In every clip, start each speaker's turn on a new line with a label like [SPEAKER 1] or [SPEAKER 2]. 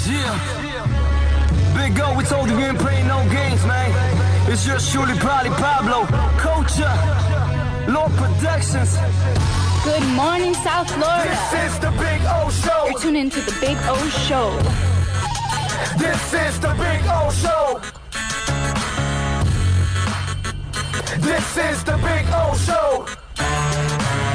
[SPEAKER 1] Yeah. Big O, we told you we ain't playing no games, man. It's just surely probably Pablo, Culture, Lord Productions.
[SPEAKER 2] Good morning, South Florida.
[SPEAKER 1] This is the Big O Show.
[SPEAKER 2] You're tuned into the Big O Show.
[SPEAKER 1] This is the Big O Show. This is the Big O Show.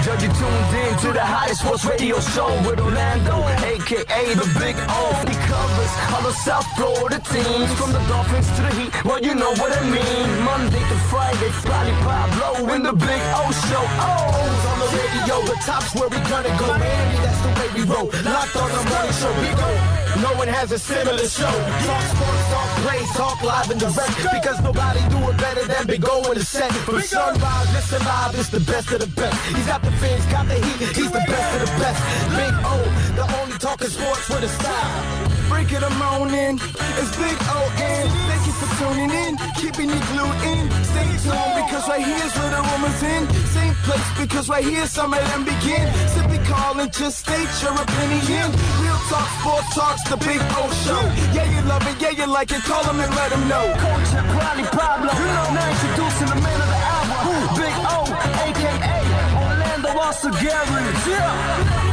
[SPEAKER 1] Judge, you tuned in to the hottest sports radio show with Orlando, a.k.a. the Big O. He covers all the South Florida teams, from the Dolphins to the Heat, well, you know what I mean. Monday to Friday, Spotty Pablo in the Big O Show. Oh, on the radio, the top's where we gonna go. Miami, that's the way we roll. Locked on the morning show, Big O. No one has a similar show. Talk sports, talk plays, talk live and direct. Because nobody do it better than Big O in the set. From sunrise, listen live, it's the best of the best. He's got the fans, got the heat, he's the best of the best. Big O, the only talking sports with a style. Break it a morning, it's Big O and thank you for tuning in, keeping you glued in. Stay tuned because right here's where the rumors in. Same place because right here some of them begin. Simply call and just state your opinion. Real talk, sports talks, the Big O Show. Yeah, you love it, yeah, you like it, call them and let them know. Culture, Probably Pablo, now introducing the man of the hour, Big O, a.k.a. Orlando Gary. Yeah.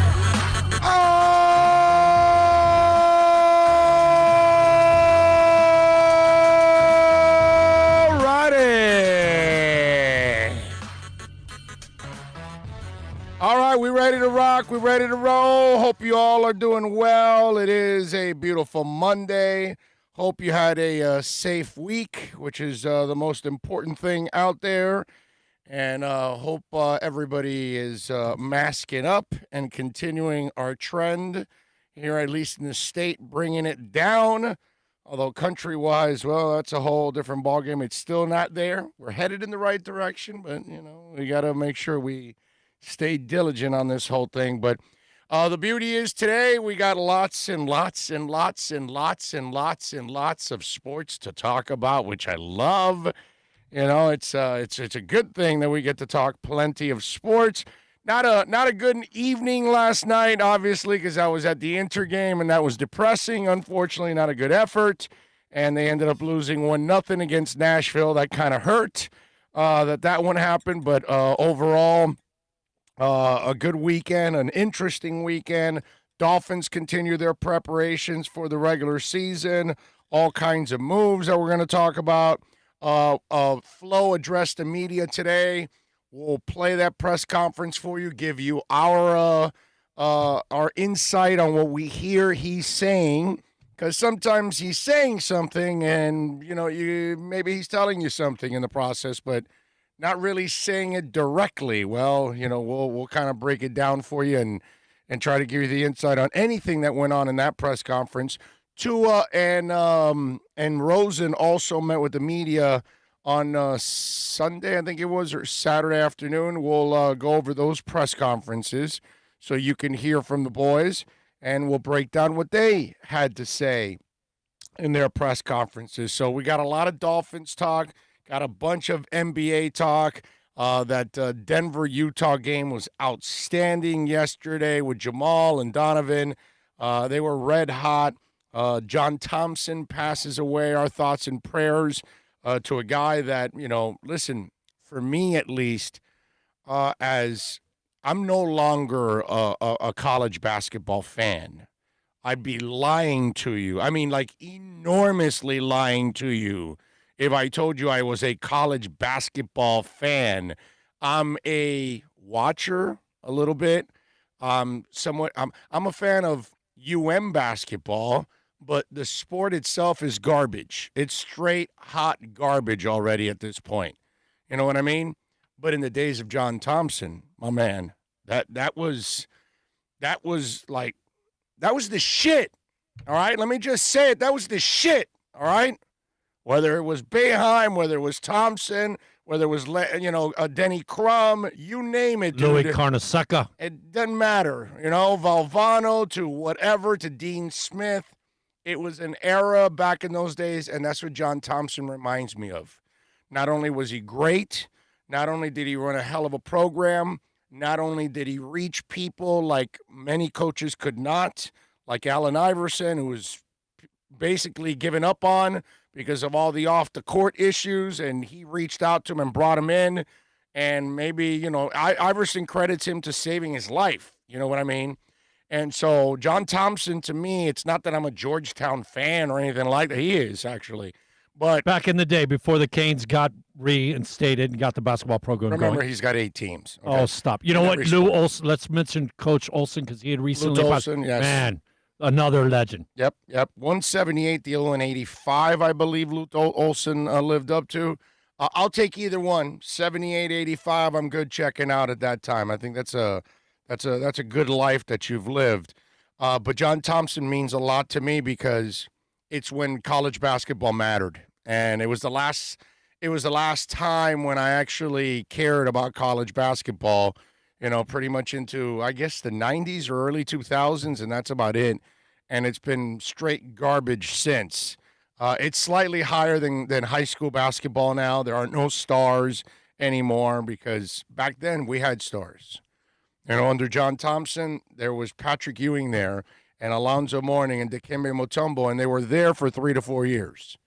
[SPEAKER 3] All right, we ready to rock. We ready to roll. Hope you all are doing well. It is a beautiful Monday. Hope you had a safe week, which is the most important thing out there. And hope everybody is masking up and continuing our trend here, at least in the state, bringing it down. Although country-wise, well, that's a whole different ballgame. It's still not there. We're headed in the right direction, but, you know, we got to make sure we stay diligent on this whole thing. But the beauty is today we got lots and lots and lots and lots and lots and lots of sports to talk about, which I love. You know, it's a good thing that we get to talk plenty of sports. Not a good evening last night, obviously, because I was at the Inter game, and that was depressing. Unfortunately, not a good effort, and they ended up losing 1-0 against Nashville. That kind of hurt that one happened, but overall, a good weekend, an interesting weekend. Dolphins continue their preparations for the regular season. All kinds of moves that we're going to talk about. Flo addressed the media today. We'll play that press conference for you, give you our insight on what we hear he's saying, because sometimes he's saying something and, you know, maybe he's telling you something in the process, but not really saying it directly. Well, you know, we'll kind of break it down for you and try to give you the insight on anything that went on in that press conference. Tua and Rosen also met with the media on Sunday, I think it was, or Saturday afternoon. We'll go over those press conferences so you can hear from the boys, and we'll break down what they had to say in their press conferences. So we got a lot of Dolphins talk, got a bunch of NBA talk. That Denver-Utah game was outstanding yesterday with Jamal and Donovan. They were red hot. John Thompson passes away. Our thoughts and prayers to a guy that, you know, listen, for me at least, as I'm no longer a college basketball fan. I'd be lying to you. I mean, like, enormously lying to you if I told you I was a college basketball fan. I'm a watcher a little bit. Somewhat. I'm a fan of UM basketball. But the sport itself is garbage. It's straight hot garbage already at this point. You know what I mean? But in the days of John Thompson, my man, that was the shit. All right? Let me just say it. That was the shit. All right? Whether it was Boeheim, whether it was Thompson, whether it was, Denny Crum, you name it, dude.
[SPEAKER 4] Louis Carnesecca.
[SPEAKER 3] It doesn't matter. You know, Valvano to whatever, to Dean Smith. It was an era back in those days, and that's what John Thompson reminds me of. Not only was he great, not only did he run a hell of a program, not only did he reach people like many coaches could not, like Allen Iverson, who was basically given up on because of all the off-the-court issues, and he reached out to him and brought him in. And maybe, Iverson credits him to saving his life. You know what I mean? And so John Thompson, to me, it's not that I'm a Georgetown fan or anything like that. He is, actually. But
[SPEAKER 4] back in the day, before the Canes got reinstated and got the basketball program
[SPEAKER 3] remember,
[SPEAKER 4] going.
[SPEAKER 3] he's got 8 teams. Okay?
[SPEAKER 4] Oh, stop. You know what? Lou Olson, let's mention Coach Olson because he had recently.
[SPEAKER 3] Lou Olson, yes.
[SPEAKER 4] Man, another legend.
[SPEAKER 3] Yep. 178 the 185, I believe Lou Olson lived up to. I'll take either one. 78, 85, I'm good checking out at that time. I think that's a good life that you've lived. But John Thompson means a lot to me because it's when college basketball mattered. And it was the last time when I actually cared about college basketball, pretty much into, I guess, the 90s or early 2000s, and that's about it. And it's been straight garbage since. It's slightly higher than high school basketball now. There are no stars anymore because back then we had stars. Under John Thompson, there was Patrick Ewing there and Alonzo Mourning and Dikembe Mutombo, and they were there for 3 to 4 years.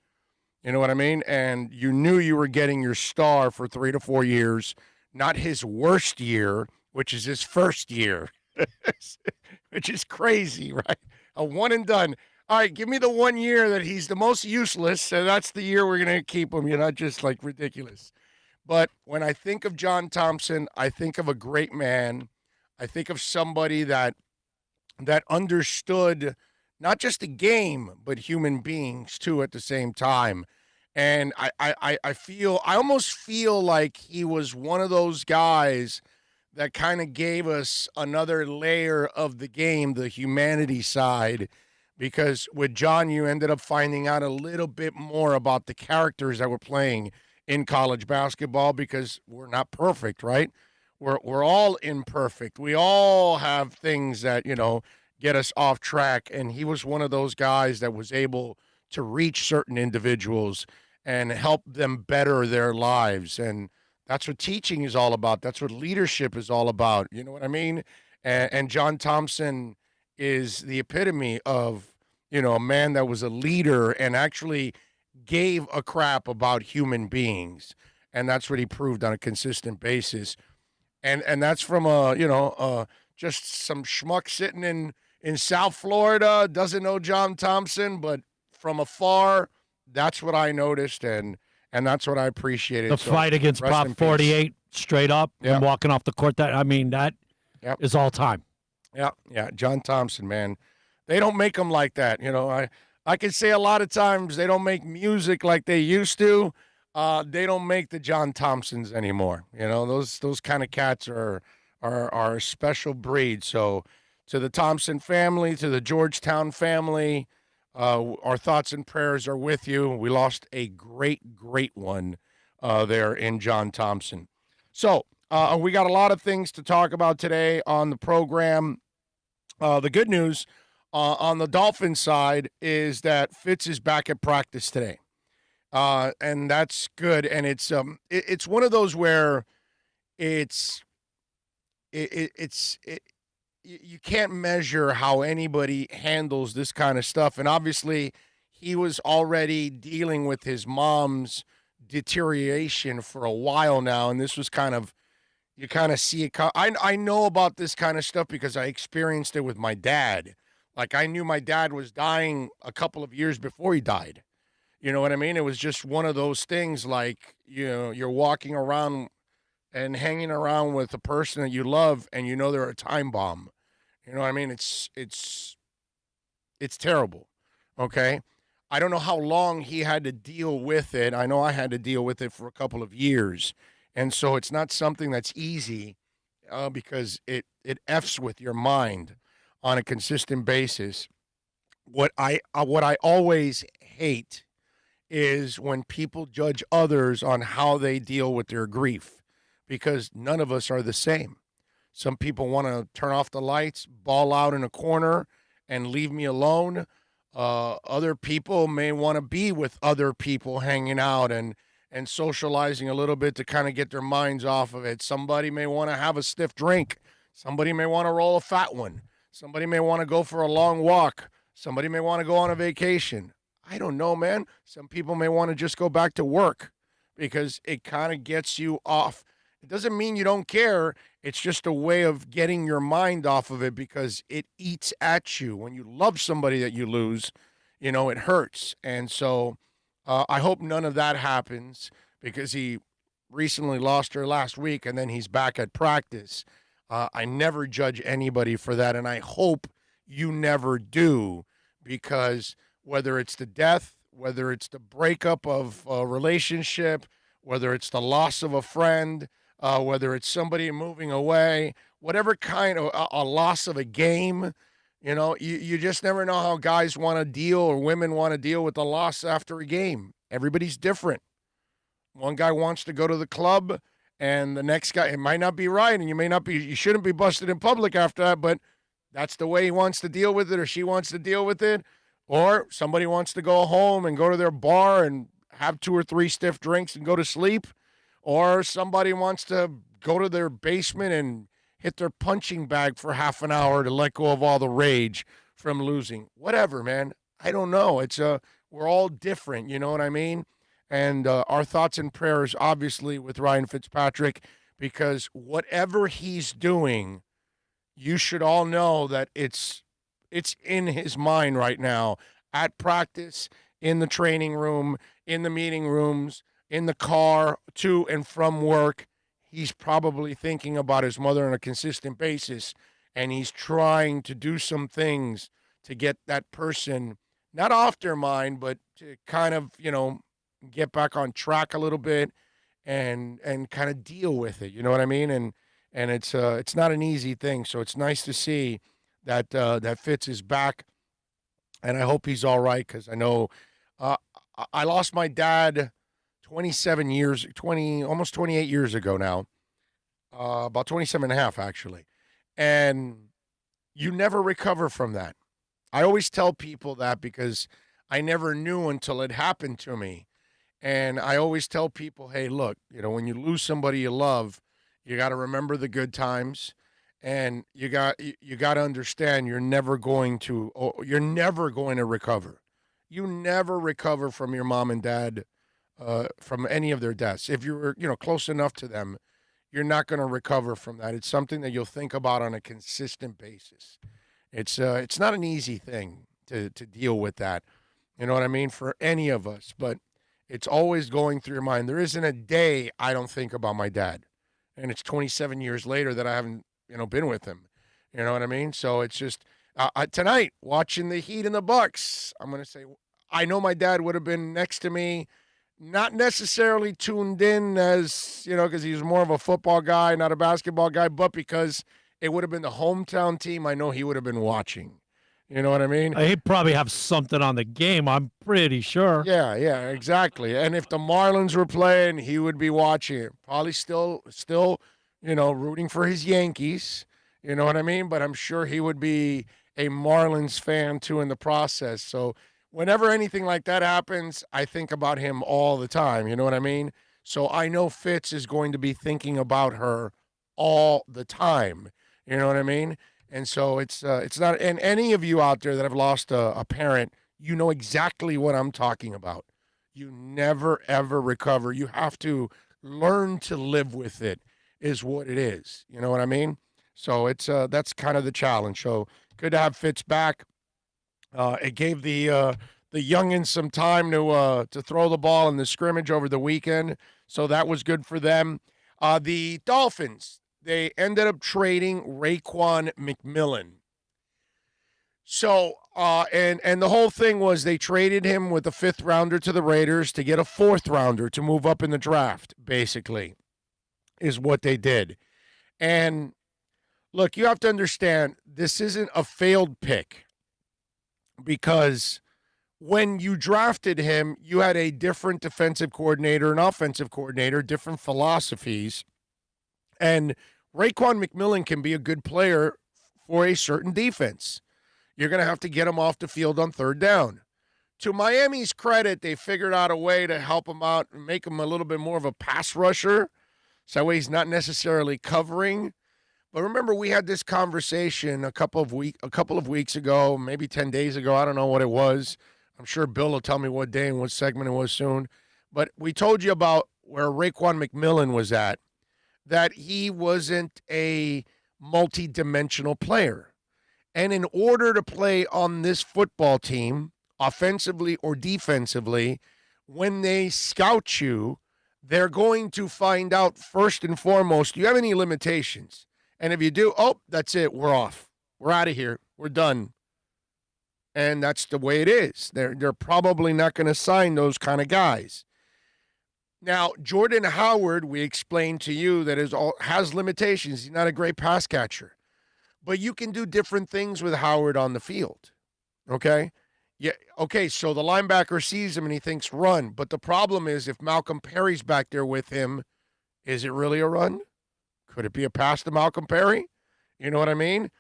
[SPEAKER 3] You know what I mean? And you knew you were getting your star for 3 to 4 years, not his worst year, which is his first year, which is crazy, right? A one and done. All right, give me the 1 year that he's the most useless, and that's the year we're going to keep him. You're not just like ridiculous. But when I think of John Thompson, I think of a great man. I think of somebody that understood not just the game, but human beings too at the same time. And I almost feel like he was one of those guys that kind of gave us another layer of the game, the humanity side. Because with John, you ended up finding out a little bit more about the characters that were playing in college basketball because we're not perfect, right? We're all imperfect. We all have things that, get us off track. And he was one of those guys that was able to reach certain individuals and help them better their lives. And that's what teaching is all about. That's what leadership is all about. You know what I mean? And John Thompson is the epitome of, a man that was a leader and actually gave a crap about human beings. And that's what he proved on a consistent basis. And that's from just some schmuck sitting in South Florida, doesn't know John Thompson, but from afar, that's what I noticed, and that's what I appreciated.
[SPEAKER 4] The fight against Prop 48, straight up, and walking off the court, that is all time.
[SPEAKER 3] Yeah, John Thompson, man. They don't make them like that. I can say a lot of times they don't make music like they used to. They don't make the John Thompsons anymore. Those kind of cats are a special breed. So to the Thompson family, to the Georgetown family, our thoughts and prayers are with you. We lost a great one there in John Thompson. So we got a lot of things to talk about today on the program. The good news on the Dolphins side is that Fitz is back at practice today. And that's good. And it's one of those where you can't measure how anybody handles this kind of stuff. And obviously he was already dealing with his mom's deterioration for a while now. And this was you kind of see it. I know about this kind of stuff because I experienced it with my dad. Like I knew my dad was dying a couple of years before he died. You know what I mean? It was just one of those things like, you're walking around and hanging around with a person that you love and they're a time bomb. You know what I mean? It's terrible. Okay? I don't know how long he had to deal with it. I know I had to deal with it for a couple of years. And so it's not something that's easy because it F's with your mind on a consistent basis. What I always hate is when people judge others on how they deal with their grief, because none of us are the same. Some people want to turn off the lights, ball out in a corner, and leave me alone. Other people may want to be with other people, hanging out and socializing a little bit to kind of get their minds off of it. Somebody may want to have a stiff drink. Somebody may want to roll a fat one. Somebody may want to go for a long walk. Somebody may want to go on a vacation. I don't know, man. Some people may want to just go back to work because it kind of gets you off. It doesn't mean you don't care. It's just a way of getting your mind off of it because it eats at you. When you love somebody that you lose, it hurts. And so I hope none of that happens because he recently lost her last week and then he's back at practice. I never judge anybody for that, and I hope you never do because whether it's the death, whether it's the breakup of a relationship, whether it's the loss of a friend, whether it's somebody moving away, whatever kind of a loss of a game, you just never know how guys want to deal or women want to deal with the loss after a game. Everybody's different. One guy wants to go to the club and the next guy, it might not be right. And you shouldn't be busted in public after that, but that's the way he wants to deal with it or she wants to deal with it. Or somebody wants to go home and go to their bar and have 2 or 3 stiff drinks and go to sleep. Or somebody wants to go to their basement and hit their punching bag for half an hour to let go of all the rage from losing. Whatever, man. I don't know. We're all different, you know what I mean? And our thoughts and prayers, obviously, with Ryan Fitzpatrick, because whatever he's doing, you should all know that it's in his mind right now, at practice, in the training room, in the meeting rooms, in the car, to and from work. He's probably thinking about his mother on a consistent basis, and he's trying to do some things to get that person, not off their mind, but to kind of, get back on track a little bit and kind of deal with it. You know what I mean? And it's not an easy thing. So it's nice to see that Fitz is back, and I hope he's all right because I know I lost my dad almost 28 years ago now, about 27 and a half actually, and you never recover from that. I always tell people that because I never knew until it happened to me, and I always tell people, hey, look, when you lose somebody you love, you got to remember the good times. And you got to understand you're never going to recover. You never recover from your mom and dad, from any of their deaths. If you're close enough to them, you're not going to recover from that. It's something that you'll think about on a consistent basis. It's not an easy thing to deal with that. You know what I mean? For any of us, but it's always going through your mind. There isn't a day I don't think about my dad, and it's 27 years later that I haven't been with him. You know what I mean? So it's just tonight watching the Heat and the Bucks. I'm gonna say I know my dad would have been next to me, not necessarily tuned in as because he was more of a football guy, not a basketball guy, but because it would have been the hometown team. I know he would have been watching. You know what I mean?
[SPEAKER 4] He'd probably have something on the game, I'm pretty sure.
[SPEAKER 3] Yeah, exactly. And if the Marlins were playing, he would be watching it. Probably still, rooting for his Yankees. You know what I mean? But I'm sure he would be a Marlins fan, too, in the process. So whenever anything like that happens, I think about him all the time. You know what I mean? So I know Fitz is going to be thinking about her all the time. You know what I mean? And so it's not, and any of you out there that have lost a parent, you know exactly what I'm talking about. You never, ever recover. You have to learn to live with it is what it is. You know what I mean? So that's kind of the challenge. So good to have Fitz back. It gave the youngins some time to throw the ball in the scrimmage over the weekend. So that was good for them. The Dolphins, they ended up trading Raekwon McMillan. So, and the whole thing was they traded him with a 5th rounder to the Raiders to get a 4th rounder to move up in the draft, basically, is what they did. And look, you have to understand, this isn't a failed pick because when you drafted him, you had a different defensive coordinator and offensive coordinator, different philosophies. And Raekwon McMillan can be a good player for a certain defense. You're going to have to get him off the field on 3rd down. To Miami's credit, they figured out a way to help him out and make him a little bit more of a pass rusher. So that way he's not necessarily covering. But remember, we had this conversation a couple of weeks ago, maybe 10 days ago. I don't know what it was. I'm sure Bill will tell me what day and what segment it was soon. But we told you about where Raekwon McMillan was at, that he wasn't a multi-dimensional player. And in order to play on this football team, offensively or defensively, when they scout you, they're going to find out first and foremost, do you have any limitations? And if you do, oh, that's it. We're off. We're out of here. We're done. And that's the way it is. They're probably not going to sign those kind of guys. Now, Jordan Howard, we explained to you that has limitations. He's not a great pass catcher. But you can do different things with Howard on the field. Okay? Yeah. Okay, so the linebacker sees him and he thinks run. But the problem is if Malcolm Perry's back there with him, is it really a run? Could it be a pass to Malcolm Perry? You know what I mean?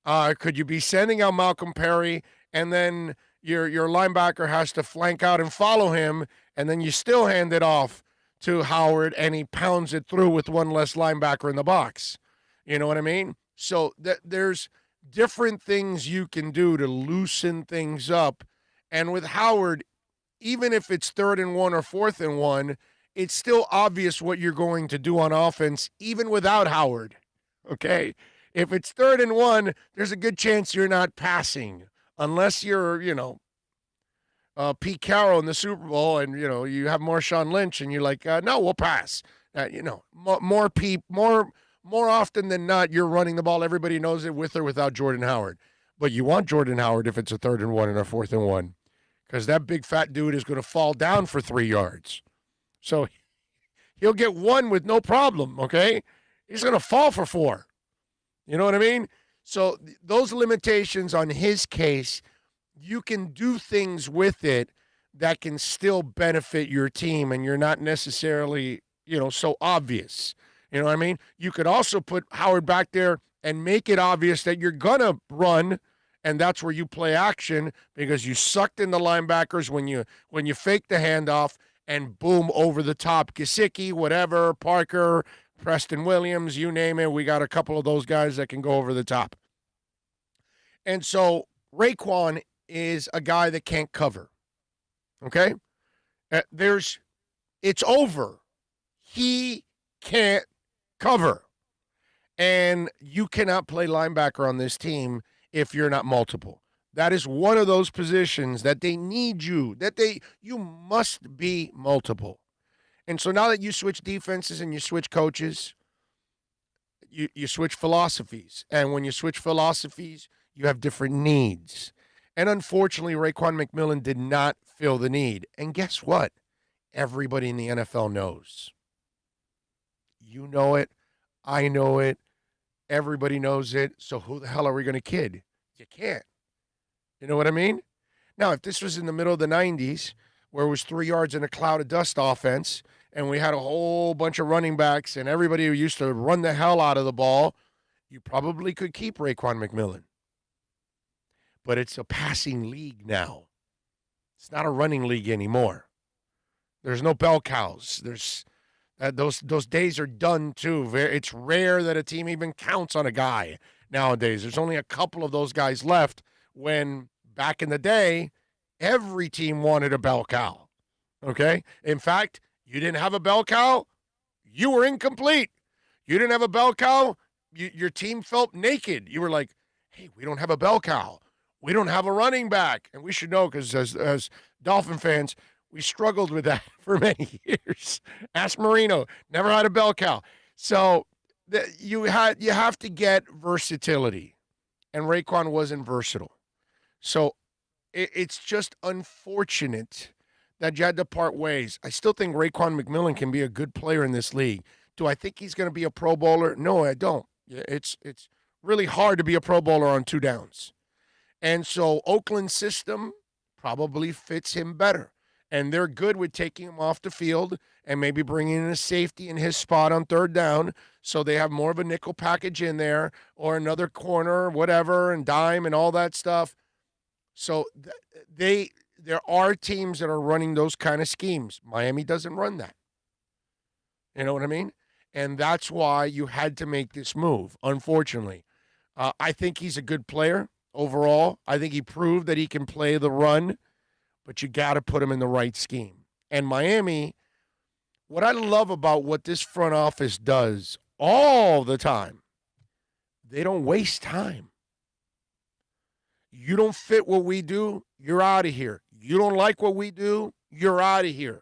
[SPEAKER 3] Could you be sending out Malcolm Perry and then your linebacker has to flank out and follow him, and then you still hand it off to Howard and he pounds it through with one less linebacker in the box? You know what I mean? So there's different things you can do to loosen things up. And with Howard, even if it's 3rd and 1 or 4th and 1, it's still obvious what you're going to do on offense, even without Howard. Okay? If it's 3rd and 1, there's a good chance you're not passing unless you're, Pete Carroll in the Super Bowl and, you have Marshawn Lynch and you're like, no, we'll pass. More often than not, you're running the ball. Everybody knows it with or without Jordan Howard. But you want Jordan Howard if it's a 3rd and 1 and a 4th and 1 because that big fat dude is going to fall down for 3 yards. So he'll get 1 with no problem, okay? He's going to fall for 4. You know what I mean? So those limitations on his case, you can do things with it that can still benefit your team, and you're not necessarily, so obvious. You know what I mean? You could also put Howard back there and make it obvious that you're going to run, and that's where you play action because you sucked in the linebackers when you fake the handoff and boom, over the top. Gesicki, whatever, Parker, Preston Williams, you name it. We got a couple of those guys that can go over the top. And so Raekwon is a guy that can't cover. Okay? It's over. He can't cover. And you cannot play linebacker on this team if you're not multiple. That is one of those positions that they need you, you must be multiple. And so now that you switch defenses and you switch coaches, you switch philosophies. And when you switch philosophies, you have different needs. And unfortunately, Raekwon McMillan did not fill the need. And guess what? Everybody in the NFL knows. You know it. I know it. Everybody knows it. So who the hell are we going to kid? You can't. You know what I mean? Now, if this was in the middle of the 90s, where it was 3 yards in a cloud of dust offense, and we had a whole bunch of running backs and everybody who used to run the hell out of the ball, you probably could keep Raekwon McMillan. But it's a passing league now. It's not a running league anymore. There's no bell cows. Those days are done, too. It's rare that a team even counts on a guy nowadays. There's only a couple of those guys left when back in the day, every team wanted a bell cow. Okay? In fact, you didn't have a bell cow, you were incomplete. You didn't have a bell cow, your team felt naked. You were like, hey, we don't have a bell cow. We don't have a running back. And we should know because as Dolphin fans, we struggled with that for many years. Ask Marino, never had a bell cow. So you have to get versatility. And Raekwon wasn't versatile. So it's just unfortunate that you had to part ways. I still think Raekwon McMillan can be a good player in this league. Do I think he's going to be a Pro Bowler? No, I don't. It's really hard to be a Pro Bowler on 2 downs. And so Oakland's system probably fits him better. And they're good with taking him off the field and maybe bringing in a safety in his spot on 3rd down so they have more of a nickel package in there or another corner, whatever, and dime and all that stuff. So there are teams that are running those kind of schemes. Miami doesn't run that. You know what I mean? And that's why you had to make this move, unfortunately. I think he's a good player overall. I think he proved that he can play the run but you got to put them in the right scheme. And Miami, what I love about what this front office does all the time, they don't waste time. You don't fit what we do, you're out of here. You don't like what we do, you're out of here.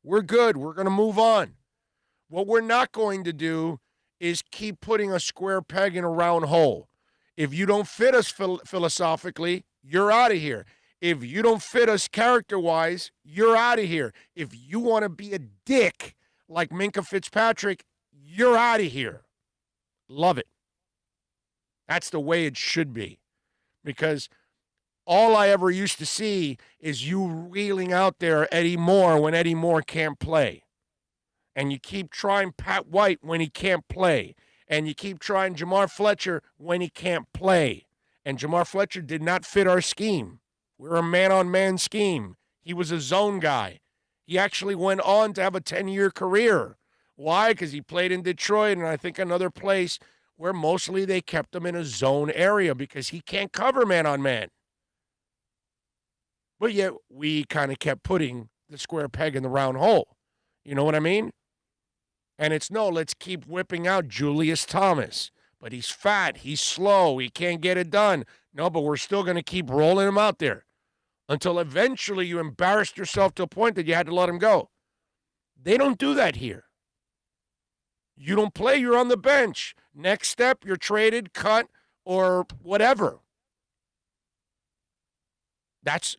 [SPEAKER 3] We're good. We're going to move on. What we're not going to do is keep putting a square peg in a round hole. If you don't fit us philosophically, you're out of here. If you don't fit us character-wise, you're out of here. If you want to be a dick like Minkah Fitzpatrick, you're out of here. Love it. That's the way it should be. Because all I ever used to see is you reeling out there Eddie Moore when Eddie Moore can't play. And you keep trying Pat White when he can't play. And you keep trying Jamar Fletcher when he can't play. And Jamar Fletcher did not fit our scheme. We're a man-on-man scheme. He was a zone guy. He actually went on to have a 10-year career. Why? Because he played in Detroit and I think another place where mostly they kept him in a zone area because he can't cover man-on-man. But yet we kind of kept putting the square peg in the round hole. You know what I mean? And it's no, let's keep whipping out Julius Thomas. But he's fat, he's slow, he can't get it done. No, but we're still going to keep rolling him out there until eventually you embarrassed yourself to a point that you had to let him go. They don't do that here. You don't play, you're on the bench. Next step, you're traded, cut, or whatever. That's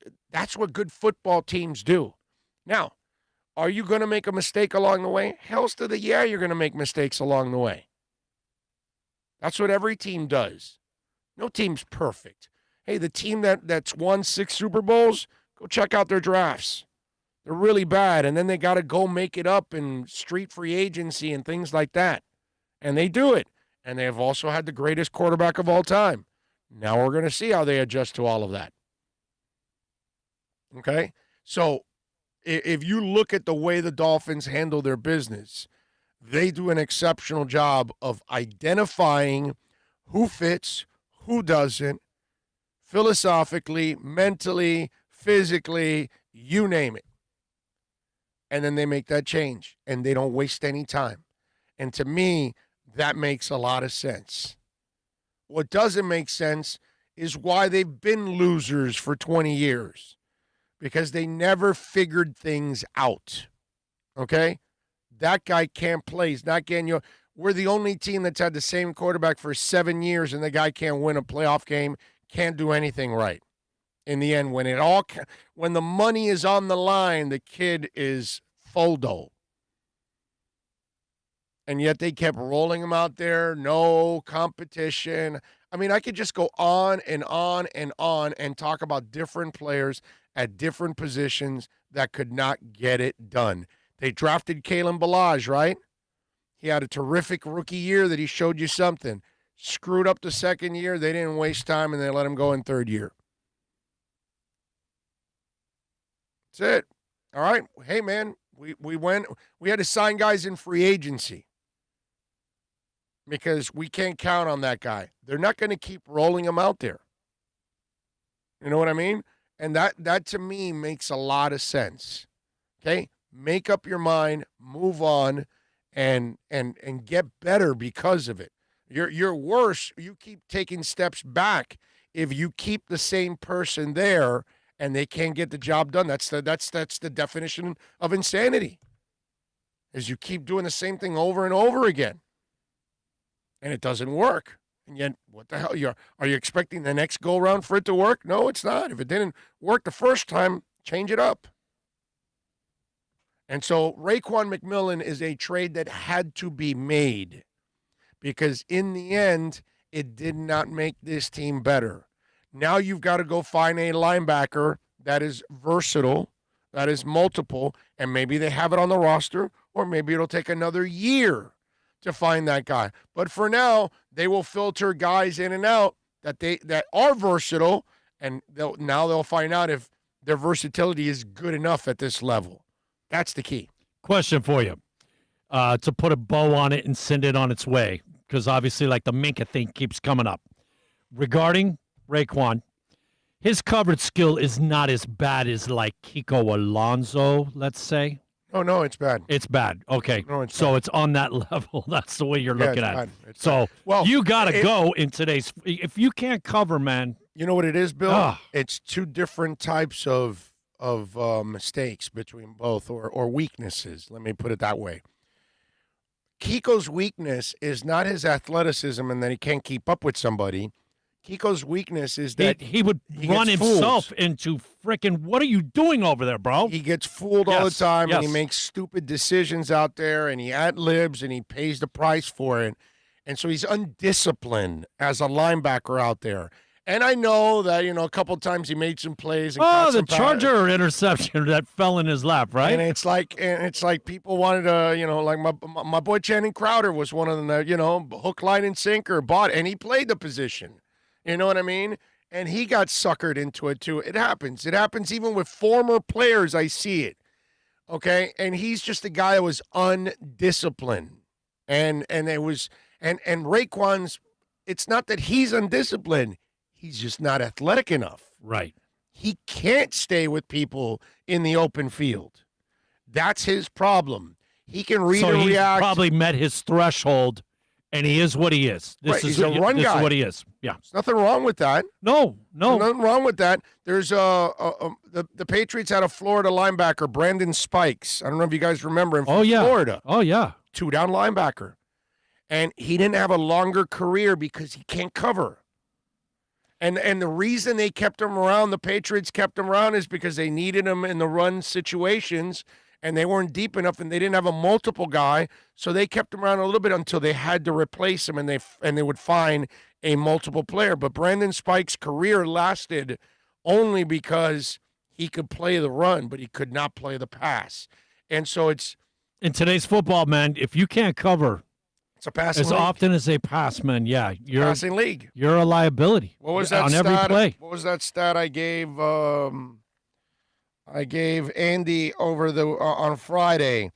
[SPEAKER 3] what good football teams do. Now, are you going to make a mistake along the way? Hell's to the yeah, you're going to make mistakes along the way. That's what every team does. No team's perfect. Hey, the team that's won 6 Super Bowls, go check out their drafts. They're really bad, and then they got to go make it up in street free agency and things like that. And they do it. And they have also had the greatest quarterback of all time. Now we're going to see how they adjust to all of that. Okay? So if you look at the way the Dolphins handle their business, they do an exceptional job of identifying who fits, who doesn't, philosophically, mentally, physically, you name it. And then they make that change, and they don't waste any time. And to me, that makes a lot of sense. What doesn't make sense is why they've been losers for 20 years. Because they never figured things out. Okay? That guy can't play. He's not getting you. We're the only team that's had the same quarterback for 7 years, and the guy can't win a playoff game, can't do anything right. In the end, when the money is on the line, the kid is Foldo. And yet they kept rolling him out there, no competition. I mean, I could just go on and on and on and talk about different players at different positions that could not get it done. They drafted Kalen Ballage, right? He had a terrific rookie year that he showed you something. Screwed up the second year. They didn't waste time, and they let him go in third year. That's it. All right. Hey, man, we had to sign guys in free agency because we can't count on that guy. They're not going to keep rolling him out there. You know what I mean? And that to me makes a lot of sense. Okay? Make up your mind, move on, and get better because of it. You're worse. You keep taking steps back if you keep the same person there and they can't get the job done. That's the definition of insanity. Is you keep doing the same thing over and over again. And it doesn't work. And yet, what the hell? Are you expecting the next go-around for it to work? No, it's not. If it didn't work the first time, change it up. And so Raekwon McMillan is a trade that had to be made because in the end, it did not make this team better. Now you've got to go find a linebacker that is versatile, that is multiple, and maybe they have it on the roster, or maybe it'll take another year to find that guy. But for now, they will filter guys in and out that are versatile, and they'll find out if their versatility is good enough at this level. That's the key.
[SPEAKER 4] Question for you, to put a bow on it and send it on its way, because obviously, like the Minkah thing keeps coming up. Regarding Raekwon, his coverage skill is not as bad as like Kiko Alonso, let's say.
[SPEAKER 3] Oh, no, it's bad.
[SPEAKER 4] It's bad. Okay.
[SPEAKER 3] No, it's
[SPEAKER 4] so
[SPEAKER 3] bad.
[SPEAKER 4] it's on that level. That's the way you're looking at it.
[SPEAKER 3] It's
[SPEAKER 4] so
[SPEAKER 3] bad. Well,
[SPEAKER 4] you got to go in today's – if you can't cover, man.
[SPEAKER 3] You know what it is, Bill?
[SPEAKER 4] Ah.
[SPEAKER 3] It's two different types of mistakes between both or weaknesses. Let me put it that way. Kiko's weakness is not his athleticism and that he can't keep up with somebody. Kiko's weakness is that
[SPEAKER 4] he would run himself into freaking, what are you doing over there, bro?
[SPEAKER 3] He gets fooled all the time, and he
[SPEAKER 4] yes.
[SPEAKER 3] makes stupid decisions out there, and he ad-libs, and he pays the price for it. And so he's undisciplined as a linebacker out there. And I know that, a couple of times he made some plays. And caught
[SPEAKER 4] the
[SPEAKER 3] some
[SPEAKER 4] Charger interception that fell in his lap, right?
[SPEAKER 3] And it's like people wanted to, like my boy Channing Crowder was one of them that, hook, line, and sinker, and he played the position. You know what I mean? And he got suckered into it, too. It happens. It happens even with former players. I see it. Okay? And he's just a guy that was undisciplined. And it was and Raekwon's, it's not that he's undisciplined. He's just not athletic enough.
[SPEAKER 4] Right.
[SPEAKER 3] He can't stay with people in the open field. That's his problem. He can read and react.
[SPEAKER 4] He probably met his threshold. And he is what he is.
[SPEAKER 3] He's a run guy.
[SPEAKER 4] This is what he is. Yeah.
[SPEAKER 3] There's nothing wrong with that.
[SPEAKER 4] No.
[SPEAKER 3] There's nothing wrong with that. There's the Patriots had a Florida linebacker, Brandon Spikes. I don't know if you guys remember him from Florida.
[SPEAKER 4] Oh, yeah.
[SPEAKER 3] 2-down linebacker. And he didn't have a longer career because he can't cover. And the reason they kept him around, the Patriots kept him around, is because they needed him in the run situations. And they weren't deep enough, and they didn't have a multiple guy, so they kept him around a little bit until they had to replace him, and they would find a multiple player. But Brandon Spike's career lasted only because he could play the run, but he could not play the pass. And so it's
[SPEAKER 4] in today's football, man. If you can't cover,
[SPEAKER 3] it's a passing
[SPEAKER 4] as
[SPEAKER 3] league.
[SPEAKER 4] often as a pass, man. Yeah, you're
[SPEAKER 3] passing league.
[SPEAKER 4] You're a liability.
[SPEAKER 3] What was that
[SPEAKER 4] on
[SPEAKER 3] stat?
[SPEAKER 4] Every play?
[SPEAKER 3] What was that stat I gave? I gave Andy over on Friday,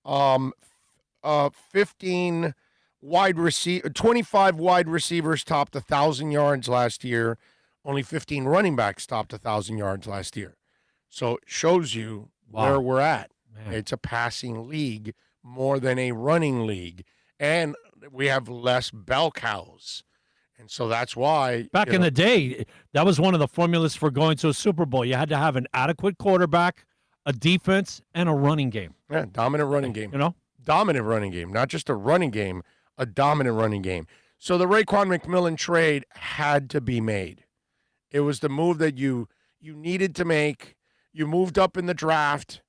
[SPEAKER 3] 25 wide receivers topped 1,000 yards last year. Only 15 running backs topped 1,000 yards last year. So it shows you where we're at. Man. It's a passing league more than a running league, and we have less bell cows. And so that's why.
[SPEAKER 4] Back in the day, that was one of the formulas for going to a Super Bowl. You had to have an adequate quarterback, a defense, and a running game.
[SPEAKER 3] Yeah, dominant running game. Dominant running game. Not just a running game, a dominant running game. So the Raekwon McMillan trade had to be made. It was the move that you needed to make. You moved up in the draft.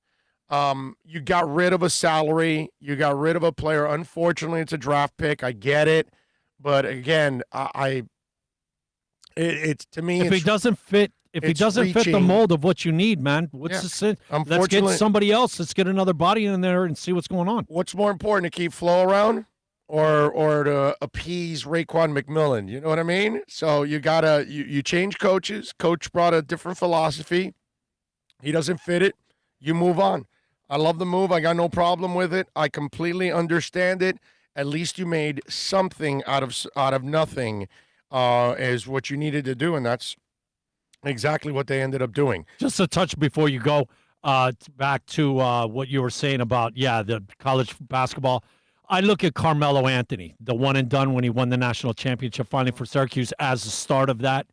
[SPEAKER 3] You got rid of a salary. You got rid of a player. Unfortunately, it's a draft pick. I get it. But again, it's to me.
[SPEAKER 4] If he doesn't fit the mold of what you need, man, what's the sin? Let's get somebody else. Let's get another body in there and see what's going on.
[SPEAKER 3] What's more important, to keep Flo around, or to appease Raekwon McMillan? You know what I mean? So you gotta you change coaches. Coach brought a different philosophy. He doesn't fit it. You move on. I love the move. I got no problem with it. I completely understand it. At least you made something out of nothing, is what you needed to do, and that's exactly what they ended up doing.
[SPEAKER 4] Just a touch before you go back to what you were saying about, the college basketball. I look at Carmelo Anthony, the one and done when he won the national championship finally for Syracuse, as the start of that.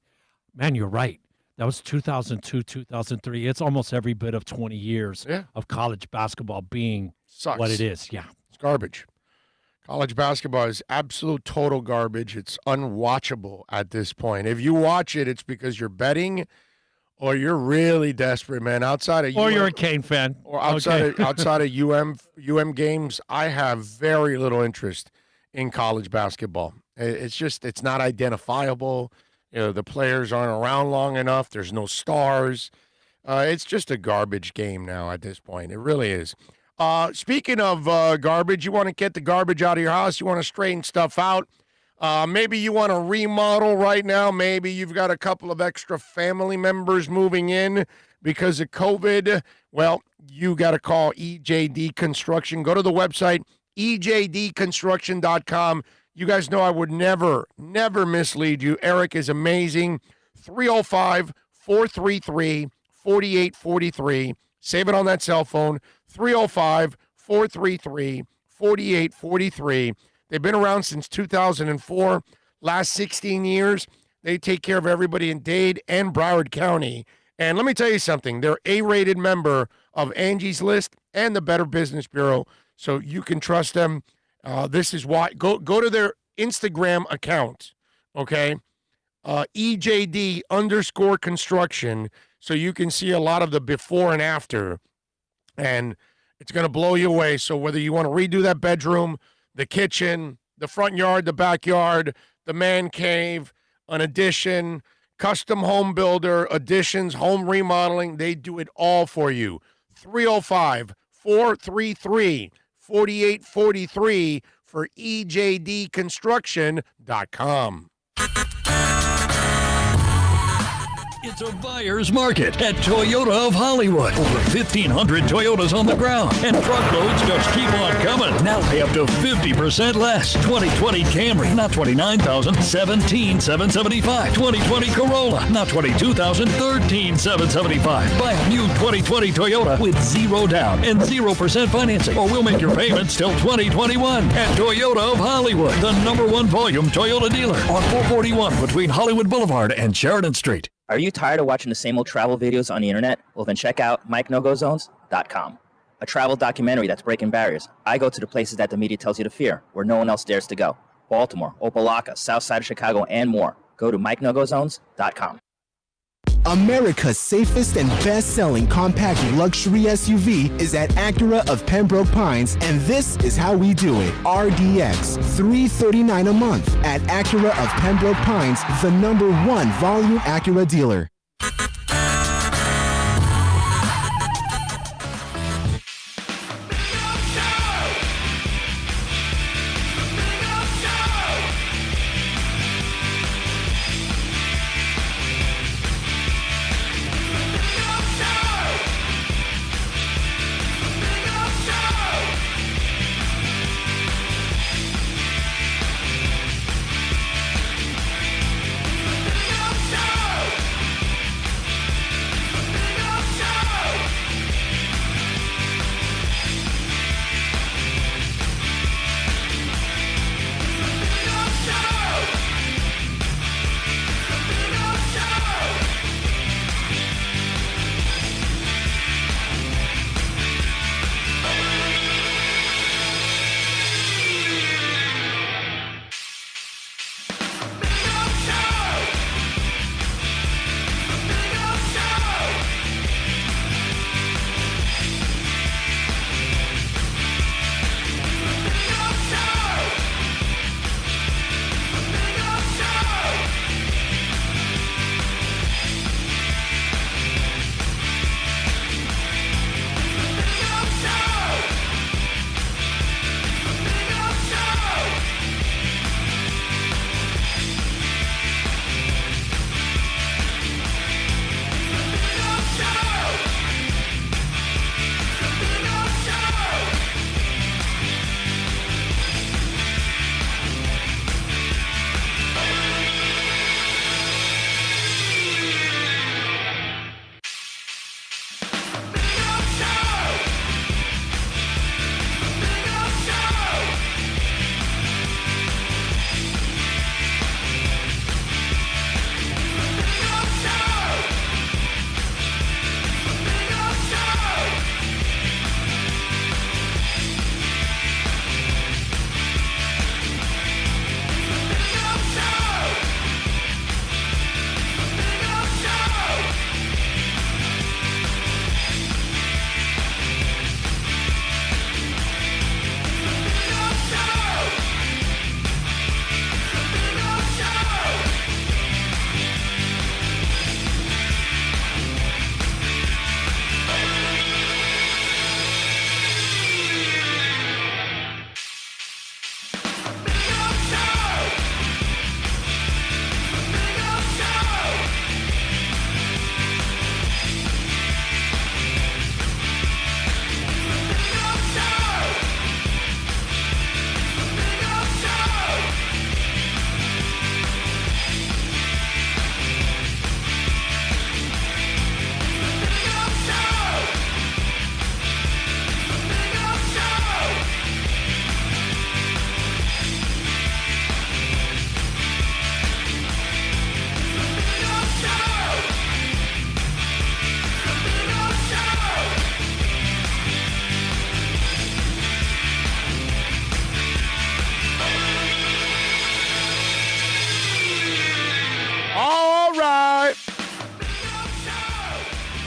[SPEAKER 4] Man, you're right. That was 2002, 2003. It's almost every bit of 20 years of college basketball being what it is. Yeah.
[SPEAKER 3] It's garbage. College basketball is absolute total garbage. It's unwatchable at this point. If you watch it, it's because you're betting or you're really desperate, man.
[SPEAKER 4] Or you're a Kane fan.
[SPEAKER 3] Or outside of UM games, I have very little interest in college basketball. It's not identifiable. The players aren't around long enough. There's no stars. It's just a garbage game now at this point. It really is. Speaking of garbage, you want to get the garbage out of your house. You want to straighten stuff out. Maybe you want to remodel right now. Maybe you've got a couple of extra family members moving in because of COVID. Well, you got to call EJD Construction. Go to the website, ejdconstruction.com. You guys know I would never mislead you. Eric is amazing. 305 305-433-4843. Save it on that cell phone, 305-433-4843. They've been around since 2004. Last 16 years, they take care of everybody in Dade and Broward County. And let me tell you something. They're A-rated member of Angie's List and the Better Business Bureau, so you can trust them. This is why. Go to their Instagram account, okay? EJD_construction, so you can see a lot of the before and after. And it's going to blow you away. So whether you want to redo that bedroom, the kitchen, the front yard, the backyard, the man cave, an addition, custom home builder, additions, home remodeling, they do it all for you. 305-433-4843 for EJDconstruction.com.
[SPEAKER 5] It's a buyer's market at Toyota of Hollywood. Over 1,500 Toyotas on the ground, and truckloads just keep on coming. Now pay up to 50% less. 2020 Camry, not $29,000, $17,775. 2020 Corolla, not $22,000, $13,775. Buy a new 2020 Toyota with 0 down and 0% financing, or we'll make your payments till 2021 at Toyota of Hollywood, the #1 volume Toyota dealer on 441 between Hollywood Boulevard and Sheridan Street.
[SPEAKER 6] Are you tired of watching the same old travel videos on the internet? Well, then check out MikeNoGoZones.com, a travel documentary that's breaking barriers. I go to the places that the media tells you to fear, where no one else dares to go. Baltimore, Opelika, South Side of Chicago, and more. Go to MikeNoGoZones.com.
[SPEAKER 7] America's safest and best-selling compact luxury SUV is at Acura of Pembroke Pines, and this is how we do it. RDX, $339 a month at Acura of Pembroke Pines, the #1 volume Acura dealer.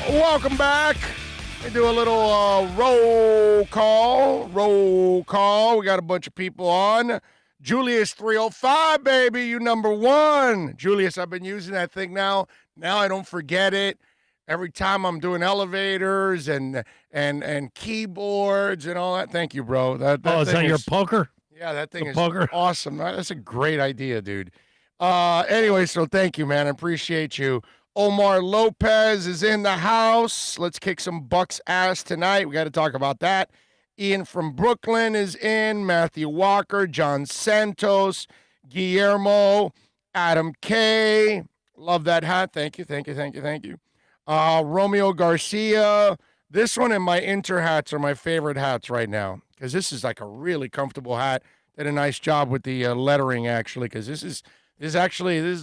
[SPEAKER 3] Welcome back. We do a little roll call. Roll call. We got a bunch of people on. Julius 305, baby, you number one. Julius, I've been using that thing now. Now I don't forget it. Every time I'm doing elevators and keyboards and all that. Thank you, bro. That
[SPEAKER 4] is that your poker?
[SPEAKER 3] Yeah, that thing is
[SPEAKER 4] poker?
[SPEAKER 3] awesome. That's a great idea, dude. Anyway, so thank you, man. I appreciate you. Omar Lopez is in the house. Let's kick some Bucks ass tonight. We got to talk about that. Ian from Brooklyn is in. Matthew Walker, John Santos, Guillermo, Adam K. Love that hat. Thank you. Romeo Garcia. This one and my Inter hats are my favorite hats right now because this is like a really comfortable hat. Did a nice job with the lettering actually because this is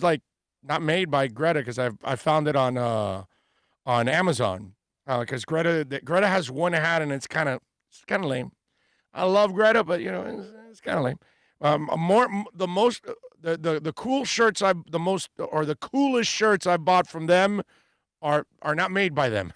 [SPEAKER 3] like not made by Greta because I found it on Amazon because Greta has one hat and it's kind of lame. I love Greta, but it's kind of lame. The cool shirts the coolest shirts I bought from them are not made by them,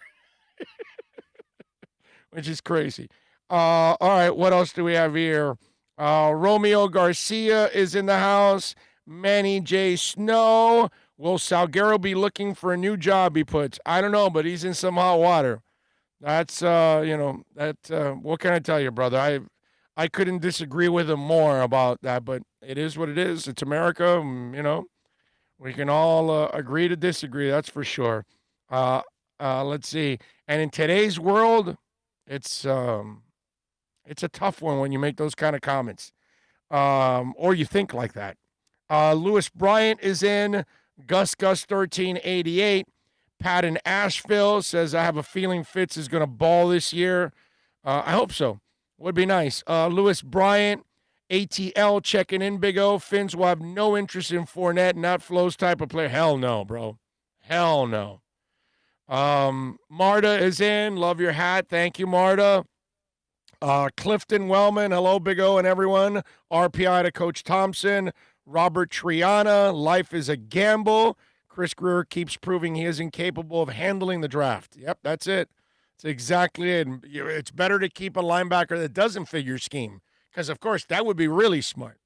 [SPEAKER 3] which is crazy. All right, what else do we have here? Romeo Garcia is in the house. Manny J. Snow. Will Salguero be looking for a new job, he puts? I don't know, but he's in some hot water. That's, what can I tell you, brother? I couldn't disagree with him more about that, but it is what it is. It's America, We can all agree to disagree, that's for sure. Let's see. And in today's world, it's a tough one when you make those kind of comments, or you think like that. Lewis Bryant is in. Gus 1388. Pat in Asheville says, I have a feeling Fitz is going to ball this year. I hope so. Would be nice. Lewis Bryant, ATL checking in, Big O. Finns will have no interest in Fournette, not Flo's type of player. Hell no, bro. Hell no. Marta is in. Love your hat. Thank you, Marta. Clifton Wellman, hello, Big O and everyone. RPI to Coach Thompson. Robert Triana, life is a gamble. Chris Greer keeps proving he is incapable of handling the draft. Yep, that's it. That's exactly it. It's better to keep a linebacker that doesn't fit your scheme because, of course, that would be really smart.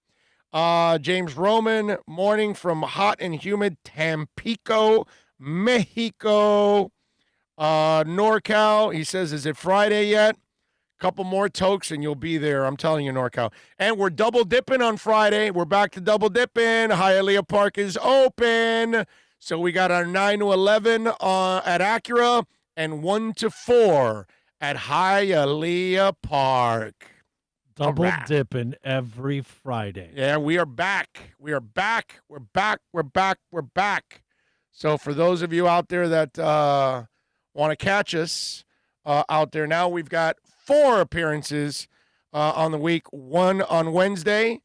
[SPEAKER 3] James Roman, morning from hot and humid Tampico, Mexico. NorCal, he says, is it Friday yet? Couple more tokes and you'll be there. I'm telling you, NorCal. And we're double dipping on Friday. We're back to double dipping. Hialeah Park is open. So we got our 9 to 11 at Acura and 1 to 4 at Hialeah Park.
[SPEAKER 4] Double dipping every Friday.
[SPEAKER 3] Yeah, we are back. We are back. We're back. We're back. We're back. So for those of you out there that want to catch us out there now, we've got 4 appearances on the week, 1 on Wednesday,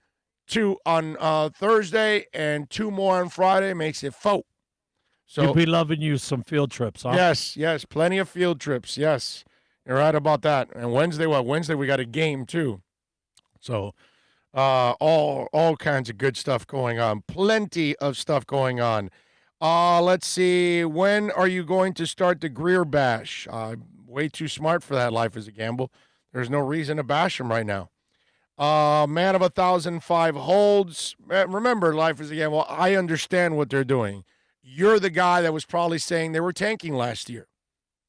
[SPEAKER 3] 2 on Thursday, and 2 more on Friday. Makes it 4. So
[SPEAKER 4] you'll be loving you some field trips, huh?
[SPEAKER 3] Yes, plenty of field trips. Yes, you're right about that. And Wednesday, Wednesday we got a game too. So all kinds of good stuff going on. Plenty of stuff going on. Let's see. When are you going to start the Greer bash? Way too smart for that. Life is a gamble. There's no reason to bash him right now. Man of 1,005 holds. Remember, life is a gamble. I understand what they're doing. You're the guy that was probably saying they were tanking last year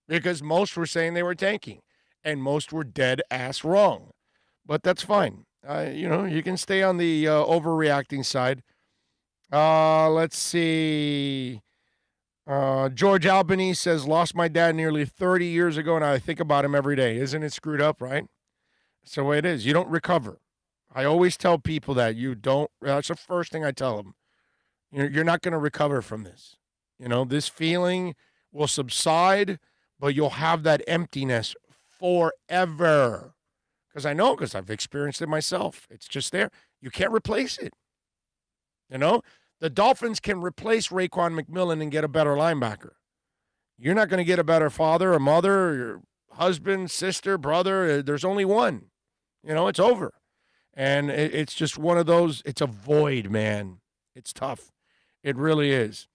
[SPEAKER 3] because most were saying they were tanking and most were dead ass wrong. But that's fine. You can stay on the overreacting side. Let's see. George Albany says, lost my dad nearly 30 years ago, and I think about him every day. Isn't it screwed up, right? That's the way it is. You don't recover. I always tell people that you don't. That's the first thing I tell them. You're not going to recover from this. This feeling will subside, but you'll have that emptiness forever. Because I know, because I've experienced it myself. It's just there. You can't replace it. The Dolphins can replace Raekwon McMillan and get a better linebacker. You're not going to get a better father or mother or your husband, sister, brother. There's only one. It's over. And it's just one of those, it's a void, man. It's tough. It really is.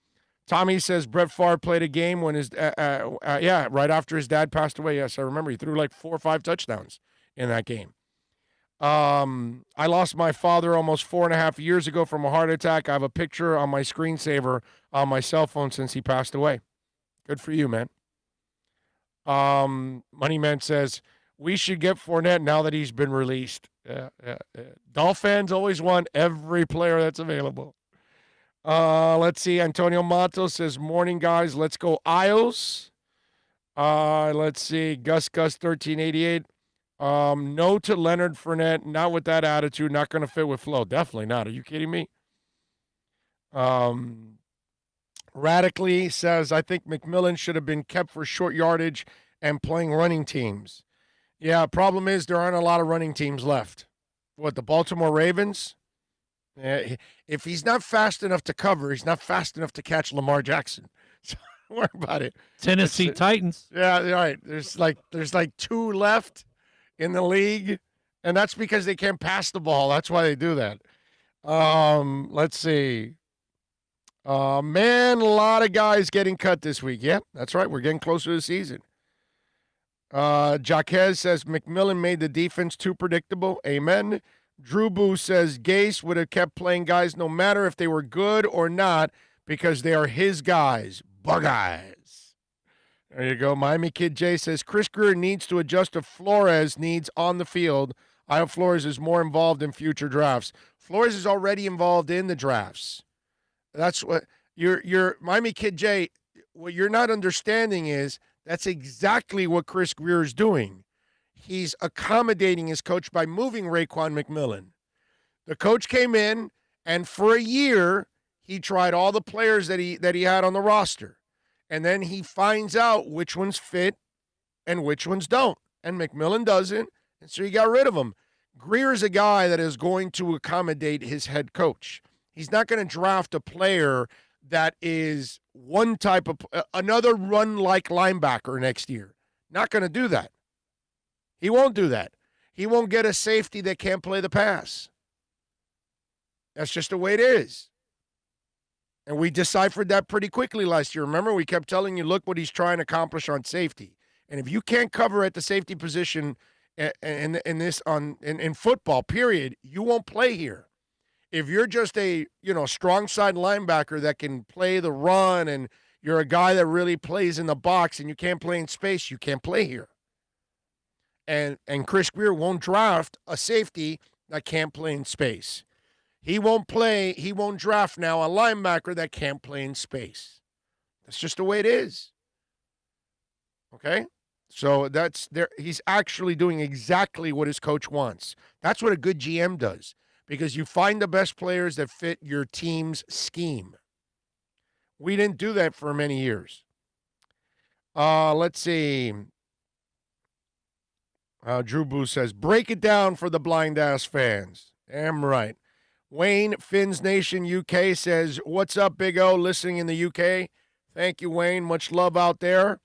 [SPEAKER 3] Tommy says Brett Favre played a game when right after his dad passed away. Yes, I remember. He threw like 4 or 5 touchdowns in that game. I lost my father almost 4.5 years ago from a heart attack. I have a picture on my screensaver on my cell phone since he passed away. Good for you, man. Moneyman says, we should get Fournette now that he's been released. Dolph fans always want every player that's available. Let's see. Antonio Matos says, morning, guys. Let's go Isles. Let's see. Gus 1388. No to Leonard Fournette. Not with that attitude. Not going to fit with Flo. Definitely not. Are you kidding me? Radically says, I think McMillan should have been kept for short yardage and playing running teams. Yeah, problem is there aren't a lot of running teams left. What, the Baltimore Ravens? If he's not fast enough to cover, he's not fast enough to catch Lamar Jackson. So don't worry about it.
[SPEAKER 4] Tennessee Titans.
[SPEAKER 3] Yeah, right. There's like 2 left in the league, and that's because they can't pass the ball. That's why they do that. Let's see. Man, a lot of guys getting cut this week. Yeah, that's right. We're getting closer to the season. Jaquez says McMillan made the defense too predictable. Amen. Drew Boo says Gase would have kept playing guys no matter if they were good or not because they are his guys. Bug eyes. There you go. Miami Kid J says Chris Grier needs to adjust to Flores' needs on the field. I hope Flores is more involved in future drafts. Flores is already involved in the drafts. That's what you're Miami Kid J. What you're not understanding is that's exactly what Chris Grier is doing. He's accommodating his coach by moving Raekwon McMillan. The coach came in, and for a year, he tried all the players that he had on the roster. And then he finds out which ones fit and which ones don't. And McMillan doesn't, and so he got rid of him. Grier's a guy that is going to accommodate his head coach. He's not going to draft a player that is one type of another run-like linebacker next year. Not going to do that. He won't do that. He won't get a safety that can't play the pass. That's just the way it is. And we deciphered that pretty quickly last year. Remember, we kept telling you, look what he's trying to accomplish on safety. And if you can't cover at the safety position in football, period, you won't play here. If you're just a strong side linebacker that can play the run and you're a guy that really plays in the box and you can't play in space, you can't play here. And Chris Grier won't draft a safety that can't play in space. He won't draft now a linebacker that can't play in space. That's just the way it is. Okay? So he's actually doing exactly what his coach wants. That's what a good GM does. Because you find the best players that fit your team's scheme. We didn't do that for many years. Let's see. Drew Boo says, break it down for the blind-ass fans. Damn right. Wayne, Fins Nation UK says, what's up, Big O, listening in the UK? Thank you, Wayne. Much love out there.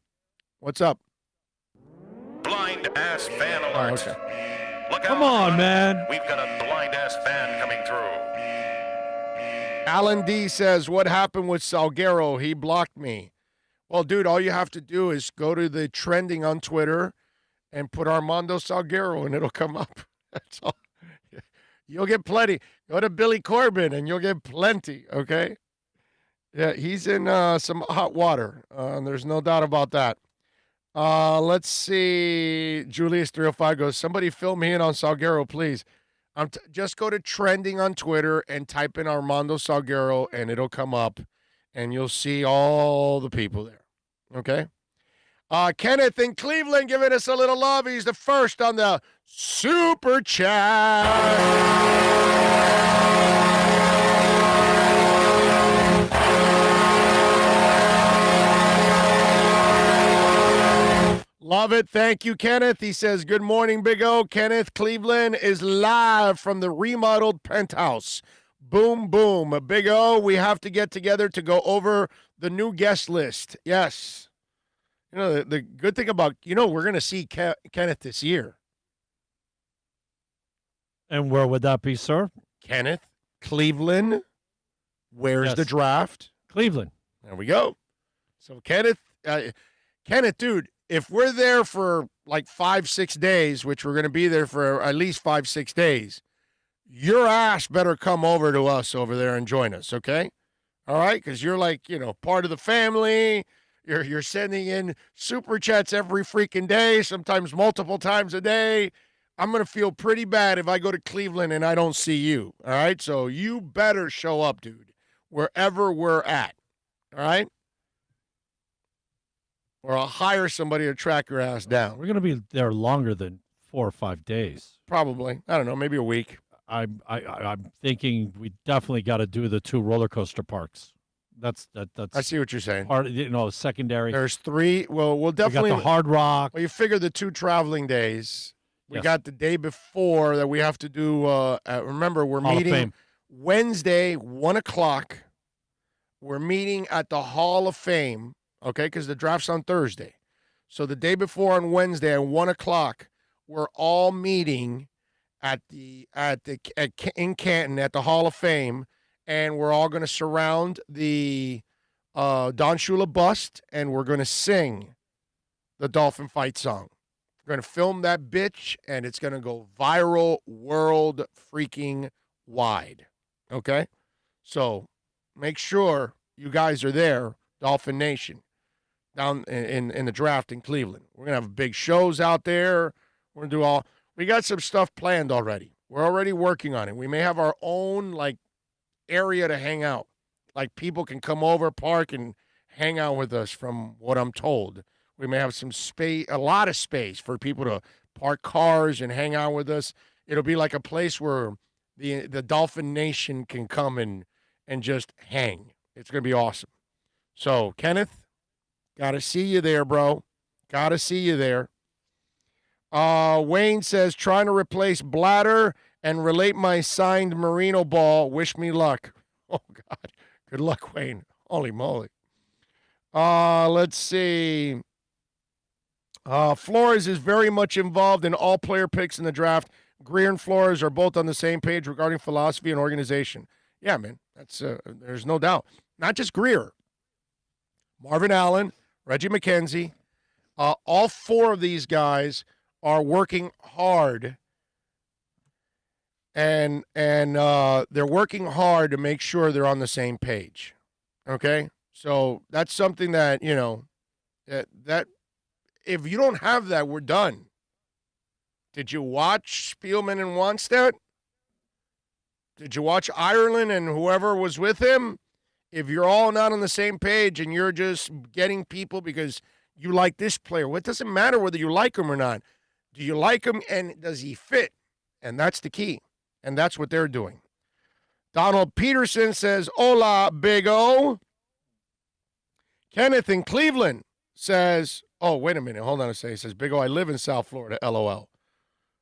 [SPEAKER 3] What's up?
[SPEAKER 8] Blind-ass fan alert.
[SPEAKER 3] Oh, okay.
[SPEAKER 8] Look
[SPEAKER 4] Come
[SPEAKER 8] out,
[SPEAKER 4] on, man.
[SPEAKER 8] We've got a blind-ass fan coming through.
[SPEAKER 3] Alan D says, what happened with Salguero? He blocked me. Well, dude, all you have to do is go to the trending on Twitter and put Armando Salguero, and it'll come up. That's all. You'll get plenty. Go to Billy Corbin, and you'll get plenty, okay? Yeah, he's in some hot water. There's no doubt about that. Let's see. Julius 305 goes, somebody fill me in on Salguero, please. Just go to trending on Twitter and type in Armando Salguero, and it'll come up, and you'll see all the people there. Okay? Kenneth in Cleveland giving us a little love. He's the first on the Super Chat. Love it. Thank you, Kenneth. He says, good morning, Big O. Kenneth, Cleveland is live from the remodeled penthouse. Boom, boom. Big O, we have to get together to go over the new guest list. Yes. The good thing about, we're going to see Kenneth this year.
[SPEAKER 4] And where would that be, sir?
[SPEAKER 3] Kenneth, Cleveland. Where's the draft?
[SPEAKER 4] Cleveland.
[SPEAKER 3] There we go. So Kenneth, dude, if we're there for like 5-6 days, which we're going to be there for at least 5-6 days, your ass better come over to us over there and join us, okay? All right? Because you're like, part of the family. You're sending in super chats every freaking day, sometimes multiple times a day. I'm going to feel pretty bad if I go to Cleveland and I don't see you, all right? So you better show up, dude, wherever we're at, all right? Or I'll hire somebody to track your ass down.
[SPEAKER 4] We're going to be there longer than 4 or 5 days.
[SPEAKER 3] Probably. I don't know, maybe a week.
[SPEAKER 4] I'm thinking we definitely got to do the 2 roller coaster parks. That's
[SPEAKER 3] I see what you're saying.
[SPEAKER 4] Part, secondary.
[SPEAKER 3] There's 3. Well, we'll definitely.
[SPEAKER 4] We got the Hard Rock.
[SPEAKER 3] Well, you figure the 2 traveling days. We
[SPEAKER 4] Yes.
[SPEAKER 3] got the day before that we have to do. Remember, we're
[SPEAKER 4] Hall of
[SPEAKER 3] meeting
[SPEAKER 4] Fame.
[SPEAKER 3] Wednesday, 1:00. We're meeting at the Hall of Fame, okay? Because the draft's on Thursday. So the day before on Wednesday at 1:00, we're all meeting in Canton at the Hall of Fame, and we're all going to surround the Don Shula bust, and we're going to sing the Dolphin Fight song. We're going to film that bitch, and it's going to go viral world freaking wide, okay? So make sure you guys are there, Dolphin Nation, down in the draft in Cleveland. We're going to have big shows out there. We're going to do we got some stuff planned already. We're already working on it. We may have our own, area to hang out. Like, people can come over, park, and hang out with us from what I'm told. We may have some space, a lot of space for people to park cars and hang out with us. It'll be like a place where the Dolphin Nation can come and just hang. It's going to be awesome. So, Kenneth, got to see you there, bro. Got to see you there. Wayne says, trying to replace bladder and relate my signed Marino ball. Wish me luck. Oh, God. Good luck, Wayne. Holy moly. Let's see. Flores is very much involved in all player picks in the draft. Greer and Flores are both on the same page regarding philosophy and organization. Yeah, man. That's there's no doubt. Not just Greer. Marvin Allen, Reggie McKenzie, all 4 of these guys are working hard, and they're working hard to make sure they're on the same page. Okay? So that's something that, that if you don't have that, we're done. Did you watch Spielman and Wannstedt? Did you watch Ireland and whoever was with him? If you're all not on the same page and you're just getting people because you like this player, well, it doesn't matter whether you like him or not. Do you like him, and does he fit? And that's the key. And that's what they're doing. Donald Peterson says, hola, Big O. Kenneth in Cleveland says, oh, wait a minute. Hold on a second. He says, Big O, I live in South Florida, LOL.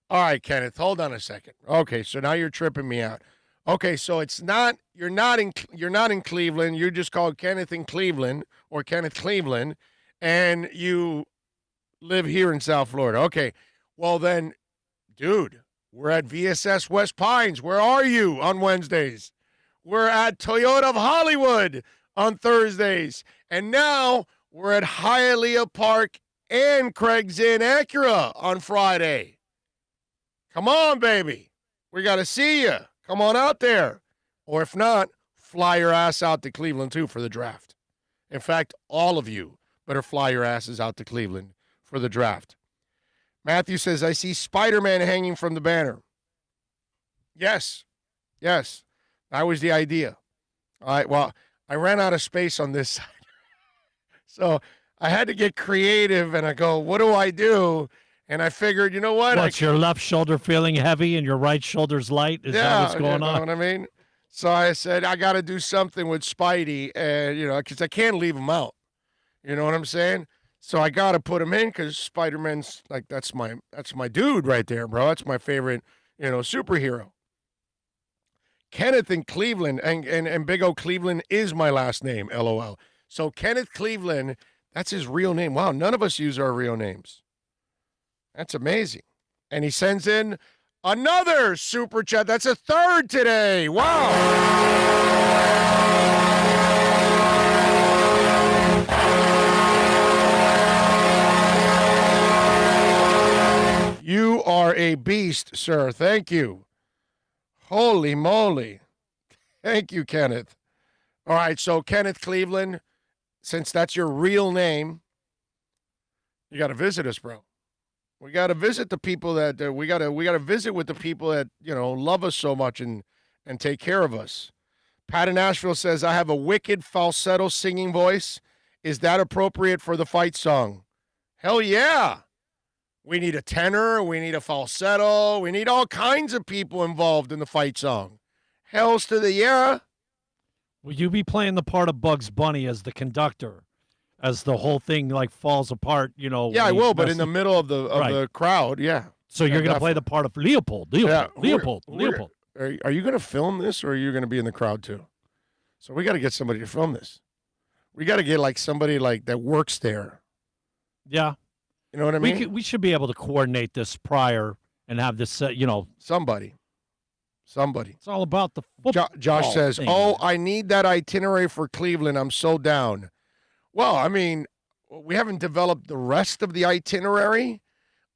[SPEAKER 3] All right, Kenneth, hold on a second. Okay, so now you're tripping me out. Okay, so you're not in Cleveland. You're just called Kenneth in Cleveland or Kenneth Cleveland, and you live here in South Florida. Okay, well then, dude, we're at VSS West Pines. Where are you on Wednesdays? We're at Toyota of Hollywood on Thursdays. And now we're at Hialeah Park and Craig's Inn Acura on Friday. Come on, baby. We got to see you. Come on out there. Or if not, fly your ass out to Cleveland, too, for the draft. In fact, all of you better fly your asses out to Cleveland for the draft. Matthew says, I see Spider-Man hanging from the banner. Yes. Yes. That was the idea. All right, well, I ran out of space on this side. So I had to get creative, and I go, what do I do? And I figured, you know what?
[SPEAKER 4] What's your left shoulder feeling heavy and your right shoulder's light? Is that what's going on?
[SPEAKER 3] You know what I mean? So I said, I got to do something with Spidey, and because I can't leave him out. You know what I'm saying? So I got to put him in because Spider-Man's like, that's my dude right there, bro. That's my favorite, superhero. Kenneth in Cleveland, and Big O Cleveland is my last name, LOL. So Kenneth Cleveland, that's his real name. Wow, none of us use our real names. That's amazing. And he sends in another super chat. That's a third today. Wow. a beast, sir. Thank you. Holy moly. Thank you, Kenneth. All right, so Kenneth Cleveland, since that's your real name, you got to visit us, bro. We got to visit the people that we got to visit with the people that, love us so much and take care of us. Pat in Nashville says, I have a wicked falsetto singing voice. Is that appropriate for the fight song? Hell yeah. We need a tenor. We need a falsetto. We need all kinds of people involved in the fight song. Hells to the yeah.
[SPEAKER 4] Will you be playing the part of Bugs Bunny as the conductor, as the whole thing falls apart?
[SPEAKER 3] Yeah, I will, but in the middle of the crowd, yeah.
[SPEAKER 4] So you're going to play the part of Leopold. Leopold.
[SPEAKER 3] Are you going to film this, or are you going to be in the crowd too? So we got to get somebody to film this. We got to get somebody that works there.
[SPEAKER 4] Yeah.
[SPEAKER 3] You know what I mean?
[SPEAKER 4] We should be able to coordinate this prior and have this,
[SPEAKER 3] Somebody.
[SPEAKER 4] It's all about the football.
[SPEAKER 3] Josh says,
[SPEAKER 4] thing.
[SPEAKER 3] "Oh, I need that itinerary for Cleveland. I'm so down." Well, I mean, we haven't developed the rest of the itinerary,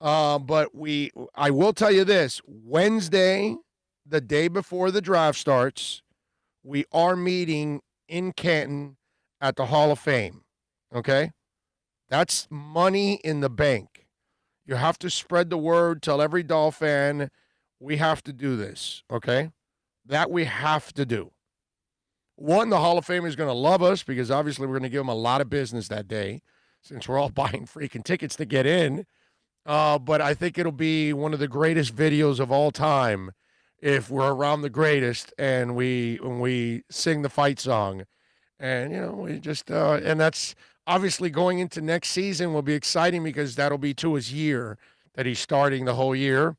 [SPEAKER 3] but I will tell you this: Wednesday, the day before the draft starts, we are meeting in Canton at the Hall of Fame. Okay, that's money in the bank. You have to spread the word. Tell every Doll fan. We have to do this, okay? That we have to do. One, the Hall of Fame is going to love us because obviously we're going to give them a lot of business that day since we're all buying freaking tickets to get in. But I think it'll be one of the greatest videos of all time if we're around the greatest and we sing the fight song. And, we just and that's obviously going into next season will be exciting because that'll be to his year that he's starting the whole year.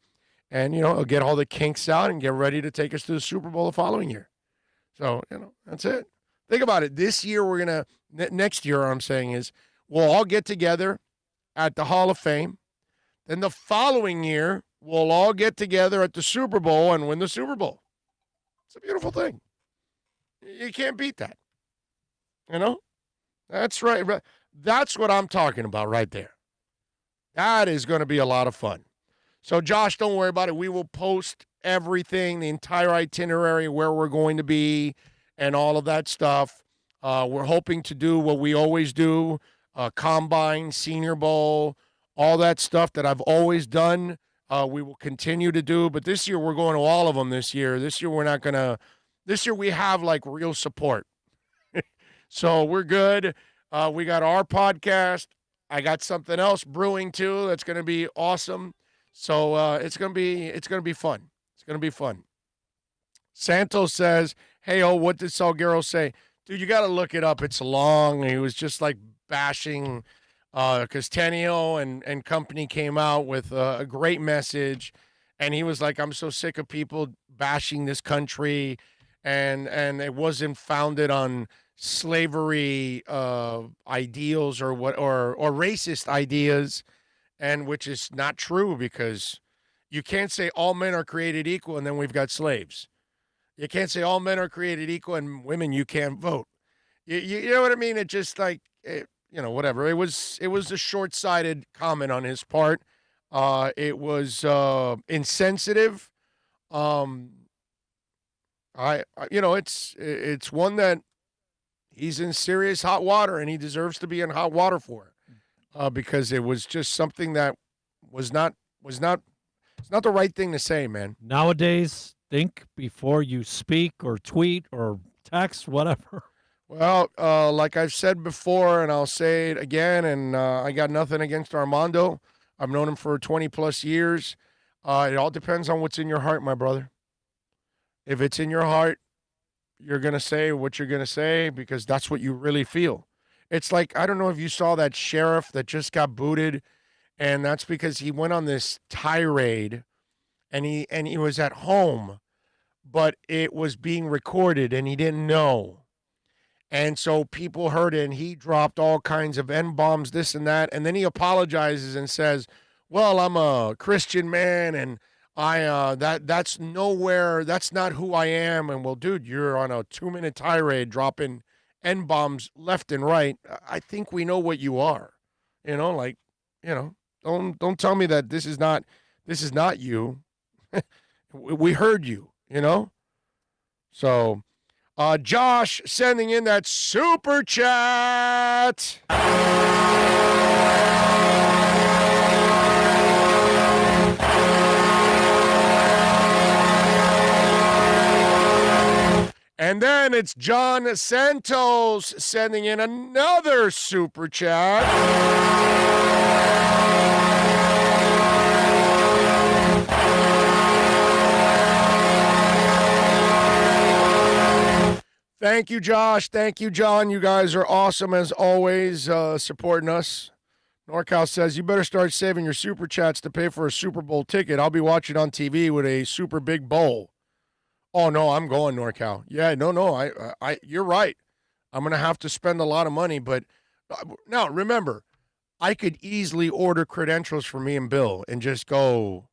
[SPEAKER 3] And, he'll get all the kinks out and get ready to take us to the Super Bowl the following year. So, that's it. Think about it. This year, next year, what I'm saying is, we'll all get together at the Hall of Fame. Then the following year, we'll all get together at the Super Bowl and win the Super Bowl. It's a beautiful thing. You can't beat that. That's right. That's what I'm talking about right there. That is going to be a lot of fun. So, Josh, don't worry about it. We will post everything, the entire itinerary, where we're going to be, and all of that stuff. We're hoping to do what we always do, Combine, Senior Bowl, all that stuff that I've always done. We will continue to do. But this year, we're going to all of them this year. This year, we're not going to – this year, we have, real support. So, we're good. We got our podcast. I got something else brewing, too, that's going to be awesome. So it's gonna be fun. It's gonna be fun. Santos says, "Hey, what did Salguero say, dude? You got to look it up. It's long. He was just bashing, because Tenio and company came out with a great message, and he was like, I'm so sick of people bashing this country, and it wasn't founded on slavery ideals or racist ideas." And which is not true because you can't say all men are created equal and then we've got slaves. You can't say all men are created equal and women you can't vote. You know what I mean? It just whatever. It was a short-sighted comment on his part. It was insensitive. It's one that he's in serious hot water and he deserves to be in hot water for it. Because it was just something that it's not the right thing to say, man.
[SPEAKER 4] Nowadays, think before you speak or tweet or text, whatever.
[SPEAKER 3] Well, like I've said before, and I'll say it again, and I got nothing against Armando. I've known him for 20-plus years. It all depends on what's in your heart, my brother. If it's in your heart, you're going to say what you're going to say because that's what you really feel. It's I don't know if you saw that sheriff that just got booted, and that's because he went on this tirade, and he was at home, but it was being recorded, and he didn't know. And so people heard it, and he dropped all kinds of N-bombs, this and that, and then he apologizes and says, well, I'm a Christian man, and that's nowhere, that's not who I am. And, well, dude, you're on a 2-minute tirade dropping N-bombs left and right. I think we know what you are. Don't tell me that this is not This is not you. We heard you, you know? So, Josh sending in that super chat. And then it's John Santos sending in another super chat. Thank you, Josh. Thank you, John. You guys are awesome as always, supporting us. NorCal says, you better start saving your super chats to pay for a Super Bowl ticket. I'll be watching on TV with a super big bowl. Oh, no, I'm going, NorCal. Yeah, no, I you're right. I'm going to have to spend a lot of money. But now, remember, I could easily order credentials for me and Bill and just go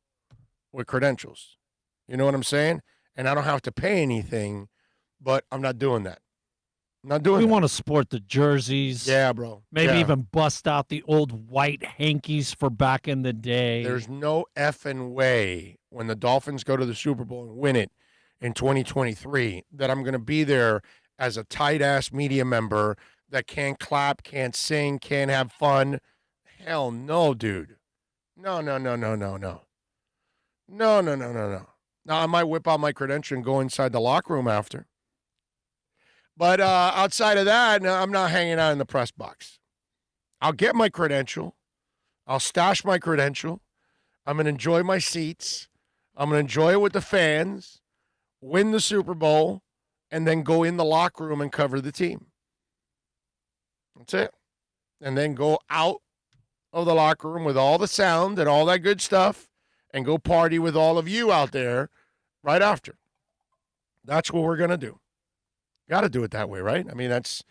[SPEAKER 3] with credentials. You know what I'm saying? And I don't have to pay anything, but I'm not doing that. I'm not doing
[SPEAKER 4] We
[SPEAKER 3] that.
[SPEAKER 4] want to sport the jerseys.
[SPEAKER 3] Yeah, bro.
[SPEAKER 4] Maybe
[SPEAKER 3] Yeah.
[SPEAKER 4] even bust out the old white hankies for back in the day.
[SPEAKER 3] There's no effing way when the Dolphins go to the Super Bowl and win it in 2023 that I'm going to be there as a tight-ass media member that can't clap, can't sing, can't have fun. Hell no, dude. No. No. Now, I might whip out my credential and go inside the locker room after. But outside of that, no, I'm not hanging out in the press box. I'll get my credential. I'll stash my credential. I'm going to enjoy my seats. I'm going to enjoy it with the fans, win the Super Bowl, and then go in the locker room and cover the team. That's it. And then go out of the locker room with all the sound and all that good stuff and go party with all of you out there right after. That's what we're going to do. Got to do it that way, right? I mean, that's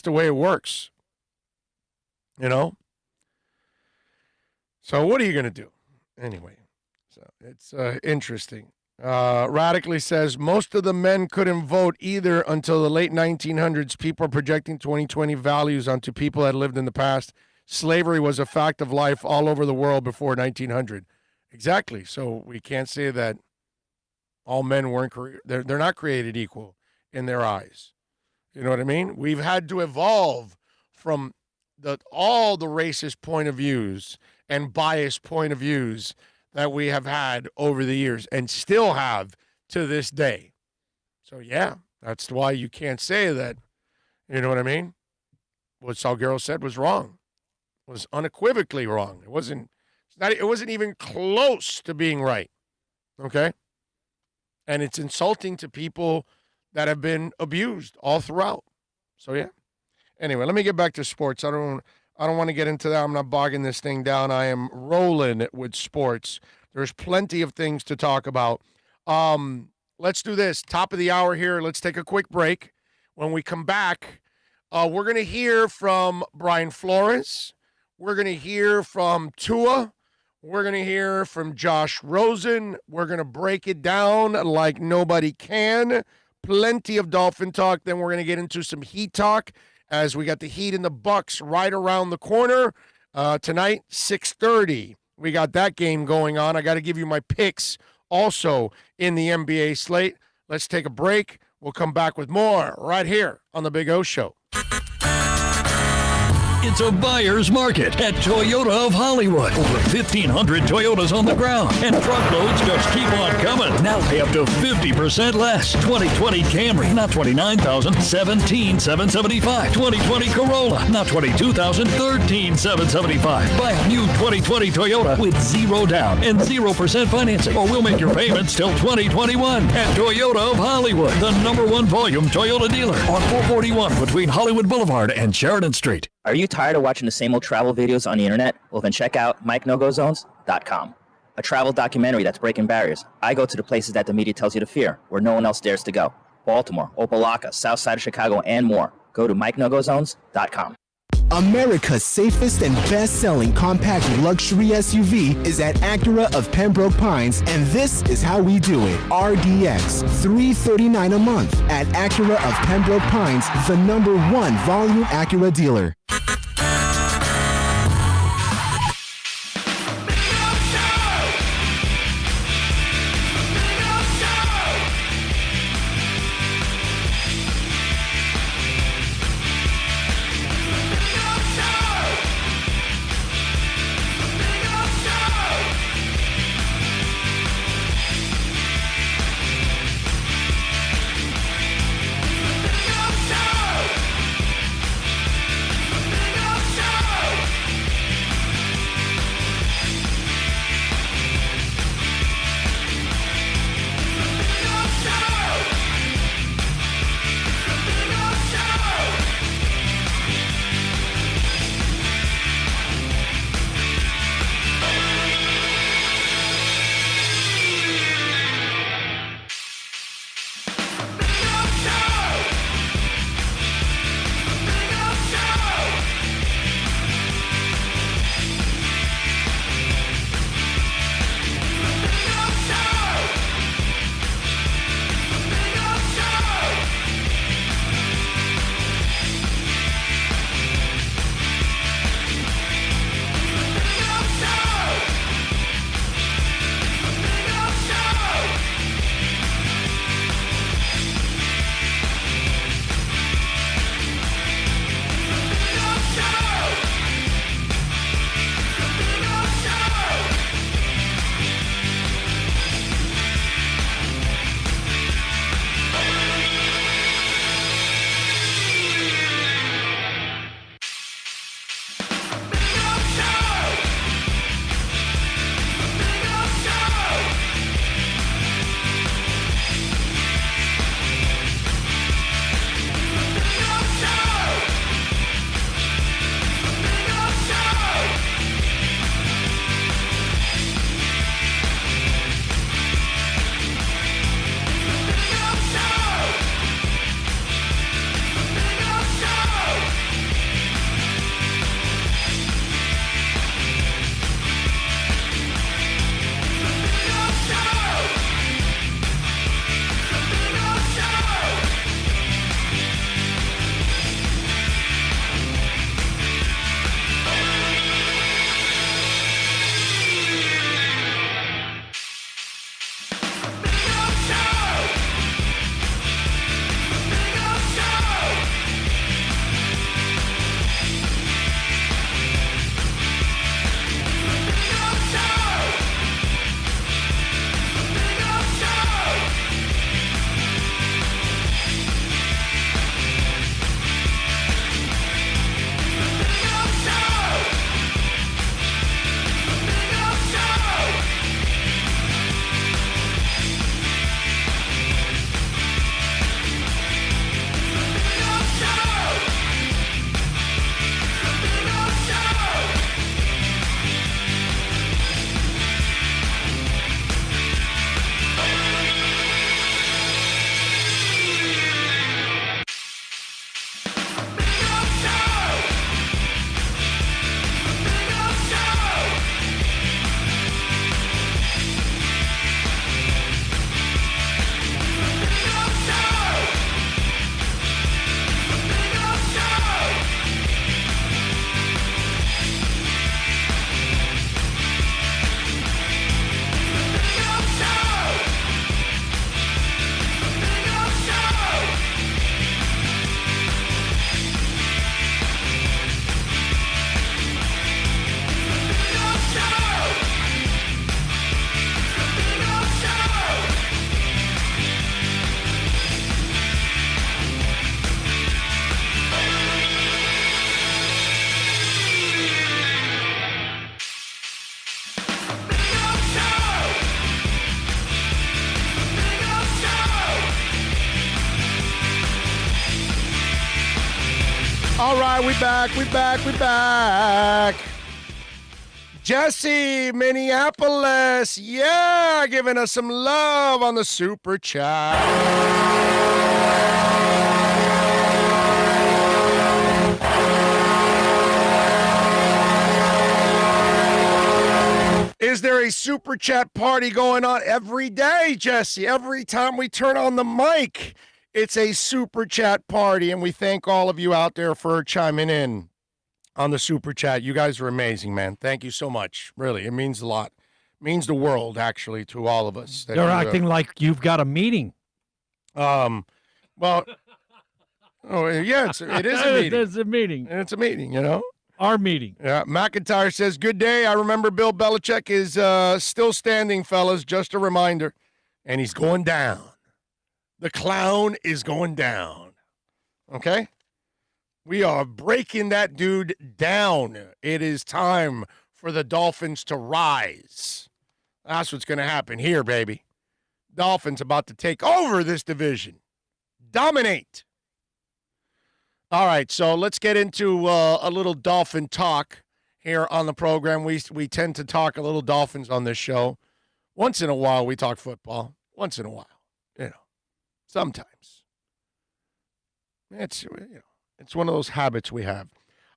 [SPEAKER 3] the way it works. You know? So what are you going to do? Anyway, so it's interesting. Radically says, most of the men couldn't vote either until the late 1900s. People are projecting 2020 values onto people that lived in the past. Slavery was a fact of life all over the world before 1900. Exactly. So we can't say that all men weren't they're not created equal in their eyes. You know what I mean? We've had to evolve from all the racist point of views and biased point of views that we have had over the years and still have to this day. So, yeah, that's why you can't say that, you know what I mean? What Salguero said was wrong. It was unequivocally wrong. It wasn't even close to being right, okay? And it's insulting to people that have been abused all throughout. So, yeah. Anyway, let me get back to sports. I don't want to get into that. I'm not bogging this thing down. I am rolling with sports. There's plenty of things to talk about. Let's do this. Top of the hour here. Let's take a quick break. When we come back, we're going to hear from Brian Flores. We're going to hear from Tua. We're going to hear from Josh Rosen. We're going to break it down like nobody can. Plenty of Dolphin talk. Then we're going to get into some Heat talk as we got the Heat and the Bucks right around the corner. Tonight, 6:30. We got that game going on. I got to give you my picks also in the NBA slate. Let's take a break. We'll come back with more right here on the Big O Show.
[SPEAKER 5] It's a buyer's market at Toyota of Hollywood. Over 1,500 Toyotas on the ground, and truckloads just keep on coming. Now pay up to 50% less. 2020 Camry, not $29,000, $17,775. 2020 Corolla, not $22,000, $13,775. Buy a new 2020 Toyota with zero down and 0% financing, or we'll make your payments till 2021. At Toyota of Hollywood, the #1 volume Toyota dealer on 441 between Hollywood Boulevard and Sheridan Street.
[SPEAKER 6] Are you tired of watching the same old travel videos on the internet? Well, then check out MikeNoGoZones.com, a travel documentary that's breaking barriers. I go to the places that the media tells you to fear, where no one else dares to go. Baltimore, Opelika, South Side of Chicago, and more. Go to MikeNoGoZones.com.
[SPEAKER 7] America's safest and best-selling compact luxury SUV is at Acura of Pembroke Pines, and this is how we do it. RDX, $339 a month at Acura of Pembroke Pines, the #1 volume Acura dealer.
[SPEAKER 3] right, we back. Jesse, Minneapolis, yeah, giving us some love on the super chat. Is there a super chat party going on every day, Jesse? Every time we turn on the mic, it's a super chat party, and we thank all of you out there for chiming in on the super chat. You guys are amazing, man. Thank you so much. Really, it means a lot. It means the world, actually, to all of us.
[SPEAKER 4] They're acting like you've got a meeting.
[SPEAKER 3] Well, oh yeah, it is a meeting.
[SPEAKER 4] It's a meeting.
[SPEAKER 3] It's a meeting, you know.
[SPEAKER 4] Our meeting.
[SPEAKER 3] Yeah, McIntyre says, good day. I remember Bill Belichick is still standing, fellas. Just a reminder. And he's going down. The clown is going down. Okay? We are breaking that dude down. It is time for the Dolphins to rise. That's what's going to happen here, baby. Dolphins about to take over this division. Dominate. All right, so let's get into a little Dolphin talk here on the program. We tend to talk a little Dolphins on this show. Once in a while, we talk football. Once in a while, you know. Sometimes. It's one of those habits we have.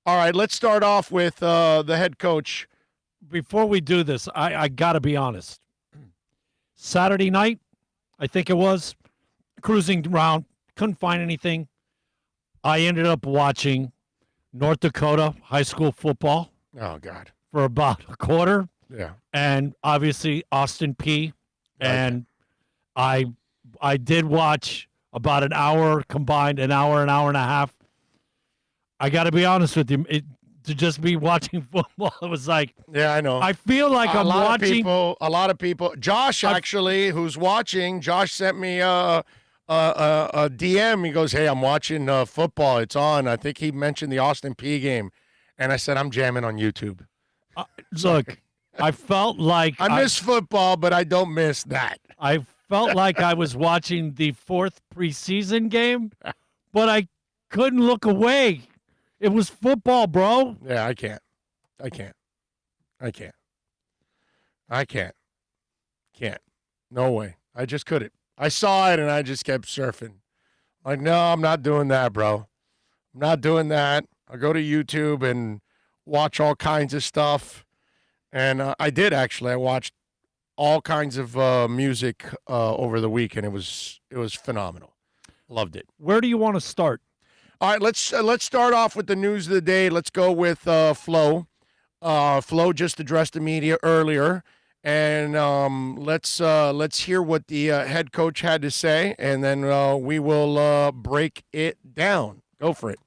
[SPEAKER 3] All right, let's start off with the head coach.
[SPEAKER 4] Before we do this, I got to be honest. Saturday night, I think it was, cruising around, couldn't find anything. I ended up watching North Dakota high school football.
[SPEAKER 3] Oh, God.
[SPEAKER 4] For about a quarter.
[SPEAKER 3] Yeah.
[SPEAKER 4] And obviously Austin Peay. And I did watch about an hour combined, an hour and a half. I got to be honest with you. To just be watching football, it was like,
[SPEAKER 3] yeah, I know.
[SPEAKER 4] I feel like I'm watching.
[SPEAKER 3] A lot of people. Josh, actually, who's watching, Josh sent me a DM. He goes, hey, I'm watching football. It's on. I think he mentioned the Austin Peay game. And I said, I'm jamming on YouTube.
[SPEAKER 4] Look, I felt like
[SPEAKER 3] I miss football, but I don't miss that.
[SPEAKER 4] I felt like I was watching the 4th preseason game, but I couldn't look away. It was football, bro.
[SPEAKER 3] Yeah, I can't. No way. I just couldn't. I saw it, and I just kept surfing. Like, no, I'm not doing that, bro. I'm not doing that. I go to YouTube and watch all kinds of stuff. And I did, actually. I watched all kinds of music over the week, and it was phenomenal. Loved it.
[SPEAKER 4] Where do you want to start?
[SPEAKER 3] All right, let's start off with the news of the day. Let's go with Flo. Flo just addressed the media earlier, and let's hear what the head coach had to say, and then we will break it down. Go for it.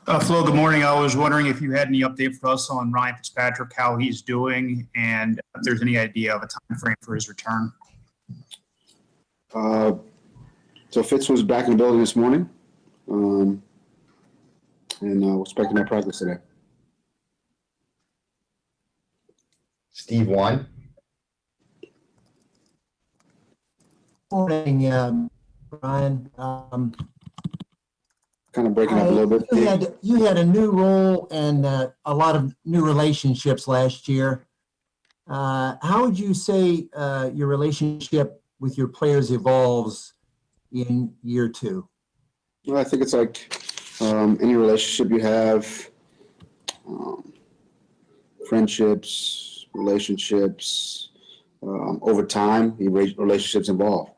[SPEAKER 9] Flo, good morning. I was wondering if you had any update for us on Ryan Fitzpatrick, how he's doing, and if there's any idea of a time frame for his return.
[SPEAKER 10] So Fitz was back in the building this morning. And we're expecting that practice today.
[SPEAKER 11] Steve Wine.
[SPEAKER 12] Morning, Brian.
[SPEAKER 10] Kind of breaking up a little bit.
[SPEAKER 12] You had a new role and a lot of new relationships last year. How would you say your relationship with your players evolves in year 2?
[SPEAKER 10] Well, I think it's like any relationship you have, friendships, relationships, over time, relationships evolve.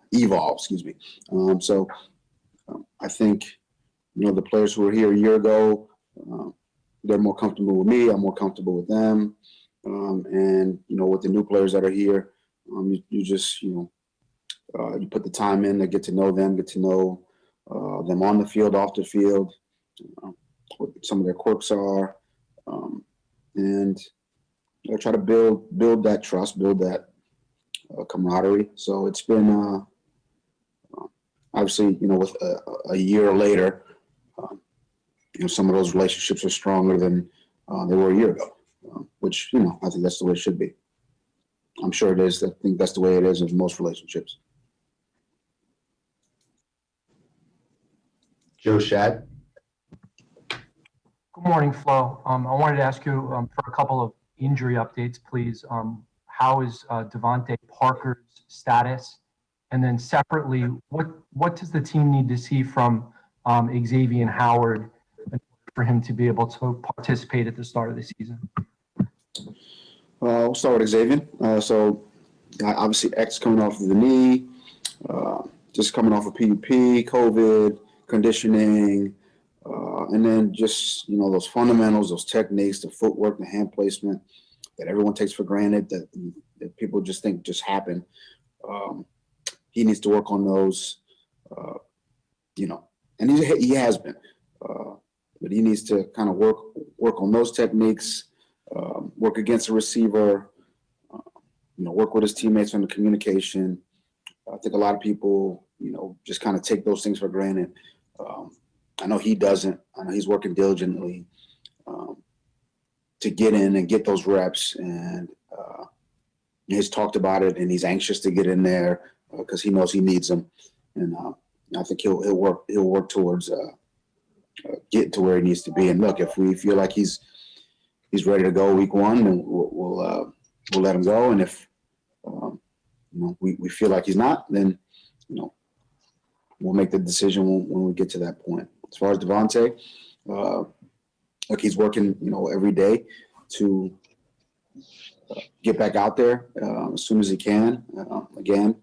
[SPEAKER 10] I think, the players who were here a year ago, they're more comfortable with me. I'm more comfortable with them. And with the new players that are here, you just, you put the time in to get to know them, get to know them on the field, off the field, what some of their quirks are, and try to build that trust, build that camaraderie. So it's been obviously, with a year later, some of those relationships are stronger than they were a year ago, which I think that's the way it should be. I'm sure it is. I think that's the way it is in most relationships.
[SPEAKER 11] Joe Shad.
[SPEAKER 13] Good morning, Flo. I wanted to ask you for a couple of injury updates, please. How is Devontae Parker's status? And then separately, what does the team need to see from Xavier Howard for him to be able to participate at the start of the season?
[SPEAKER 10] We'll start with Xavier. So obviously X coming off of the knee, just coming off of PUP, COVID, conditioning, and then just, those fundamentals, those techniques, the footwork, the hand placement that everyone takes for granted that people just think just happen. He needs to work on those, and he has been, but he needs to kind of work on those techniques, work against a receiver, work with his teammates on the communication. I think a lot of people, just kind of take those things for granted. I know he doesn't. I know he's working diligently to get in and get those reps, and he's talked about it, and he's anxious to get in there because he knows he needs them. And I think he'll work towards getting to where he needs to be. And look, if we feel like he's ready to go week one, then we'll let him go. And if we feel like he's not, then we'll make the decision when we get to that point. As far as Devontae, look, he's working every day to get back out there as soon as he can. Again,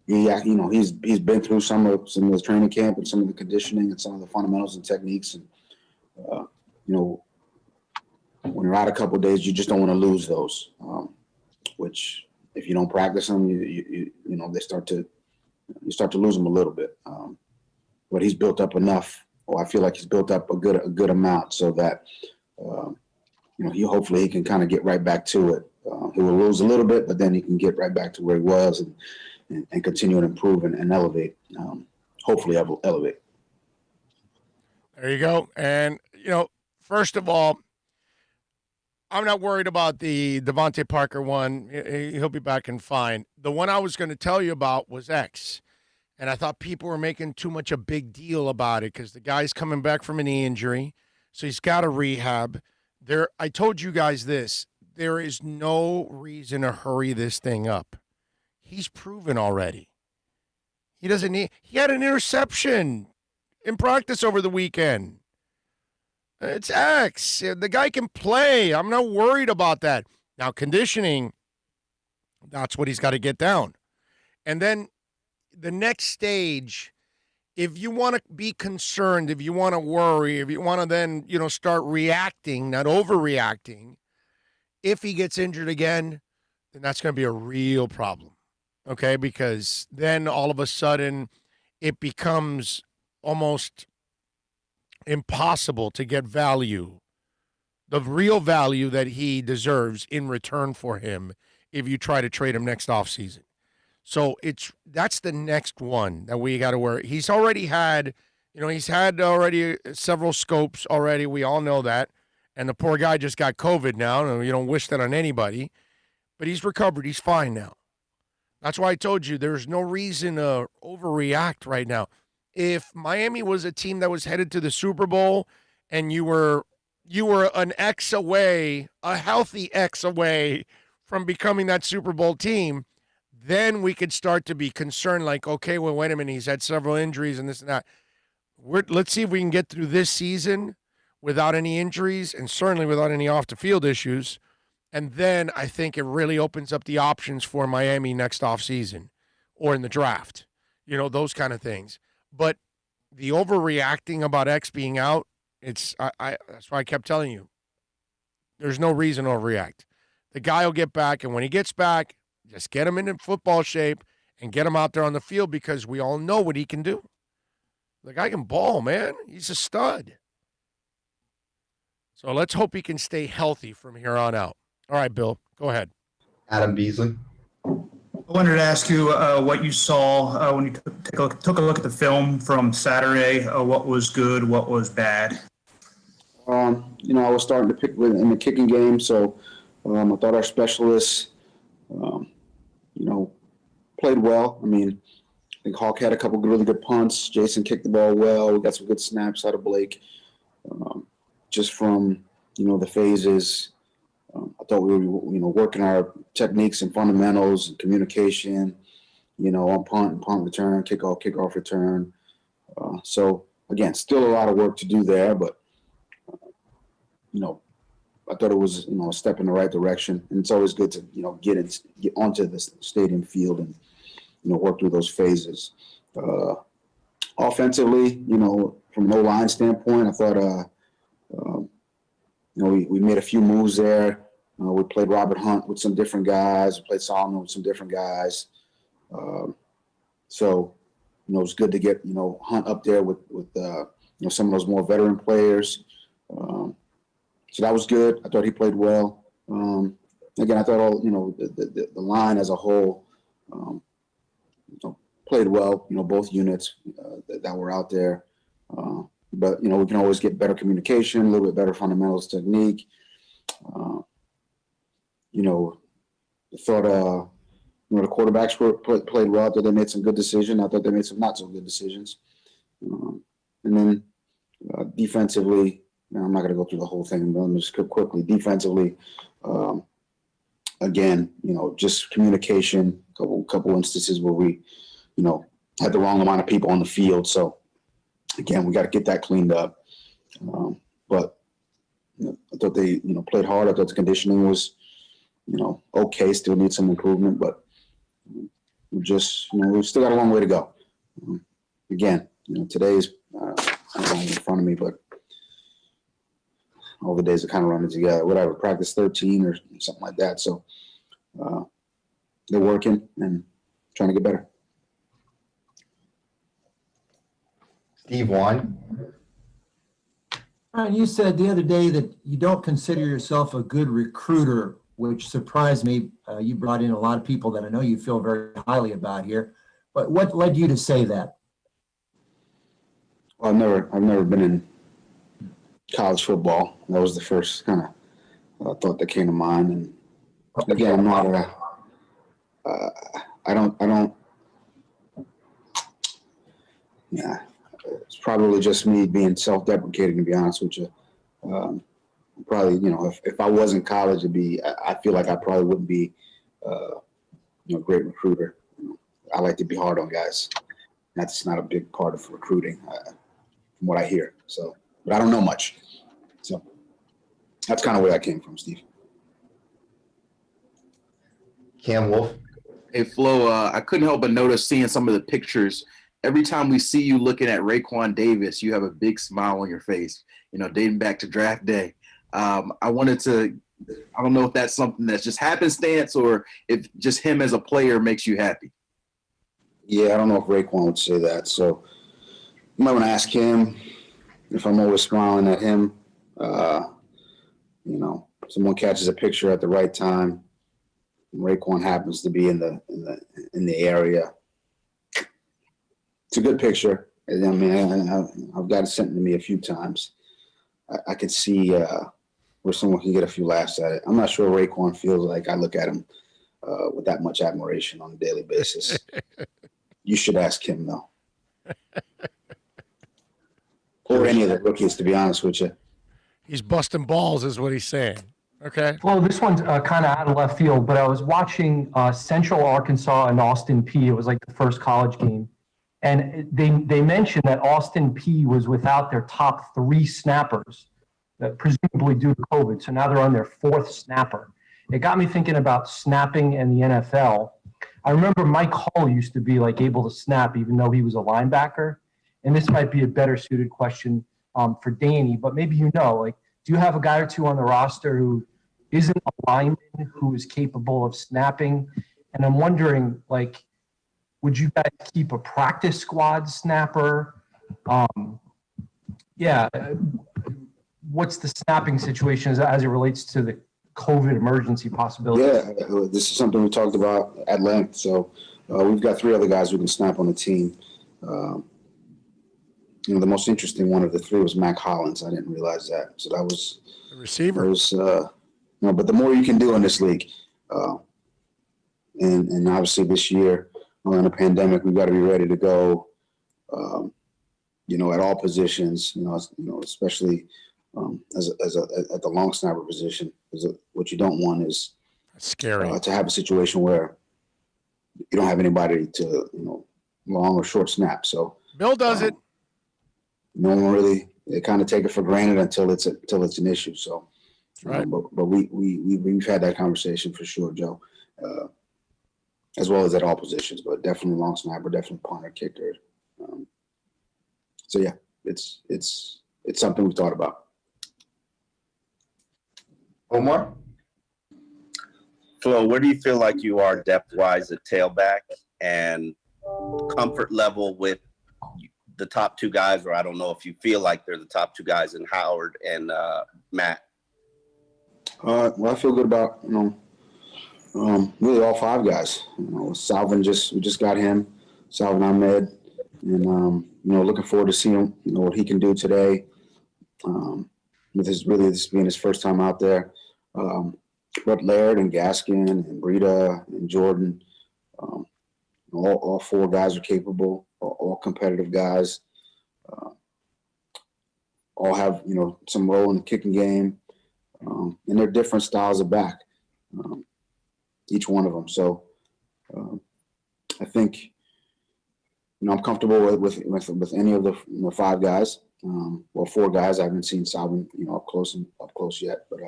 [SPEAKER 10] he's been through some of the training camp and some of the conditioning and some of the fundamentals and techniques. And when you're out a couple of days, you just don't want to lose those. Which, if you don't practice them, you start to lose them a little bit. But he's built up enough. I feel like he's built up a good amount so that hopefully he can kind of get right back to it. He will lose a little bit, but then he can get right back to where he was and continue to improve and elevate. Hopefully elevate.
[SPEAKER 3] There you go. And, first of all, I'm not worried about the Devontae Parker one. He'll be back and fine. The one I was going to tell you about was X. And I thought people were making too much a big deal about it because the guy's coming back from a knee injury. So he's got a rehab. I told you guys this. There is no reason to hurry this thing up. He's proven already. He had an interception in practice over the weekend. It's X. The guy can play. I'm not worried about that. Now, conditioning, that's what he's got to get down. And then the next stage, if you want to be concerned, if you want to worry, if you want to then, start reacting, not overreacting, if he gets injured again, then that's going to be a real problem. Okay? Because then all of a sudden it becomes almost impossible to get value, the real value that he deserves in return for him if you try to trade him next offseason. So that's the next one that we got to worry. He's already had, he's had already several scopes already. We all know that. And the poor guy just got COVID now. And you don't wish that on anybody. But he's recovered. He's fine now. That's why I told you there's no reason to overreact right now. If Miami was a team that was headed to the Super Bowl and you were an X away, a healthy X away from becoming that Super Bowl team, then we could start to be concerned like, okay, well, wait a minute, he's had several injuries and this and that. Let's see if we can get through this season without any injuries and certainly without any off-the-field issues. And then I think it really opens up the options for Miami next offseason or in the draft, those kind of things. But the overreacting about X being out, that's why I kept telling you, there's no reason to overreact. The guy will get back, and when he gets back, just get him in football shape and get him out there on the field because we all know what he can do. The guy can ball, man. He's a stud. So let's hope he can stay healthy from here on out. All right, Bill, go ahead.
[SPEAKER 11] Adam Beasley.
[SPEAKER 9] I wanted to ask you what you saw when you took a look at the film from Saturday. What was good? What was bad?
[SPEAKER 10] I was starting to pick in the kicking game, so I thought our specialists, played well. I think Hawk had a couple really good punts. Jason kicked the ball well. We got some good snaps out of Blake. just from, the phases. I thought we were, working our techniques and fundamentals and communication, on punt return, kickoff return. So again, still a lot of work to do there, but I thought it was, a step in the right direction. And it's always good to, get onto the stadium field and, work through those phases. Offensively, from an O-line standpoint, I thought, we made a few moves there. We played Robert Hunt with some different guys. We played Solomon with some different guys. So, it was good to get, Hunt up there with some of those more veteran players. So that was good. I thought he played well. Again, I thought all, the line as a whole played well, both units that were out there. But, we can always get better communication, a little bit better fundamentals technique. I thought, the quarterbacks played well. I thought they made some good decisions. I thought they made some not so good decisions. And then defensively, I'm not going to go through the whole thing, but let me just quickly. Defensively, again, just communication, couple instances where we, had the wrong amount of people on the field. So, again, we got to get that cleaned up. But I thought they, played hard. I thought the conditioning was, okay, still need some improvement, but we just, we've still got a long way to go. Again, today's not in front of me, but all the days are kind of running together. Whatever, practice 13 or something like that. So they're working and trying to get better.
[SPEAKER 11] Steve Wine.
[SPEAKER 12] Ryan, you said the other day that you don't consider yourself a good recruiter, which surprised me. You brought in a lot of people that I know you feel very highly about here. But what led you to say that?
[SPEAKER 10] Well, I've never been in college football. That was the first kind of thought that came to mind. And again, I'm not I don't. Yeah, it's probably just me being self-deprecating, to be honest with you. Probably, if I was in college, I feel like I probably wouldn't be, a great recruiter. I like to be hard on guys. That's not a big part of recruiting, from what I hear. So, but I don't know much. So that's kind of where that came from, Steve.
[SPEAKER 11] Cam Wolf.
[SPEAKER 14] Hey, Flo, I couldn't help but notice seeing some of the pictures. Every time we see you looking at Raekwon Davis, you have a big smile on your face, dating back to draft day. I don't know if that's something that's just happenstance or if just him as a player makes you happy.
[SPEAKER 10] Yeah, I don't know if Raekwon would say that. So you might want to ask him if I'm always smiling at him. Someone catches a picture at the right time. Raekwon happens to be in the area. It's a good picture. I mean, I've got it sent to me a few times. I could see where someone can get a few laughs at it. I'm not sure Raekwon feels like I look at him with that much admiration on a daily basis. You should ask him, though. Or any of the rookies, to be honest with you.
[SPEAKER 3] He's busting balls is what he's saying. Okay.
[SPEAKER 13] Well, this one's kind of out of left field, but I was watching Central Arkansas and Austin Peay. It was like the first college game. And they mentioned that Austin Peay was without their top 3 snappers, presumably due to COVID. So now they're on their 4th snapper. It got me thinking about snapping in the NFL. I remember Mike Hall used to be able to snap even though he was a linebacker. And this might be a better suited question for Danny, but maybe do you have a guy or two on the roster who isn't a lineman who is capable of snapping? And I'm wondering, would you guys keep a practice squad snapper? What's the snapping situation as it relates to the COVID emergency possibilities?
[SPEAKER 10] Yeah, this is something we talked about at length. So we've got 3 other guys who can snap on the team. The most interesting one of the 3 was Mac Hollins. I didn't realize that. So that was
[SPEAKER 3] the receiver.
[SPEAKER 10] But the more you can do in this league, and obviously this year in the pandemic, we've got to be ready to go. at all positions, especially at the long snapper position. What you don't want is
[SPEAKER 3] scary
[SPEAKER 10] to have a situation where you don't have anybody to, long or short snap. So
[SPEAKER 3] Bill does it.
[SPEAKER 10] No one really, they kind of take it for granted until it's an issue. So,
[SPEAKER 3] right.
[SPEAKER 10] But we've had that conversation for sure, Joe, as well as at all positions, but definitely long snapper, definitely punter, kicker. So yeah, it's something we've thought about.
[SPEAKER 11] Omar?
[SPEAKER 15] Flo, where do you feel like you are depth-wise at tailback and comfort level with the top two guys, or I don't know if you feel like they're the top two guys in Howard and Matt?
[SPEAKER 10] Well, I feel good about, really all five guys. Salvin we just got him, Salvin Ahmed, and, looking forward to seeing, what he can do today. With this being his first time out there. But Laird and Gaskin and Breida and Jordan, all four guys are capable, all competitive guys. All have, some role in the kicking game. And they're different styles of back, each one of them. So I think, I'm comfortable with any of the five guys. Four guys. I haven't seen Salvin, up close yet, but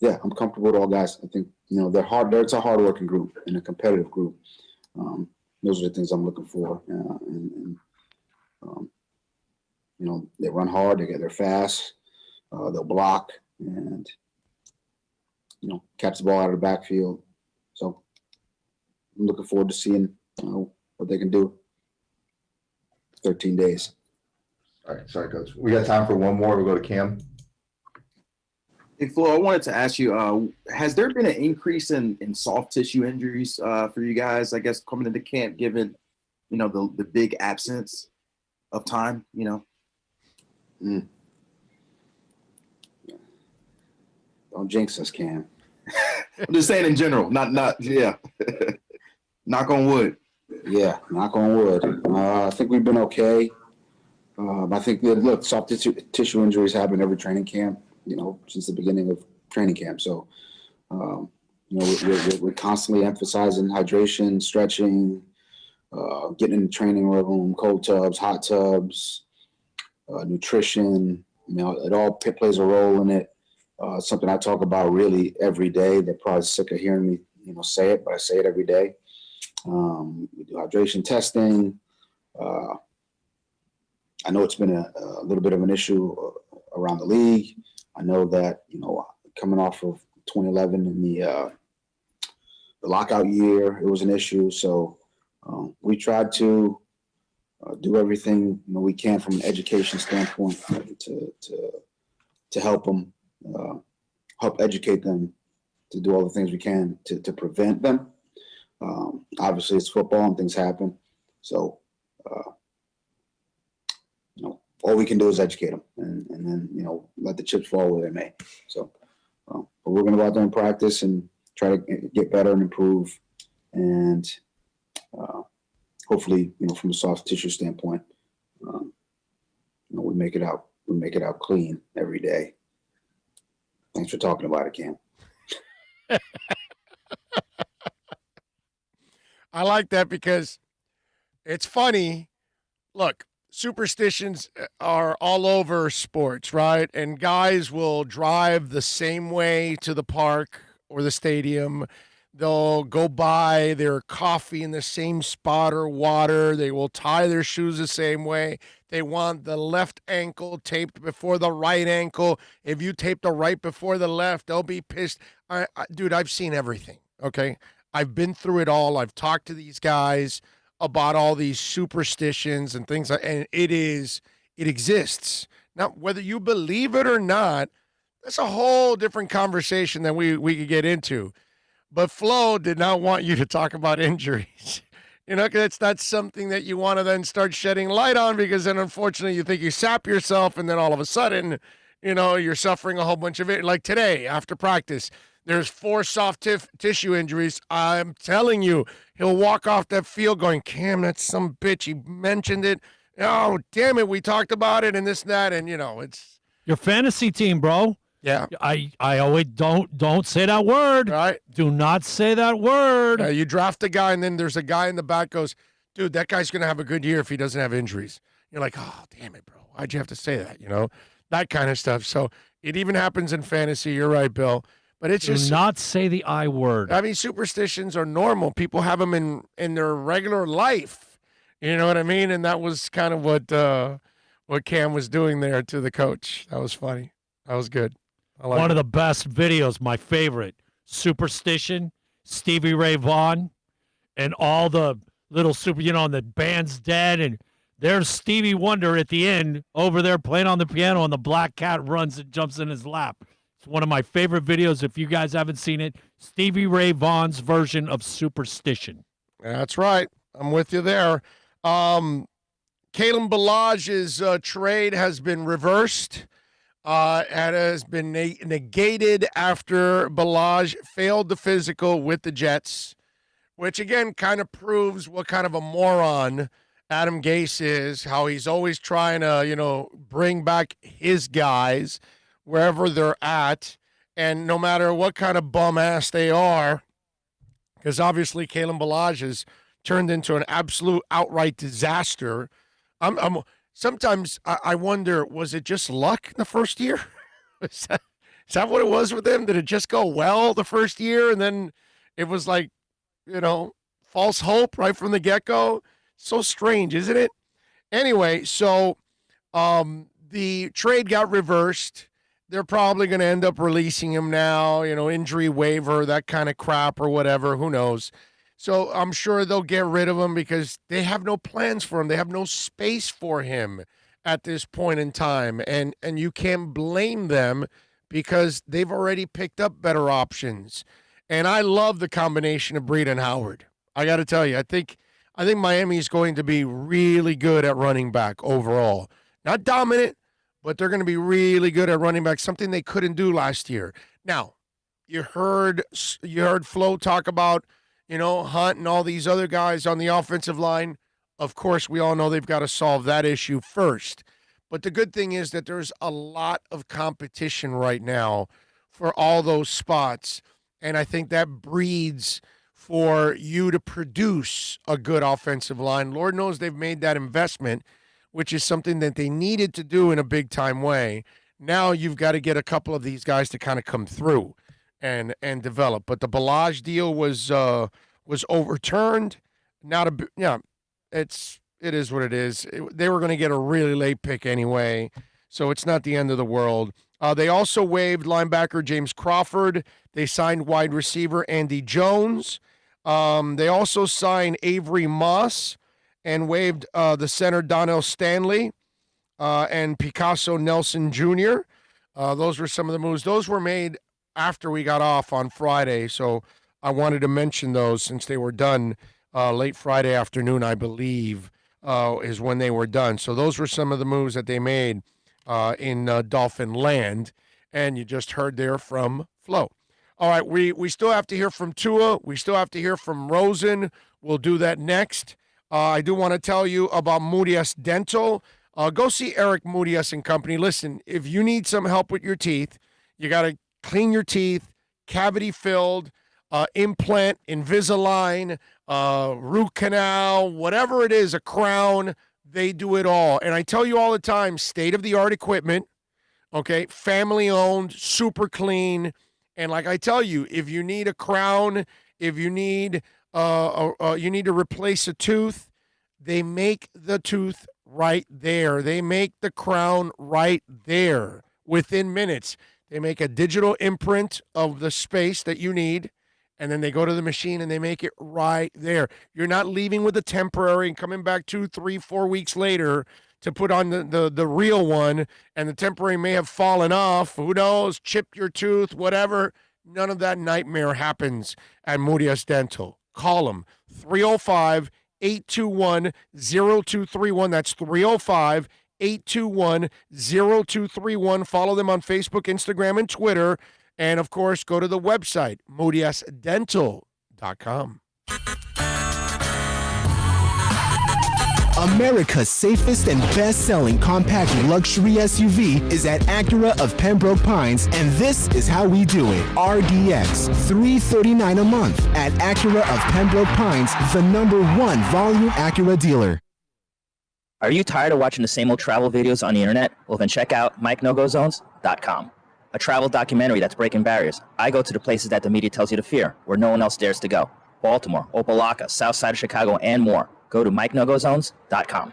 [SPEAKER 10] yeah, I'm comfortable with all guys. I think, they're hard. It's a hard-working group and a competitive group. Those are the things I'm looking for. They run hard. They're fast. They'll block and, catch the ball out of the backfield. So I'm looking forward to seeing what they can do. 13 days.
[SPEAKER 11] All right, sorry, Coach. We got time for one more. We'll go to Cam.
[SPEAKER 14] Hey, Flo, I wanted to ask you, has there been an increase in soft tissue injuries for you guys, I guess, coming into camp, given, the big absence of time,
[SPEAKER 10] Don't jinx us, Cam.
[SPEAKER 14] I'm just saying in general, not yeah. Knock on wood.
[SPEAKER 10] Yeah, knock on wood. I think we've been okay. I think that, soft tissue injuries happen every training camp, since the beginning of training camp. So, we're constantly emphasizing hydration, stretching, getting in the training room, cold tubs, hot tubs, nutrition. It all plays a role in it. Something I talk about really every day. They're probably sick of hearing me, say it, but I say it every day. We do hydration testing. I know it's been a little bit of an issue around the league. I know that, coming off of 2011 in the lockout year, it was an issue. So we tried to do everything we can from an education standpoint to help them, help educate them, to do all the things we can to prevent them. Obviously, it's football and things happen. So, all we can do is educate them and then, let the chips fall where they may. So, but we're going to go out there and practice and try to get better and improve. And hopefully, from a soft tissue standpoint, we make it out. We make it out clean every day. Thanks for talking about it, Cam.
[SPEAKER 3] I like that because it's funny. Look, superstitions are all over sports, right? And guys will drive the same way to the park or the stadium. They'll go buy their coffee in the same spot or water. They will tie their shoes the same way. They want the left ankle taped before the right ankle. If you tape the right before the left, they'll be pissed. Dude, I've seen everything, okay? I've been through it all. I've talked to these guys about all these superstitions and things, and it exists. Now, whether you believe it or not, that's a whole different conversation that we could get into. But Flo did not want you to talk about injuries. Because that's not something that you want to then start shedding light on, because then unfortunately you think you sap yourself, and then all of a sudden, you're suffering a whole bunch of it. Like today, after practice, There's 4 soft tissue injuries. I'm telling you, he'll walk off that field going, Cam, that's some bitch. He mentioned it. Oh, damn it. We talked about it and this and that. And, it's
[SPEAKER 4] your fantasy team, bro.
[SPEAKER 3] Yeah.
[SPEAKER 4] I always don't say that word.
[SPEAKER 3] Right.
[SPEAKER 4] Do not say that word.
[SPEAKER 3] You draft a guy, and then there's a guy in the back goes, dude, that guy's going to have a good year if he doesn't have injuries. You're like, oh, damn it, bro. Why'd you have to say that? That kind of stuff. So it even happens in fantasy. You're right, Bill. But it's just
[SPEAKER 4] do not say the I word.
[SPEAKER 3] I mean, superstitions are normal. People have them in their regular life. You know what I mean? And that was kind of what Cam was doing there to the coach. That was funny. That was good.
[SPEAKER 4] One of the best videos, my favorite, Superstition, Stevie Ray Vaughan, and all the little and the band's dead, and there's Stevie Wonder at the end over there playing on the piano, and the black cat runs and jumps in his lap. It's one of my favorite videos. If you guys haven't seen it, Stevie Ray Vaughan's version of Superstition.
[SPEAKER 3] That's right. I'm with you there. Kalen Ballage's trade has been reversed. And has been negated after Ballage failed the physical with the Jets, which again kind of proves what kind of a moron Adam Gase is, how he's always trying to, bring back his guys wherever they're at. And no matter what kind of bum ass they are, because obviously Kalen Ballage has turned into an absolute outright disaster. Sometimes I wonder, was it just luck the first year? Is that what it was with him? Did it just go well the first year, and then it was like, false hope right from the get-go? So strange, isn't it? Anyway, so the trade got reversed. They're probably going to end up releasing him now, injury waiver, that kind of crap or whatever. Who knows? So I'm sure they'll get rid of him because they have no plans for him. They have no space for him at this point in time. And you can't blame them because they've already picked up better options. And I love the combination of Breida and Howard. I got to tell you, I think Miami is going to be really good at running back overall. Not dominant, but they're going to be really good at running back, something they couldn't do last year. Now, you heard Flo talk about Hunt and all these other guys on the offensive line. Of course, we all know they've got to solve that issue first. But the good thing is that there's a lot of competition right now for all those spots. And I think that breeds for you to produce a good offensive line. Lord knows they've made that investment, which is something that they needed to do in a big-time way. Now you've got to get a couple of these guys to kind of come through and develop. But the Ballage deal was overturned. It is what it is. They were going to get a really late pick anyway, so it's not the end of the world. They also waived linebacker James Crawford. They signed wide receiver Andy Jones. They also signed Avery Moss and waived the center Donnell Stanley and Picasso Nelson Jr. Those were some of the moves. Those were made after we got off on Friday, so I wanted to mention those since they were done late Friday afternoon, I believe, is when they were done. So those were some of the moves that they made in Dolphin Land, and you just heard there from Flo. All right, we still have to hear from Tua. We still have to hear from Rosen. We'll do that next. I do want to tell you about Moodius Dental. Go see Eric Moodius and Company. Listen, if you need some help with your teeth, you got to clean your teeth, cavity filled, implant, Invisalign, root canal, whatever it is, a crown, they do it all. And I tell you all the time, state-of-the-art equipment, okay, family-owned, super clean. And like I tell you, if you need a crown, if you need to replace a tooth, they make the tooth right there. They make the crown right there within minutes. They make a digital imprint of the space that you need, and then they go to the machine and they make it right there. You're not leaving with a temporary and coming back 2, 3, 4 weeks later to put on the real one, and the temporary may have fallen off. Who knows? Chipped your tooth, whatever. None of that nightmare happens at Moodius Dental. Call them, 305-821-0231. That's 305-821-0231. Follow them on Facebook, Instagram, and Twitter. And, of course, go to the website, moodyasdental.com.
[SPEAKER 7] America's safest and best-selling compact luxury SUV is at Acura of Pembroke Pines, and this is how we do it. RDX, $339 a month at Acura of Pembroke Pines, the #1 volume Acura dealer.
[SPEAKER 6] Are you tired of watching the same old travel videos on the internet? Well, then check out MikeNoGoZones.com, a travel documentary that's breaking barriers. I go to the places that the media tells you to fear, where no one else dares to go. Baltimore, Opelika, South Side of Chicago, and more. Go to MikeNoGoZones.com.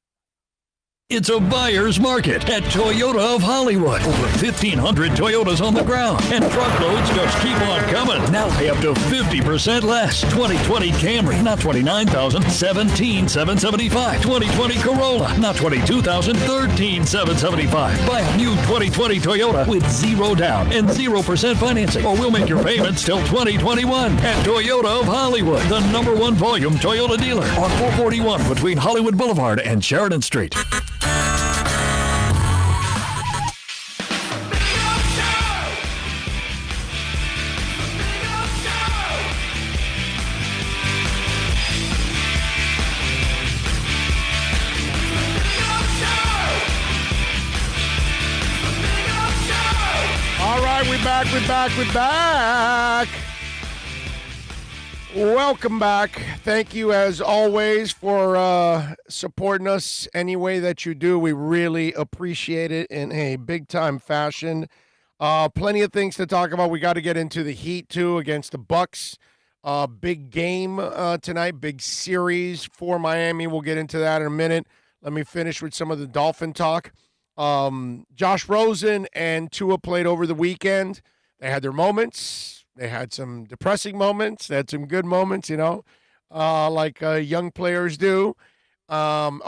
[SPEAKER 5] It's a buyer's market at Toyota of Hollywood. Over 1,500 Toyotas on the ground, and truckloads just keep on coming. Now pay up to 50% less. 2020 Camry, not $29,000, $17,775. 2020 Corolla, not $22,000, $13,775. Buy a new 2020 Toyota with 0 down and 0% financing, or we'll make your payments till 2021. At Toyota of Hollywood, the #1 volume Toyota dealer on 441 between Hollywood Boulevard and Sheridan Street.
[SPEAKER 3] We're back. Welcome back. Thank you, as always, for supporting us any way that you do. We really appreciate it in a big-time fashion. Plenty of things to talk about. We got to get into the Heat, too, against the Bucks. Big game tonight, big series for Miami. We'll get into that in a minute. Let me finish with some of the Dolphin talk. Josh Rosen and Tua played over the weekend. They had their moments. They had some depressing moments. They had some good moments, like young players do. And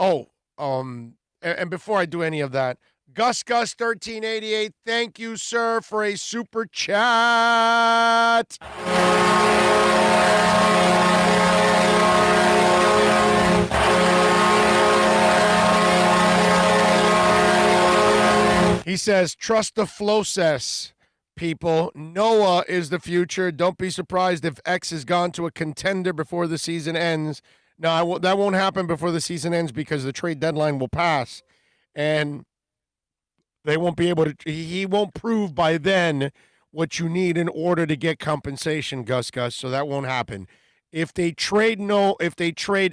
[SPEAKER 3] before I do any of that, Gus 1388, thank you, sir, for a super chat. He says, trust the process, people. Noah is the future. Don't be surprised if X has gone to a contender before the season ends. No, that won't happen before the season ends because the trade deadline will pass. And they won't be able to – he won't prove by then what you need in order to get compensation, Gus. So that won't happen. If they trade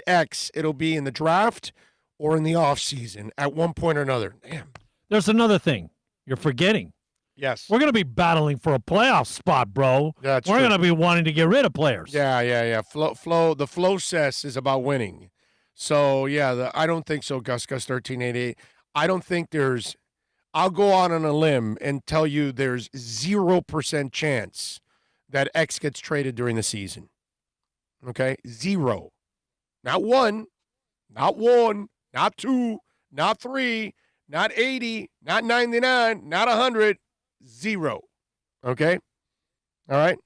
[SPEAKER 3] X, it'll be in the draft or in the offseason at one point or another. Damn.
[SPEAKER 4] There's another thing you're forgetting.
[SPEAKER 3] Yes.
[SPEAKER 4] We're going to be battling for a playoff spot, bro.
[SPEAKER 3] That's
[SPEAKER 4] We're
[SPEAKER 3] true.
[SPEAKER 4] going to be wanting to get rid of players.
[SPEAKER 3] Yeah. The process is about winning. So, yeah, I don't think so, Gus 1388. I don't think there's – I'll go out on a limb and tell you there's 0% chance that X gets traded during the season. Okay? 0. Not 1, not 2, not 3, not 80, not 99, not 100, 0. Okay? All right?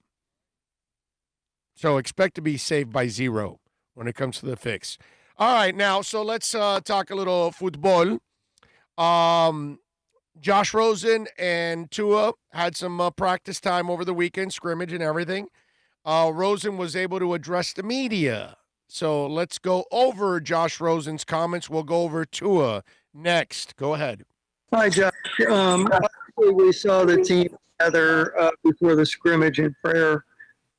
[SPEAKER 3] So expect to be saved by 0 when it comes to the fix. All right, now, so let's talk a little football. Josh Rosen and Tua had some practice time over the weekend, scrimmage and everything. Rosen was able to address the media. So let's go over Josh Rosen's comments. We'll go over Tua next. Go ahead.
[SPEAKER 16] Hi, Josh. We saw the team together before the scrimmage in prayer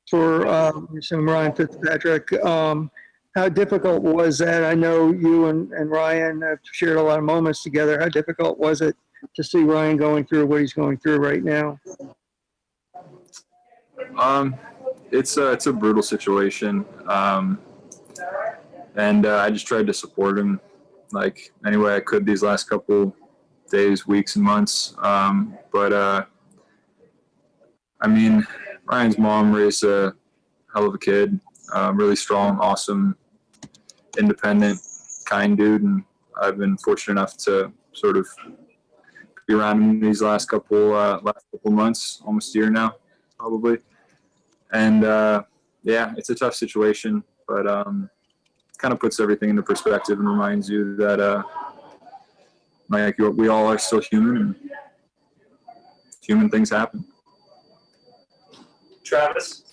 [SPEAKER 16] for Ryan Fitzpatrick. How difficult was that? I know you and Ryan have shared a lot of moments together. How difficult was it to see Ryan going through what he's going through right now?
[SPEAKER 17] It's a brutal situation. And I just tried to support him like any way I could these last couple days, weeks, and months. Ryan's mom raised a hell of a kid, really strong, awesome, independent, kind dude. And I've been fortunate enough to sort of be around him these last couple months, almost a year now, probably. And it's a tough situation, but kind of puts everything into perspective and reminds you that we all are still human, and human things happen.
[SPEAKER 18] Travis.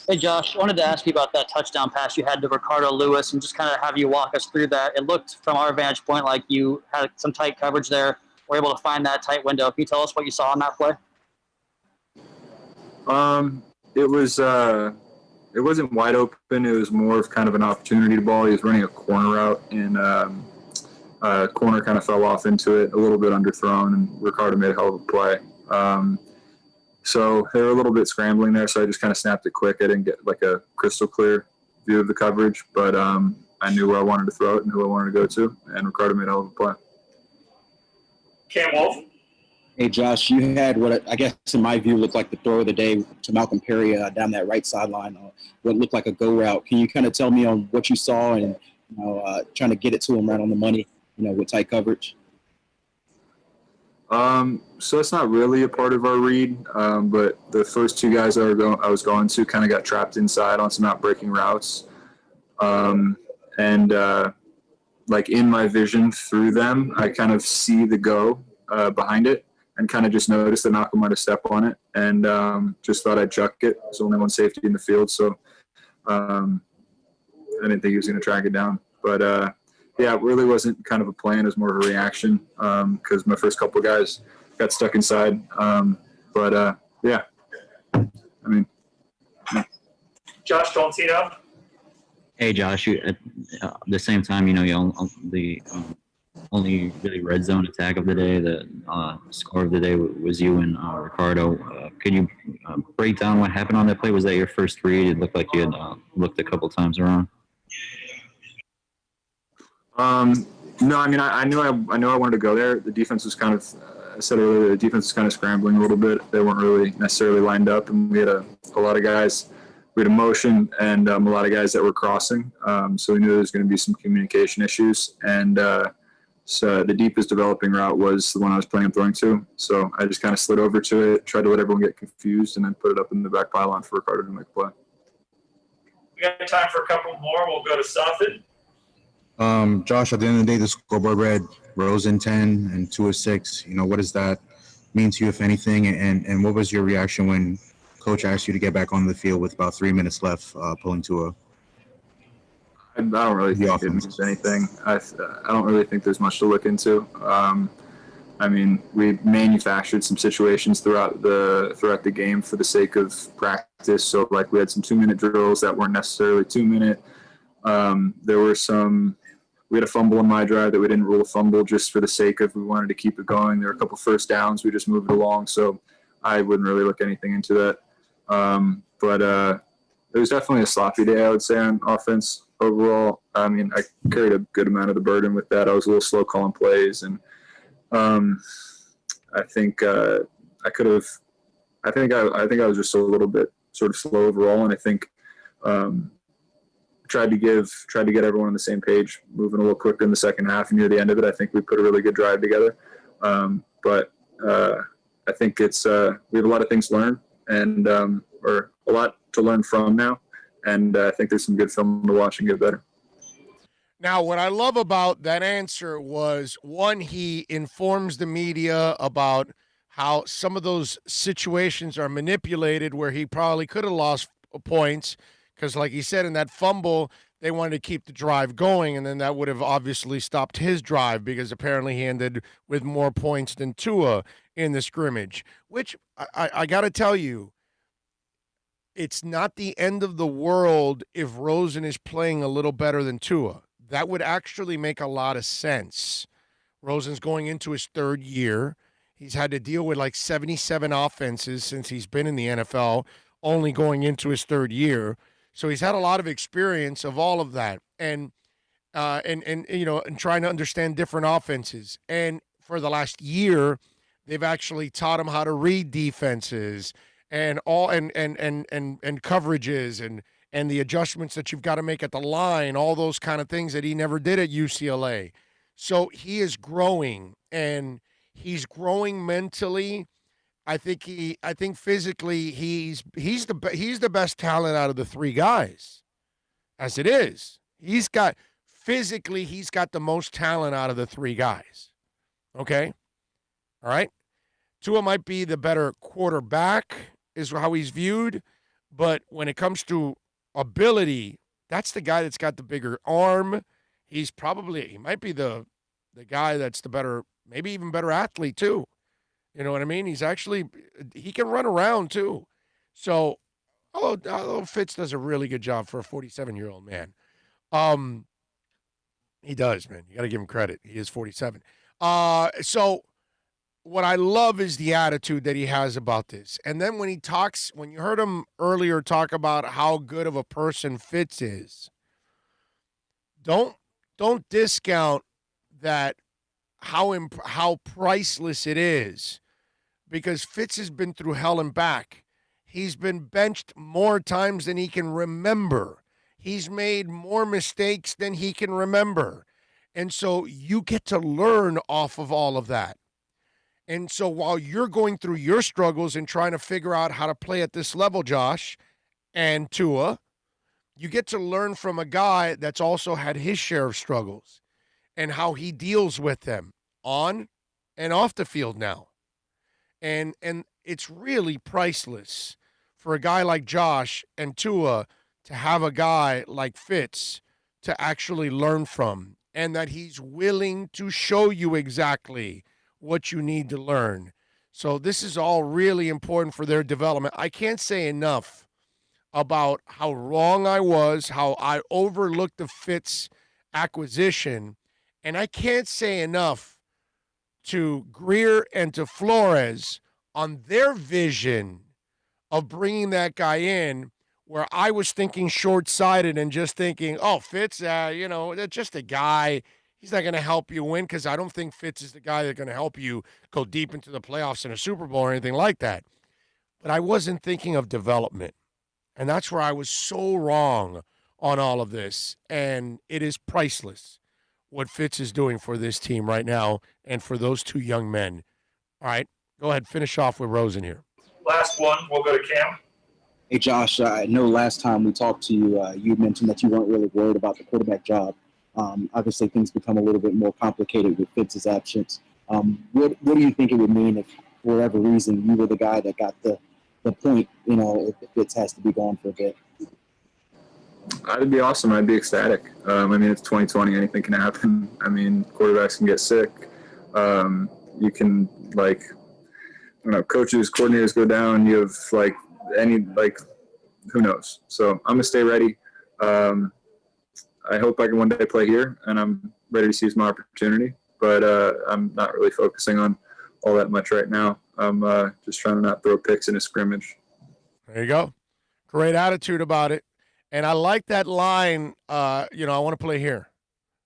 [SPEAKER 19] Hey, Josh, I wanted to ask you about that touchdown pass you had to Ricardo Lewis and just kind of have you walk us through that. It looked from our vantage point like you had some tight coverage there, were able to find that tight window. Can you tell us what you saw on that play?
[SPEAKER 17] It wasn't wide open. It was more of kind of an opportunity to ball. He was running a corner route, and corner kind of fell off into it, a little bit underthrown, and Ricardo made a hell of a play. So they were a little bit scrambling there, so I just kind of snapped it quick. I didn't get like a crystal clear view of the coverage, but I knew where I wanted to throw it and who I wanted to go to, and Ricardo made a hell of a play.
[SPEAKER 18] Cam Wolf.
[SPEAKER 20] Hey, Josh, you had what I guess in my view looked like the throw of the day to Malcolm Perry down that right sideline, what looked like a go route. Can you kind of tell me on what you saw and trying to get it to him right on the money, with tight coverage?
[SPEAKER 17] So it's not really a part of our read, but the first two guys I was going to kind of got trapped inside on some out-breaking routes. Like in my vision through them, I kind of see the go behind it and kind of just noticed that Malcolm might have stepped on it and just thought I'd chuck it. There's only one safety in the field, so I didn't think he was going to track it down. But yeah, it really wasn't kind of a plan. It was more of a reaction because my first couple of guys got stuck inside. Yeah, I mean.
[SPEAKER 18] Josh Tolentino.
[SPEAKER 21] Hey, Josh, at the same time, you the only really red zone attack of the day, the score of the day was you and Ricardo. Can you break down what happened on that play? Was that your first read? It looked like you had looked a couple times around.
[SPEAKER 17] No, I mean, I knew I wanted to go there. The defense was kind of, I said earlier, the defense was kind of scrambling a little bit. They weren't really necessarily lined up, and we had a lot of guys. We had a motion and a lot of guys that were crossing. So we knew there was going to be some communication issues. And so the deepest developing route was the one I was planning on throwing to. So I just kind of slid over to it, tried to let everyone get confused, and then put it up in the back pylon for Ricardo to make a play.
[SPEAKER 18] We got time for a couple more. We'll go to Safin.
[SPEAKER 22] Josh, at the end of the day, the scoreboard read Rosen 10 and Tua 6. What does that mean to you, if anything? And what was your reaction when Coach asked you to get back on the field with about 3 minutes left, pulling Tua?
[SPEAKER 17] I don't really think it means anything. I don't really think there's much to look into. I mean, we manufactured some situations throughout the game for the sake of practice. So, like, we had some 2-minute drills that weren't necessarily 2-minute. We had a fumble in my drive that we didn't rule a fumble just for the sake of we wanted to keep it going. There were a couple first downs. We just moved it along. So I wouldn't really look anything into that. But it was definitely a sloppy day, I would say, on offense overall. I mean, I carried a good amount of the burden with that. I was a little slow calling plays. And I think I was just a little bit sort of slow overall. And I think tried to get everyone on the same page, moving a little quicker in the second half. And near the end of it, I think we put a really good drive together. But I think we have a lot of things to learn and or a lot to learn from now. And I think there's some good film to watch and get better.
[SPEAKER 3] Now, what I love about that answer was, one, he informs the media about how some of those situations are manipulated where he probably could have lost points. Because like he said, in that fumble, they wanted to keep the drive going, and then that would have obviously stopped his drive because apparently he ended with more points than Tua in the scrimmage, which I got to tell you, it's not the end of the world if Rosen is playing a little better than Tua. That would actually make a lot of sense. Rosen's going into his third year. He's had to deal with like 77 offenses since he's been in the NFL, only going into his third year. So he's had a lot of experience of all of that, and trying to understand different offenses. And for the last year, they've actually taught him how to read defenses and coverages and the adjustments that you've got to make at the line, all those kind of things that he never did at UCLA. So he is growing, and he's growing mentally. I think physically he's the best talent out of the three guys, as it is. He's got the most talent out of the three guys. Okay, all right. Tua might be the better quarterback is how he's viewed. But when it comes to ability, that's the guy that's got the bigger arm. He might be the guy that's the better, maybe even better athlete too. You know what I mean? He can run around too. So, although Fitz does a really good job for a 47-year-old man. He does, man. You got to give him credit. He is 47. So what I love is the attitude that he has about this. And then when you heard him earlier talk about how good of a person Fitz is, don't discount that how priceless it is, because Fitz has been through hell and back. He's been benched more times than he can remember. He's made more mistakes than he can remember. And so you get to learn off of all of that. And so while you're going through your struggles and trying to figure out how to play at this level, Josh and Tua, you get to learn from a guy that's also had his share of struggles and how he deals with them on and off the field now. And it's really priceless for a guy like Josh and Tua to have a guy like Fitz to actually learn from, and that he's willing to show you exactly what you need to learn. So this is all really important for their development. I can't say enough about how wrong I was, how I overlooked the Fitz acquisition, and I can't say enough to Greer and to Flores on their vision of bringing that guy in, where I was thinking short-sighted and just thinking, oh, Fitz, that's just a guy. He's not going to help you win, because I don't think Fitz is the guy that's going to help you go deep into the playoffs in a Super Bowl or anything like that. But I wasn't thinking of development. And that's where I was so wrong on all of this. And it is priceless what Fitz is doing for this team right now and for those two young men. All right, go ahead, finish off with Rosen here.
[SPEAKER 18] Last one, we'll go to Cam.
[SPEAKER 20] Hey, Josh, I know last time we talked to you, you mentioned that you weren't really worried about the quarterback job. Obviously, things become a little bit more complicated with Fitz's absence. What do you think it would mean if, for whatever reason, you were the guy that got the point, if Fitz has to be gone for a bit?
[SPEAKER 17] It'd be awesome. I'd be ecstatic. It's 2020. Anything can happen. Quarterbacks can get sick. You can, coaches, coordinators go down. You have, who knows? So I'm going to stay ready. I hope I can one day play here, and I'm ready to seize my opportunity. But I'm not really focusing on all that much right now. I'm just trying to not throw picks in a scrimmage.
[SPEAKER 3] There you go. Great attitude about it. And I like that line, I want to play here.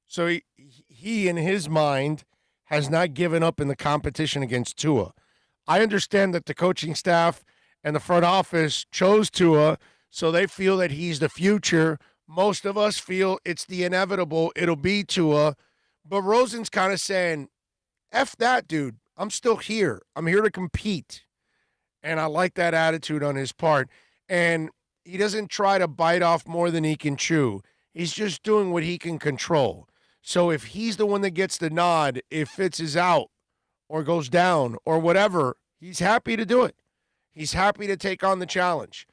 [SPEAKER 3] So he, in his mind, has not given up in the competition against Tua. I understand that the coaching staff and the front office chose Tua, so they feel that he's the future. Most of us feel it's the inevitable. It'll be Tua. But Rosen's kind of saying, F that, dude. I'm still here. I'm here to compete. And I like that attitude on his part. And he doesn't try to bite off more than he can chew. He's just doing what he can control. So if he's the one that gets the nod, if Fitz is out or goes down or whatever, he's happy to do it. He's happy to take on the challenge.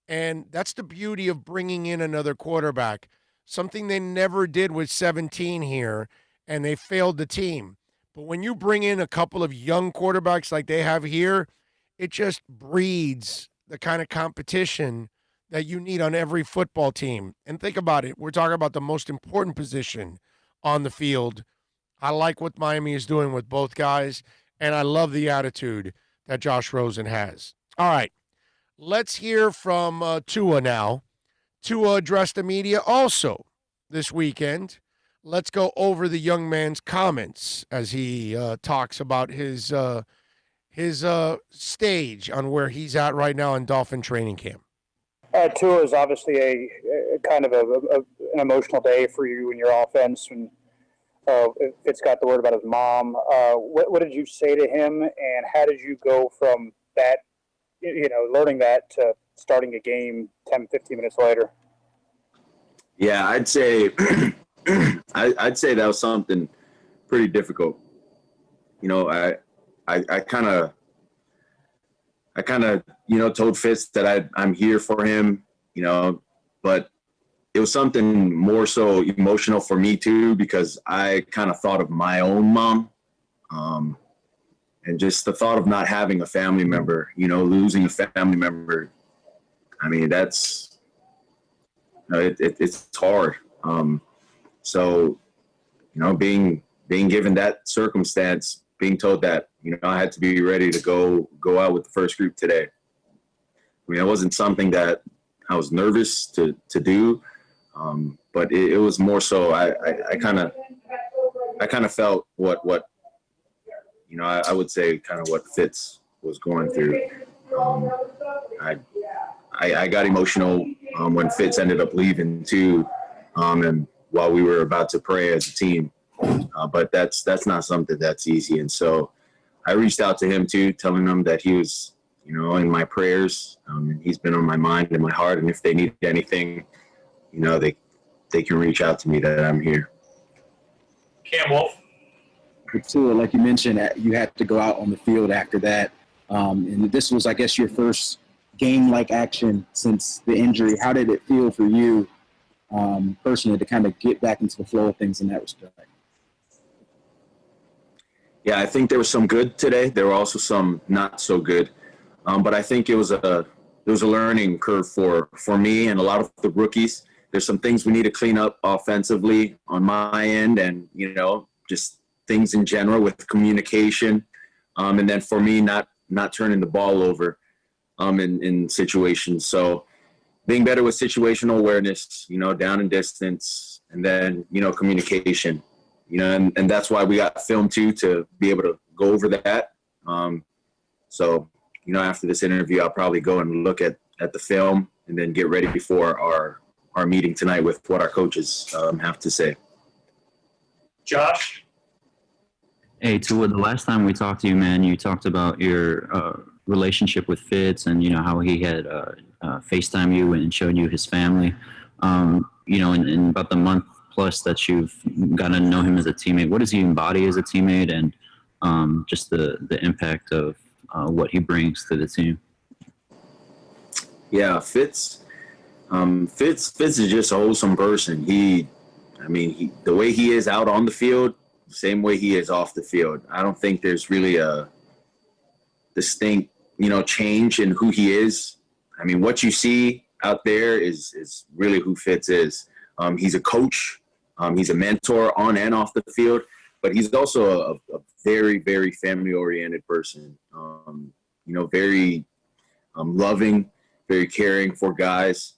[SPEAKER 3] And that's the beauty of bringing in another quarterback, something they never did with 17 here, and they failed the team. But when you bring in a couple of young quarterbacks like they have here, it just breeds the kind of competition that you need on every football team. And think about it. We're talking about the most important position on the field. I like what Miami is doing with both guys, and I love the attitude that Josh Rosen has. All right, let's hear from Tua now. Tua addressed the media also this weekend. Let's go over the young man's comments as he talks about his stage on where he's at right now in Dolphin training camp.
[SPEAKER 1] Tua is obviously a kind of an emotional day for you and your offense. And Fitz got the word about his mom. What did you say to him, and how did you go from that, learning that to starting a game 10, 15 minutes later?
[SPEAKER 2] Yeah, I'd say I'd say that was something pretty difficult. I kind of kind of, told Fitz that I'm here for him, but it was something more so emotional for me too, because I kind of thought of my own mom, and just the thought of not having a family member, losing a family member. I mean, that's, it's hard. So, being given that circumstance, being told that, I had to be ready to go out with the first group today. I mean, it wasn't something that I was nervous to do, but it was more so I kind of felt what I would say kind of what Fitz was going through. I got emotional when Fitz ended up leaving too, and while we were about to pray as a team. But that's not something that's easy. And so I reached out to him too, telling him that he was, in my prayers. He's been on my mind and my heart. And if they need anything, they can reach out to me, that I'm here.
[SPEAKER 18] Cam Wolf.
[SPEAKER 20] Too, like you mentioned, you had to go out on the field after that. And this was, I guess, your first game-like action since the injury. How did it feel for you personally to kind of get back into the flow of things in that respect?
[SPEAKER 2] Yeah, I think there was some good today. There were also some not so good. But I think it was a learning curve for me and a lot of the rookies. There's some things we need to clean up offensively on my end, and just things in general with communication. And then for me, not turning the ball over in situations. So being better with situational awareness, down and distance, and then, communication, and that's why we got film too, to be able to go over that. So, after this interview, I'll probably go and look at the film and then get ready before our meeting tonight with what our coaches have to say.
[SPEAKER 18] Josh?
[SPEAKER 21] Hey, Tua, the last time we talked to you, man, you talked about your relationship with Fitz and, how he had FaceTime you and showed you his family. In about the month plus that you've gotten to know him as a teammate, what does he embody as a teammate, and just the impact of what he brings to the team?
[SPEAKER 2] Yeah, Fitz is just a wholesome person. The way he is out on the field, same way he is off the field. I don't think there's really a distinct, change in who he is. I mean, what you see out there is really who Fitz is. He's a coach. He's a mentor on and off the field, but he's also a very, very family-oriented person. Very loving, very caring for guys.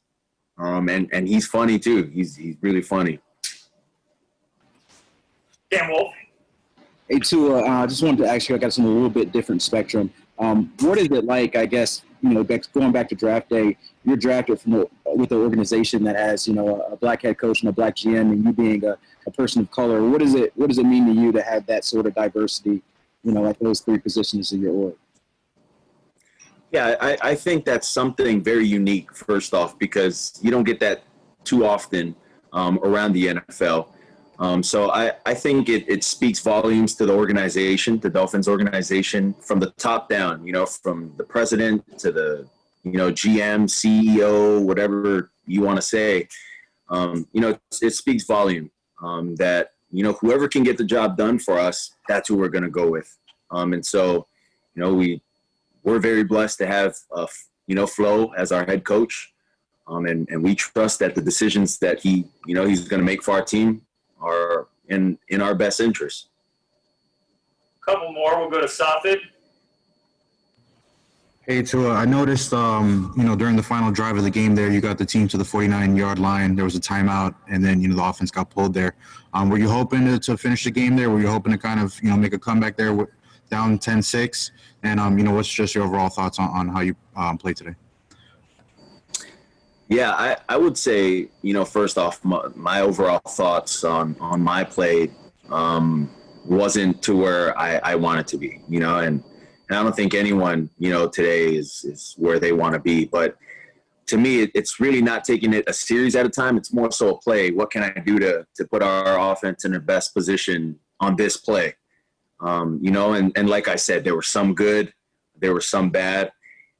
[SPEAKER 2] And he's funny too. He's really funny.
[SPEAKER 18] Cam Wolf.
[SPEAKER 20] Hey, Tua, I just wanted to ask you, I got some a little bit different spectrum. What is it like, I guess, going back to draft day, you're drafted with an organization that has, a black head coach and a black GM, and you being a person of color. What does it mean to you to have that sort of diversity, at those three positions in your org?
[SPEAKER 2] Yeah, I think that's something very unique, first off, because you don't get that too often around the NFL. So I think it speaks volumes to the organization, the Dolphins organization, from the top down, from the president to the, GM, CEO, whatever you want to say. It speaks volume that, whoever can get the job done for us, that's who we're going to go with. And so, we're very blessed to have, Flo as our head coach. And we trust that the decisions that he's going to make for our team are in our best interest.
[SPEAKER 18] Couple more. We'll go to Safid.
[SPEAKER 22] Hey, Tua, I noticed, during the final drive of the game there, you got the team to the 49-yard line. There was a timeout, and then, the offense got pulled there. Were you hoping to finish the game there? Were you hoping to kind of, make a comeback there down 10-6? And, what's just your overall thoughts on how you played today?
[SPEAKER 2] Yeah, I would say, first off, my overall thoughts on my play wasn't to where I want it to be, and I don't think anyone, today is where they want to be. But to me, it's really not taking it a series at a time. It's more so a play. What can I do to put our offense in the best position on this play? And like I said, there were some good, there were some bad.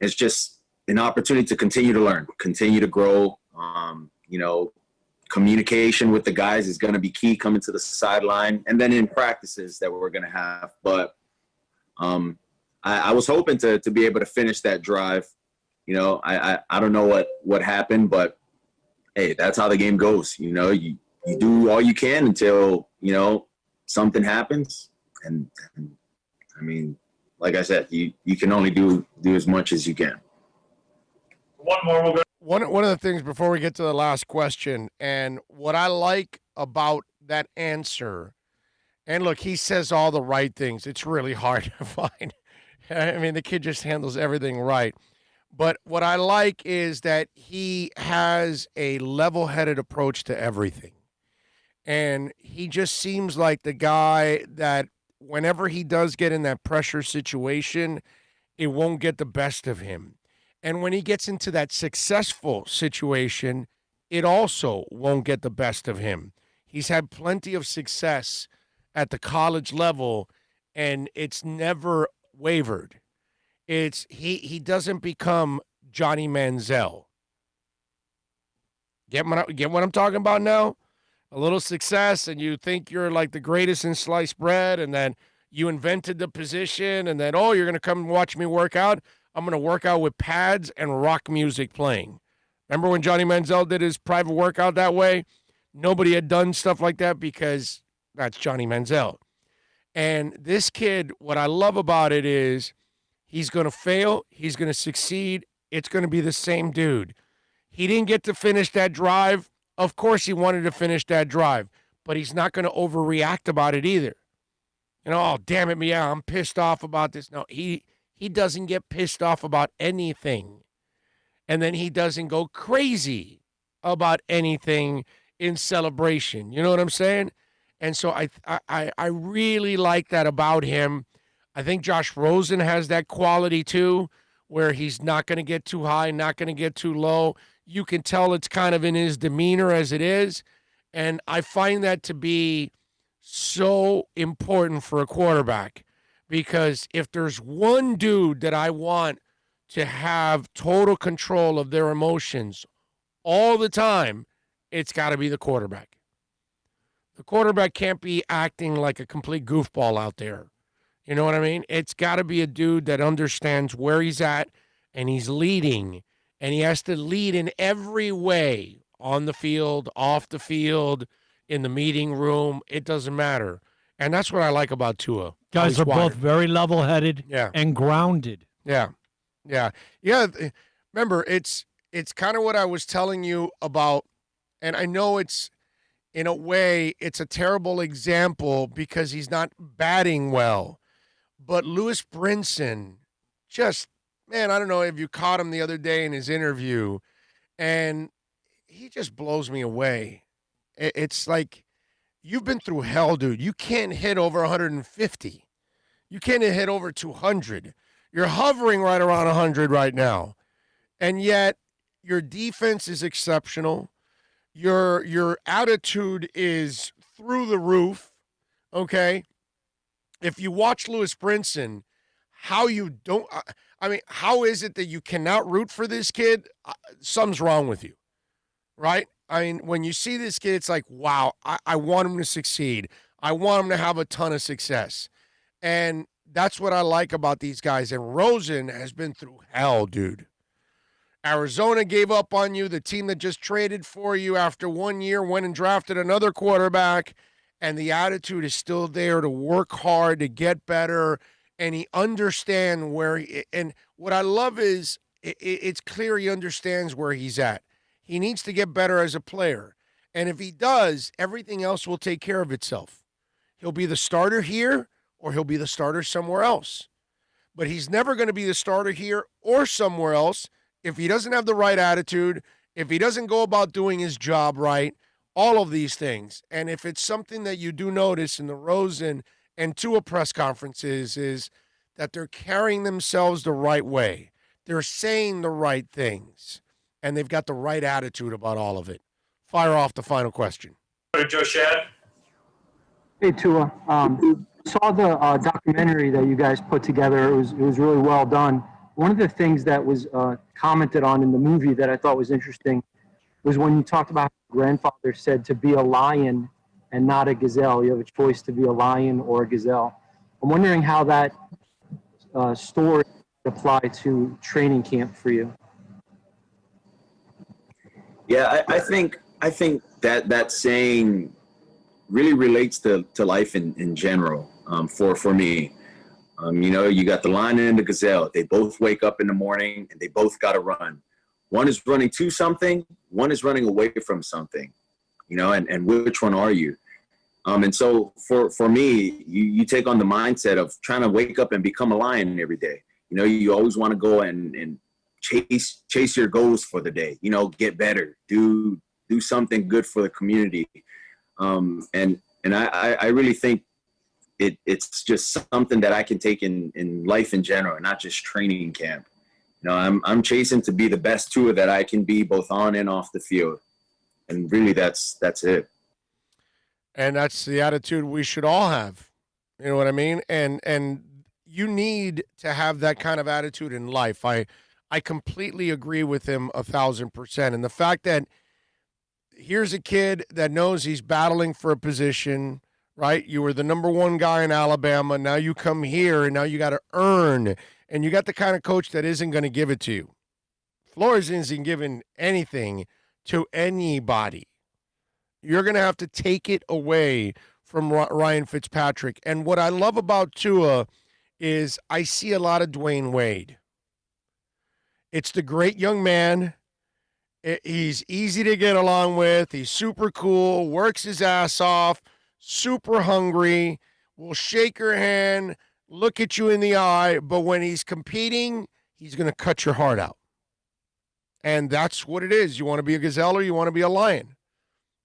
[SPEAKER 2] it's just an opportunity to continue to learn, continue to grow. Communication with the guys is going to be key coming to the sideline, and then in practices that we're going to have. But I was hoping to be able to finish that drive. I don't know what happened, but hey, that's how the game goes. You do all you can until, something happens. And I mean, like I said, you can only do as much as you can.
[SPEAKER 18] One more, we'll go.
[SPEAKER 3] One of the things before we get to the last question, and what I like about that answer, and look, he says all the right things. It's really hard to find. I mean, the kid just handles everything right. But what I like is that he has a level-headed approach to everything. And he just seems like the guy that whenever he does get in that pressure situation, it won't get the best of him. And when he gets into that successful situation, it also won't get the best of him. He's had plenty of success at the college level, and it's never wavered. It's he doesn't become Johnny Manziel. Get what I'm talking about now? A little success, and you think you're like the greatest in sliced bread, and then you invented the position, and then, you're going to come and watch me work out? I'm going to work out with pads and rock music playing. Remember when Johnny Manziel did his private workout that way? Nobody had done stuff like that because that's Johnny Manziel. And this kid, what I love about it is he's going to fail. He's going to succeed. It's going to be the same dude. He didn't get to finish that drive. Of course he wanted to finish that drive, but he's not going to overreact about it either. Damn it, yeah, I'm pissed off about this. No, he doesn't get pissed off about anything. And then he doesn't go crazy about anything in celebration. You know what I'm saying? And so I really like that about him. I think Josh Rosen has that quality too, where he's not going to get too high, not going to get too low. You can tell it's kind of in his demeanor as it is. And I find that to be so important for a quarterback. Because if there's one dude that I want to have total control of their emotions all the time, it's got to be the quarterback. The quarterback can't be acting like a complete goofball out there. You know what I mean? It's got to be a dude that understands where he's at, and he's leading, and he has to lead in every way, on the field, off the field, in the meeting room. It doesn't matter. And that's what I like about Tua.
[SPEAKER 4] Guys are both very level-headed and grounded.
[SPEAKER 3] Yeah. Remember, it's kind of what I was telling you about, and I know it's, in a way, it's a terrible example because he's not batting well. But Lewis Brinson, I don't know if you caught him the other day in his interview, and he just blows me away. It's like, you've been through hell, dude. You can't hit over 150. You can't hit over 200. You're hovering right around 100 right now. And yet your defense is exceptional. Your attitude is through the roof, okay? If you watch Lewis Brinson, how is it that you cannot root for this kid? Something's wrong with you, right? I mean, when you see this kid, it's like, wow, I want him to succeed. I want him to have a ton of success. And that's what I like about these guys. And Rosen has been through hell, dude. Arizona gave up on you, the team that just traded for you after 1 year, went and drafted another quarterback, and the attitude is still there to work hard, to get better, and he understands and what I love is it's clear he understands where he's at. He needs to get better as a player. And if he does, everything else will take care of itself. He'll be the starter here or he'll be the starter somewhere else. But he's never going to be the starter here or somewhere else if he doesn't have the right attitude, if he doesn't go about doing his job right, all of these things. And if it's something that you do notice in the Rosen and Tua press conferences is that they're carrying themselves the right way. They're saying the right things. And they've got the right attitude about all of it. Fire off the final question.
[SPEAKER 18] Joe Shad.
[SPEAKER 13] Hey, Tua. Saw the documentary that you guys put together. It was really well done. one of the things that was commented on in the movie that I thought was interesting was when you talked about how your grandfather said to be a lion and not a gazelle. You have a choice to be a lion or a gazelle. I'm wondering how that story apply to training camp for you.
[SPEAKER 2] Yeah, I think that saying really relates to life in general. For me, you got the lion and the gazelle. They both wake up in the morning and they both got to run. One is running to something, one is running away from something, and which one are you? And so for me, you take on the mindset of trying to wake up and become a lion every day. You always want to go and chase your goals for the day, get better, do something good for the community. And I really think it's just something that I can take in life in general, not just training camp. I'm chasing to be the best Tua that I can be, both on and off the field. And really that's it.
[SPEAKER 3] And that's the attitude we should all have. You know what I mean? And you need to have that kind of attitude in life. I completely agree with him 1,000%. And the fact that here's a kid that knows he's battling for a position, right? You were the number one guy in Alabama. Now you come here and now you got to earn. And you got the kind of coach that isn't going to give it to you. Flores isn't giving anything to anybody. You're going to have to take it away from Ryan Fitzpatrick. And what I love about Tua is I see a lot of Dwayne Wade. It's the great young man. He's easy to get along with. He's super cool, works his ass off, super hungry, will shake your hand, look at you in the eye, but when he's competing, he's going to cut your heart out. And that's what it is. You want to be a gazelle or you want to be a lion.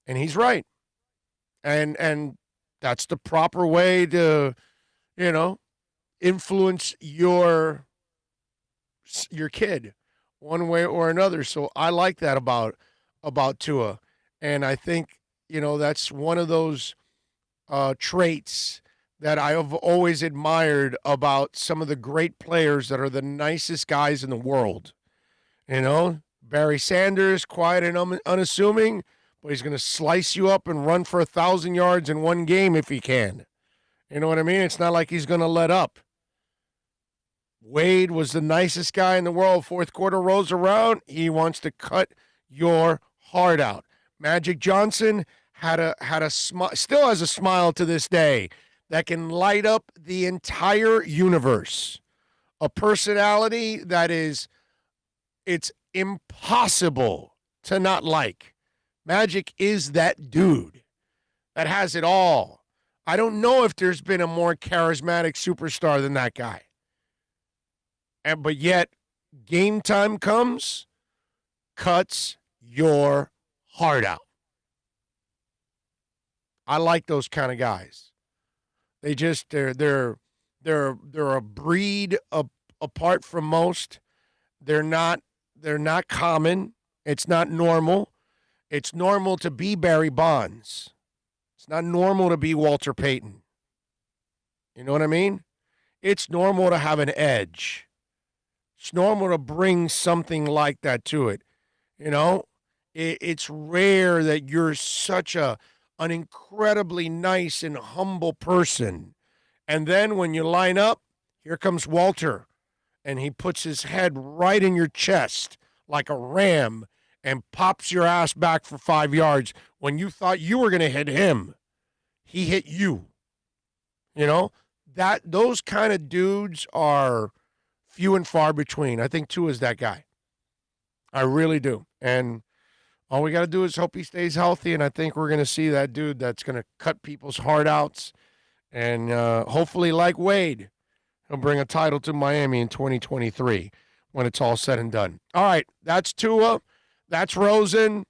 [SPEAKER 3] And he's right. And that's the proper way to, influence your kid one way or another. So I like that about Tua. And I think, that's one of those traits that I have always admired about some of the great players that are the nicest guys in the world. Barry Sanders, quiet and unassuming, but he's going to slice you up and run for 1,000 yards in one game if he can. You know what I mean? It's not like he's going to let up. Wade was the nicest guy in the world. Fourth quarter rolls around, he wants to cut your heart out. Magic Johnson had a still has a smile to this day that can light up the entire universe. A personality that it's impossible to not like. Magic is that dude that has it all. I don't know if there's been a more charismatic superstar than that guy. But yet, game time comes, cuts your heart out. I like those kind of guys. They're a breed apart from most. They're not common. It's not normal. It's normal to be Barry Bonds. It's not normal to be Walter Payton. You know what I mean? It's normal to have an edge. It's normal to bring something like that to it. It's rare that you're such an incredibly nice and humble person. And then when you line up, here comes Walter, and he puts his head right in your chest like a ram and pops your ass back for 5 yards when you thought you were going to hit him. He hit you. Those kind of dudes are few and far between. I think Tua is that guy. I really do. And all we got to do is hope he stays healthy, and I think we're going to see that dude that's going to cut people's heart outs. And hopefully, like Wade, he'll bring a title to Miami in 2023 when it's all said and done. All right, that's Tua. That's Rosen.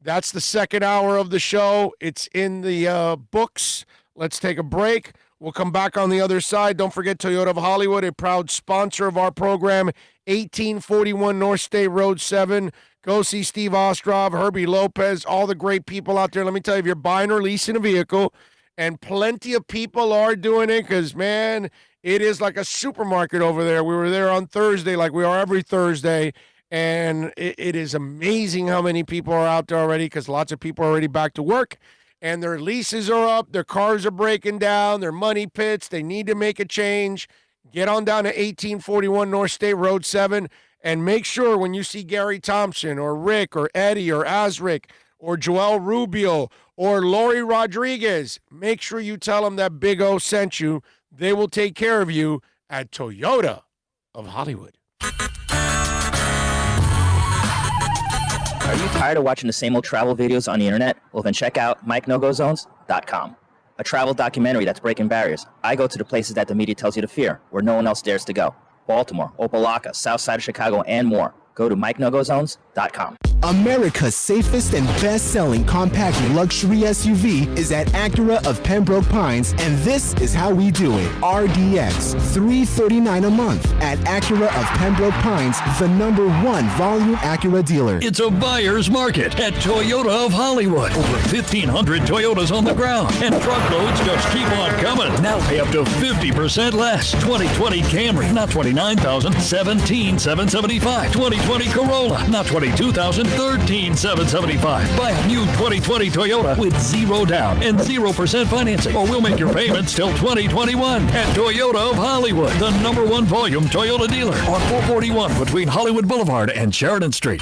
[SPEAKER 3] That's the second hour of the show. It's in the books. Let's take a break. We'll come back on the other side. Don't forget Toyota of Hollywood, a proud sponsor of our program, 1841 North State Road 7. Go see Steve Ostrov, Herbie Lopez, all the great people out there. Let me tell you, if you're buying or leasing a vehicle, and plenty of people are doing it because, man, It is like a supermarket over there. We were there on Thursday, like we are every Thursday, and it is amazing how many people are out there already because lots of people are already back to work, and their leases are up, their cars are breaking down, their money pits, they need to make a change. Get on down to 1841 North State Road 7, and make sure when you see Gary Thompson or Rick or Eddie or Azric or Joel Rubio or Lori Rodriguez, make sure you tell them that Big O sent you. They will take care of you at Toyota of Hollywood.
[SPEAKER 6] Are you tired of watching the same old travel videos on the internet? Well, then check out MikeNoGoZones.com. A travel documentary that's breaking barriers. I go to the places that the media tells you to fear, where no one else dares to go. Baltimore, Opelika, South Side of Chicago, and more. Go to MikeNoGoZones.com.
[SPEAKER 7] America's safest and best-selling compact luxury SUV is at Acura of Pembroke Pines, and this is how we do it. RDX, $339 a month at Acura of Pembroke Pines, the #1 volume Acura dealer.
[SPEAKER 5] It's a buyer's market at Toyota of Hollywood. Over 1,500 Toyotas on the ground, and truckloads just keep on coming. Now pay up to 50% less. 2020 Camry, not $29,000, $17,775. 2020 Corolla, not $22,000, $13,775. Buy a new 2020 Toyota with 0 down and 0% financing, or we'll make your payments till 2021 at Toyota of Hollywood, the #1 volume Toyota dealer on 441 between Hollywood Boulevard and Sheridan Street.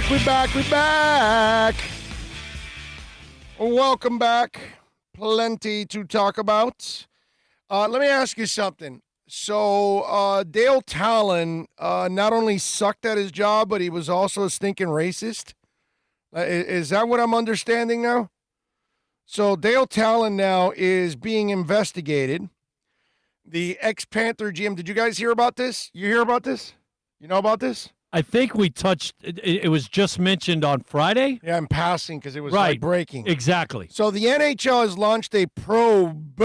[SPEAKER 3] We back. Welcome back. plenty to talk about. Let me ask you something. So Dale Talon not only sucked at his job, but he was also a stinking racist. Is that what I'm understanding now? So Dale Talon now is being investigated. The ex-Panther GM. Did you guys hear about this? You hear about this? You know about this?
[SPEAKER 4] I think we touched. It was just mentioned on Friday.
[SPEAKER 3] Yeah, I'm passing because it was like breaking.
[SPEAKER 4] Exactly.
[SPEAKER 3] So the NHL has launched a probe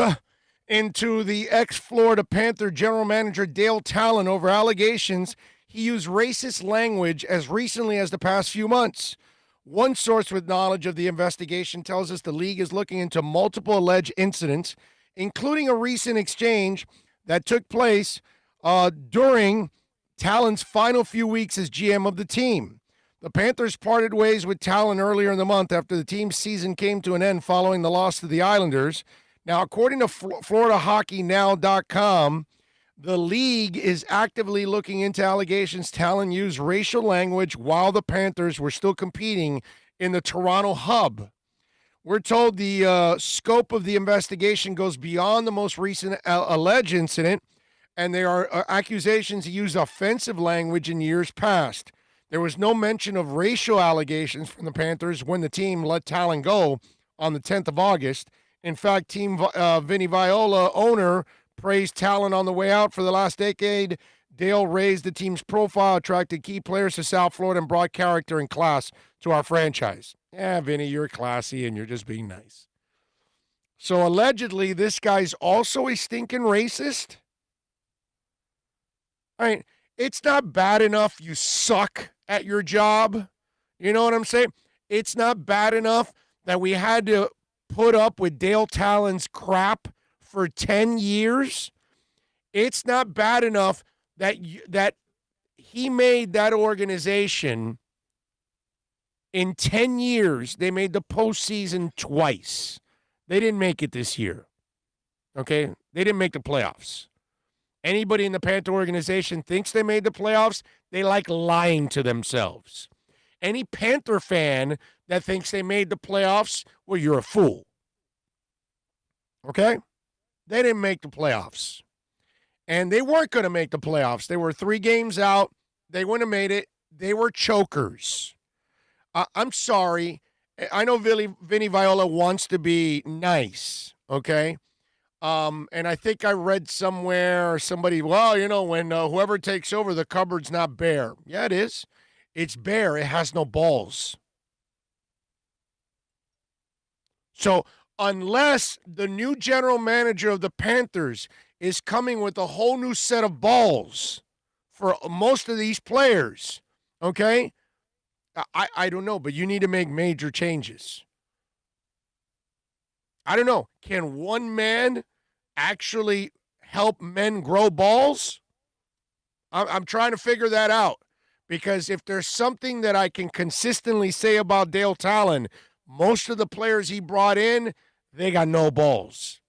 [SPEAKER 3] into the ex-Florida Panther general manager Dale Talon over allegations he used racist language as recently as the past few months. One source with knowledge of the investigation tells us the league is looking into multiple alleged incidents, including a recent exchange that took place during Talon's final few weeks as GM of the team. The Panthers parted ways with Talon earlier in the month after the team's season came to an end following the loss to the Islanders. Now, according to FloridaHockeyNow.com, the league is actively looking into allegations Talon used racial language while the Panthers were still competing in the Toronto hub. We're told the scope of the investigation goes beyond the most recent alleged incident, and there are accusations he used offensive language in years past. There was no mention of racial allegations from the Panthers when the team let Talon go on the 10th of August. In fact, Team Vinny Viola owner praised Talon on the way out. For the last decade, Dale raised the team's profile, attracted key players to South Florida, and brought character and class to our franchise. Yeah, Vinny, you're classy and you're just being nice. So allegedly, this guy's also a stinking racist. I mean, it's not bad enough you suck at your job. You know what I'm saying? It's not bad enough that we had to put up with Dale Talon's crap for 10 years. It's not bad enough that that he made that organization in 10 years. They made the postseason twice. They didn't make it this year. Okay? They didn't make the playoffs. Anybody in the Panther organization thinks they made the playoffs, they like lying to themselves. Any Panther fan that thinks they made the playoffs, well, you're a fool. Okay? They didn't make the playoffs. And they weren't going to make the playoffs. They were 3 games out. They wouldn't have made it. They were chokers. I'm sorry. I know Vinny Viola wants to be nice, okay? And I think I read somewhere somebody, well, you know, when whoever takes over, the cupboard's not bare. Yeah, it is. It's bare. It has no balls. So unless the new general manager of the Panthers is coming with a whole new set of balls for most of these players, okay? I don't know, but you need to make major changes. I don't know. Can one man actually help men grow balls? I'm trying to figure that out, because if there's something that I can consistently say about Dale Talon, most of the players he brought in, they got no balls.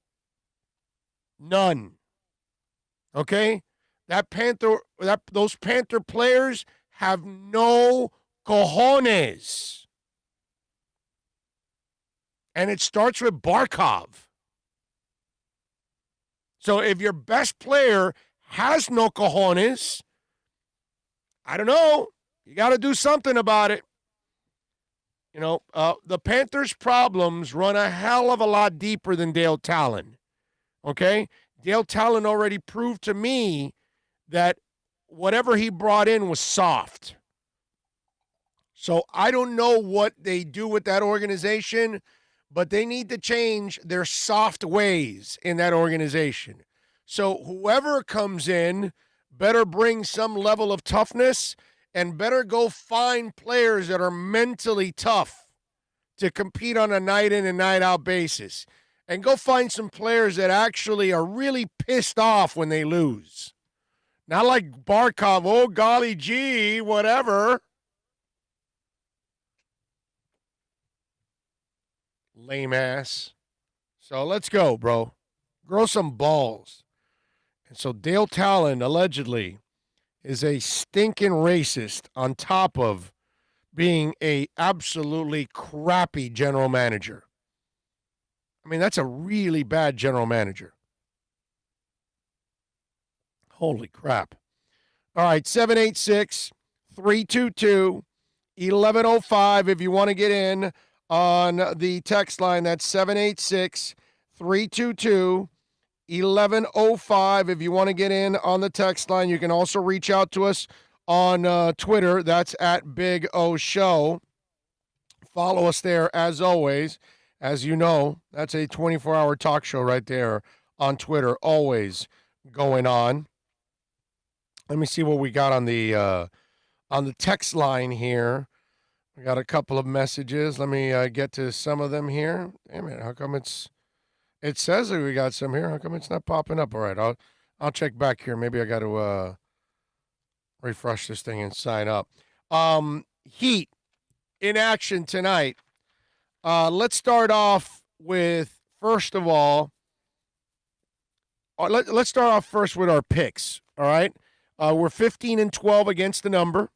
[SPEAKER 3] None. Okay? Those Panther players have no cojones. And it starts with Barkov. So if your best player has no cojones, I don't know. You got to do something about it. You know, the Panthers' problems run a hell of a lot deeper than Dale Talon. Okay? Dale Talon already proved to me that whatever he brought in was soft. So I don't know what they do with that organization, but they need to change their soft ways in that organization. So whoever comes in better bring some level of toughness and better go find players that are mentally tough to compete on a night in and night out basis. And go find some players that actually are really pissed off when they lose. Not like Barkov, oh golly gee, whatever. Lame ass. So let's go, bro. Grow some balls. And so Dale Talon, allegedly, is a stinking racist on top of being a absolutely crappy general manager. I mean, that's a really bad general manager. Holy crap. All right, 786-322-1105 if you want to get in on the text line. That's 786-322-1105 if you want to get in on the text line. You can also reach out to us on Twitter. That's at Big O Show. Follow us there as always. As you know, that's a 24-hour talk show right there on Twitter, always going on. Let me see what we got on the text line here. We got a couple of messages. Let me get to some of them here. Damn it! How come it says that we got some here? How come it's not popping up? All right, I'll check back here. Maybe I got to refresh this thing and sign up. Heat in action tonight. Let's start off with, first of all, let's start off first with our picks, all right? We're 15-12 against the number.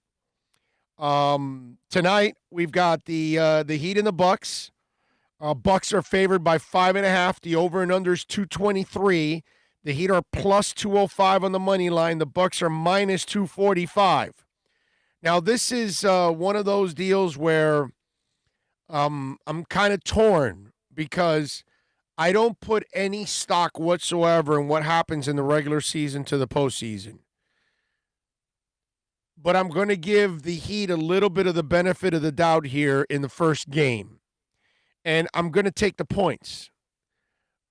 [SPEAKER 3] Tonight, we've got the Heat and the Bucks. Bucks are favored by 5.5. The over and under is 223. The Heat are plus 205 on the money line. The Bucks are minus 245. Now, this is one of those deals where I'm kind of torn because I don't put any stock whatsoever in what happens in the regular season to the postseason. But I'm going to give the Heat a little bit of the benefit of the doubt here in the first game. And I'm going to take the points.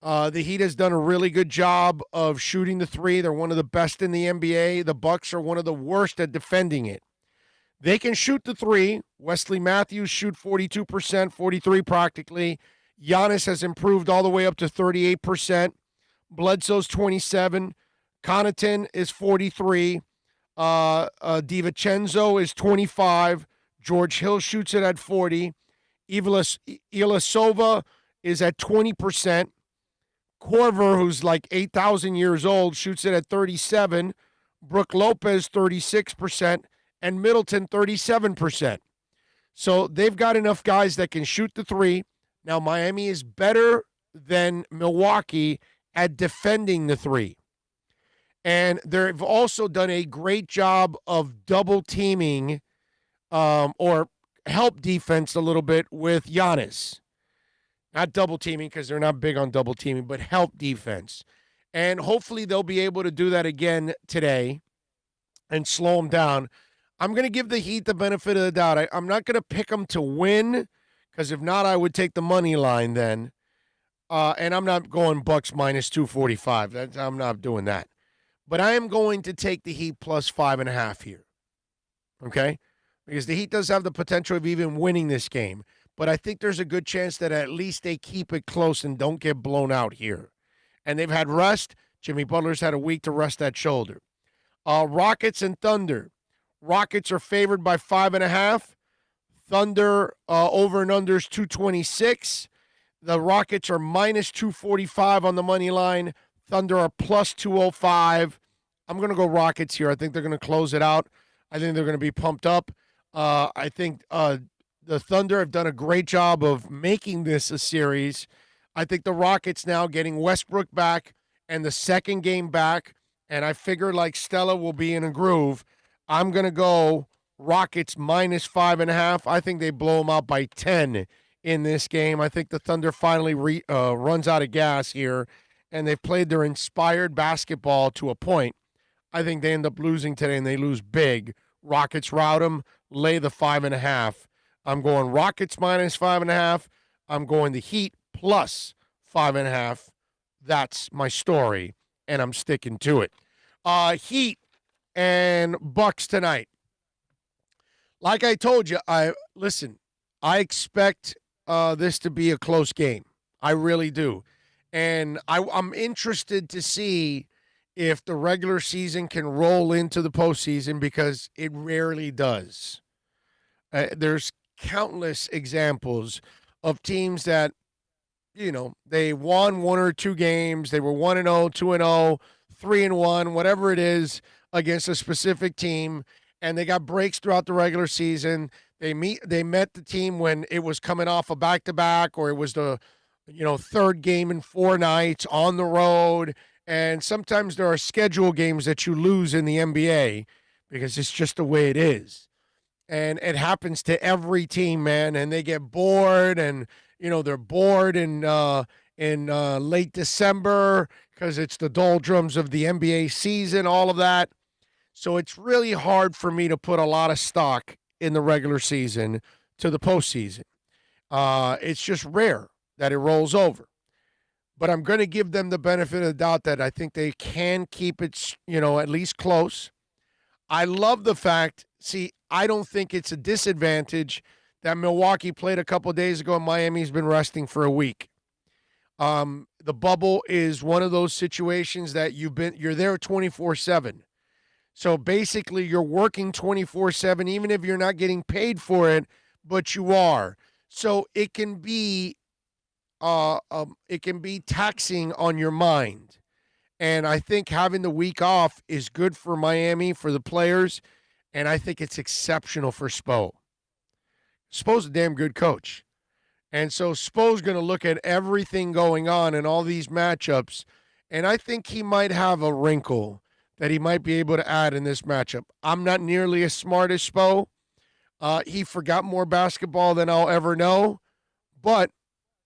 [SPEAKER 3] The Heat has done a really good job of shooting the three. They're one of the best in the NBA. The Bucks are one of the worst at defending it. They can shoot the three. Wesley Matthews shoot 42%, 43 practically. Giannis has improved all the way up to 38%. Bledsoe's 27. Connaughton is 43. DiVincenzo is 25. George Hill shoots it at 40. Ilyasova is at 20%. Korver, who's like 8,000 years old, shoots it at 37. Brook Lopez, 36%. And Middleton, 37%. So they've got enough guys that can shoot the three. Now, Miami is better than Milwaukee at defending the three. And they've also done a great job of double teaming or help defense a little bit with Giannis. Not double teaming because they're not big on double teaming, but help defense. And hopefully they'll be able to do that again today and slow them down. I'm going to give the Heat the benefit of the doubt. I'm not going to pick them to win because if not, I would take the money line then. And I'm not going Bucks minus 245. I'm not doing that. But I am going to take the Heat plus 5.5 here. Okay? Because the Heat does have the potential of even winning this game. But I think there's a good chance that at least they keep it close and don't get blown out here. And they've had rest. Jimmy Butler's had a week to rest that shoulder. Rockets and Thunder. Rockets are favored by 5.5. Thunder over and under is 226. The Rockets are minus 245 on the money line. Thunder are plus 205. I'm going to go Rockets here. I think they're going to close it out. I think they're going to be pumped up. I think the Thunder have done a great job of making this a series. I think the Rockets now getting Westbrook back and the second game back, and I figure like Stella will be in a groove. I'm going to go Rockets minus 5.5. I think they blow them out by 10 in this game. I think the Thunder finally runs out of gas here, and they've played their inspired basketball to a point. I think they end up losing today, and they lose big. Rockets rout them, lay the 5.5. I'm going Rockets minus 5.5. I'm going the Heat plus 5.5. That's my story, and I'm sticking to it. Heat and Bucks tonight. Like I told you, I expect this to be a close game. I really do. And I'm interested to see if the regular season can roll into the postseason because it rarely does. There's countless examples of teams that, they won 1 or 2 games. They were 1-0, 2-0, 3-1, whatever it is against a specific team, and they got breaks throughout the regular season. They met the team when it was coming off a back-to-back or it was the third game in 4 nights on the road. And sometimes there are schedule games that you lose in the NBA because it's just the way it is. And it happens to every team, man. And they get bored, and they're bored in late December because it's the doldrums of the NBA season, all of that. So it's really hard for me to put a lot of stock in the regular season to the postseason. It's just rare that it rolls over. But I'm going to give them the benefit of the doubt that I think they can keep it, at least close. I love the fact, I don't think it's a disadvantage that Milwaukee played a couple of days ago and Miami's been resting for a week. The bubble is one of those situations that you're there 24/7. So basically you're working 24/7, even if you're not getting paid for it, but you are. So it can be taxing on your mind. And I think having the week off is good for Miami, for the players, and I think it's exceptional for Spo. Spo's a damn good coach. And so Spo's going to look at everything going on in all these matchups, and I think he might have a wrinkle that he might be able to add in this matchup. I'm not nearly as smart as Spo. He forgot more basketball than I'll ever know, but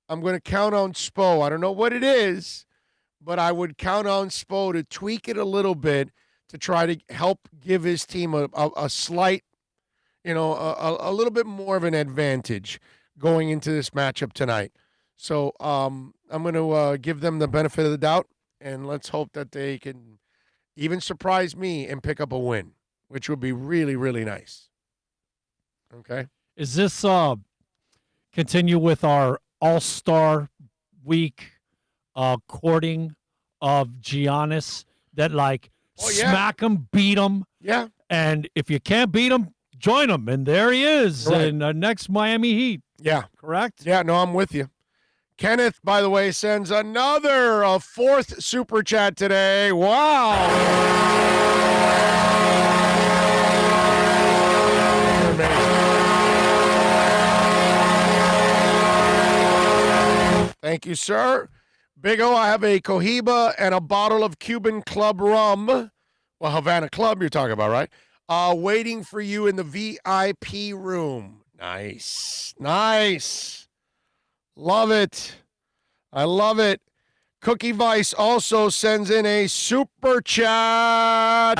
[SPEAKER 3] I'm going to count on Spo. I don't know what it is, but I would count on Spo to tweak it a little bit to try to help give his team a slight, a little bit more of an advantage going into this matchup tonight. So I'm going to give them the benefit of the doubt, and let's hope that they can even surprise me and pick up a win, which would be really, really nice. Okay.
[SPEAKER 4] Is this continue with our All-Star Week courting of Giannis that smack him, beat him?
[SPEAKER 3] Yeah.
[SPEAKER 4] And if you can't beat him, join him. And there he is in the next Miami Heat.
[SPEAKER 3] Yeah.
[SPEAKER 4] Correct?
[SPEAKER 3] Yeah, no, I'm with you. Kenneth, by the way, sends a fourth super chat today. Wow. Thank you, sir. Big O, I have a Cohiba and a bottle of Cuban Club rum. Well, Havana Club you're talking about, right? Waiting for you in the VIP room. Nice. Nice. Love it. I love it. Cookie Vice also sends in a super chat.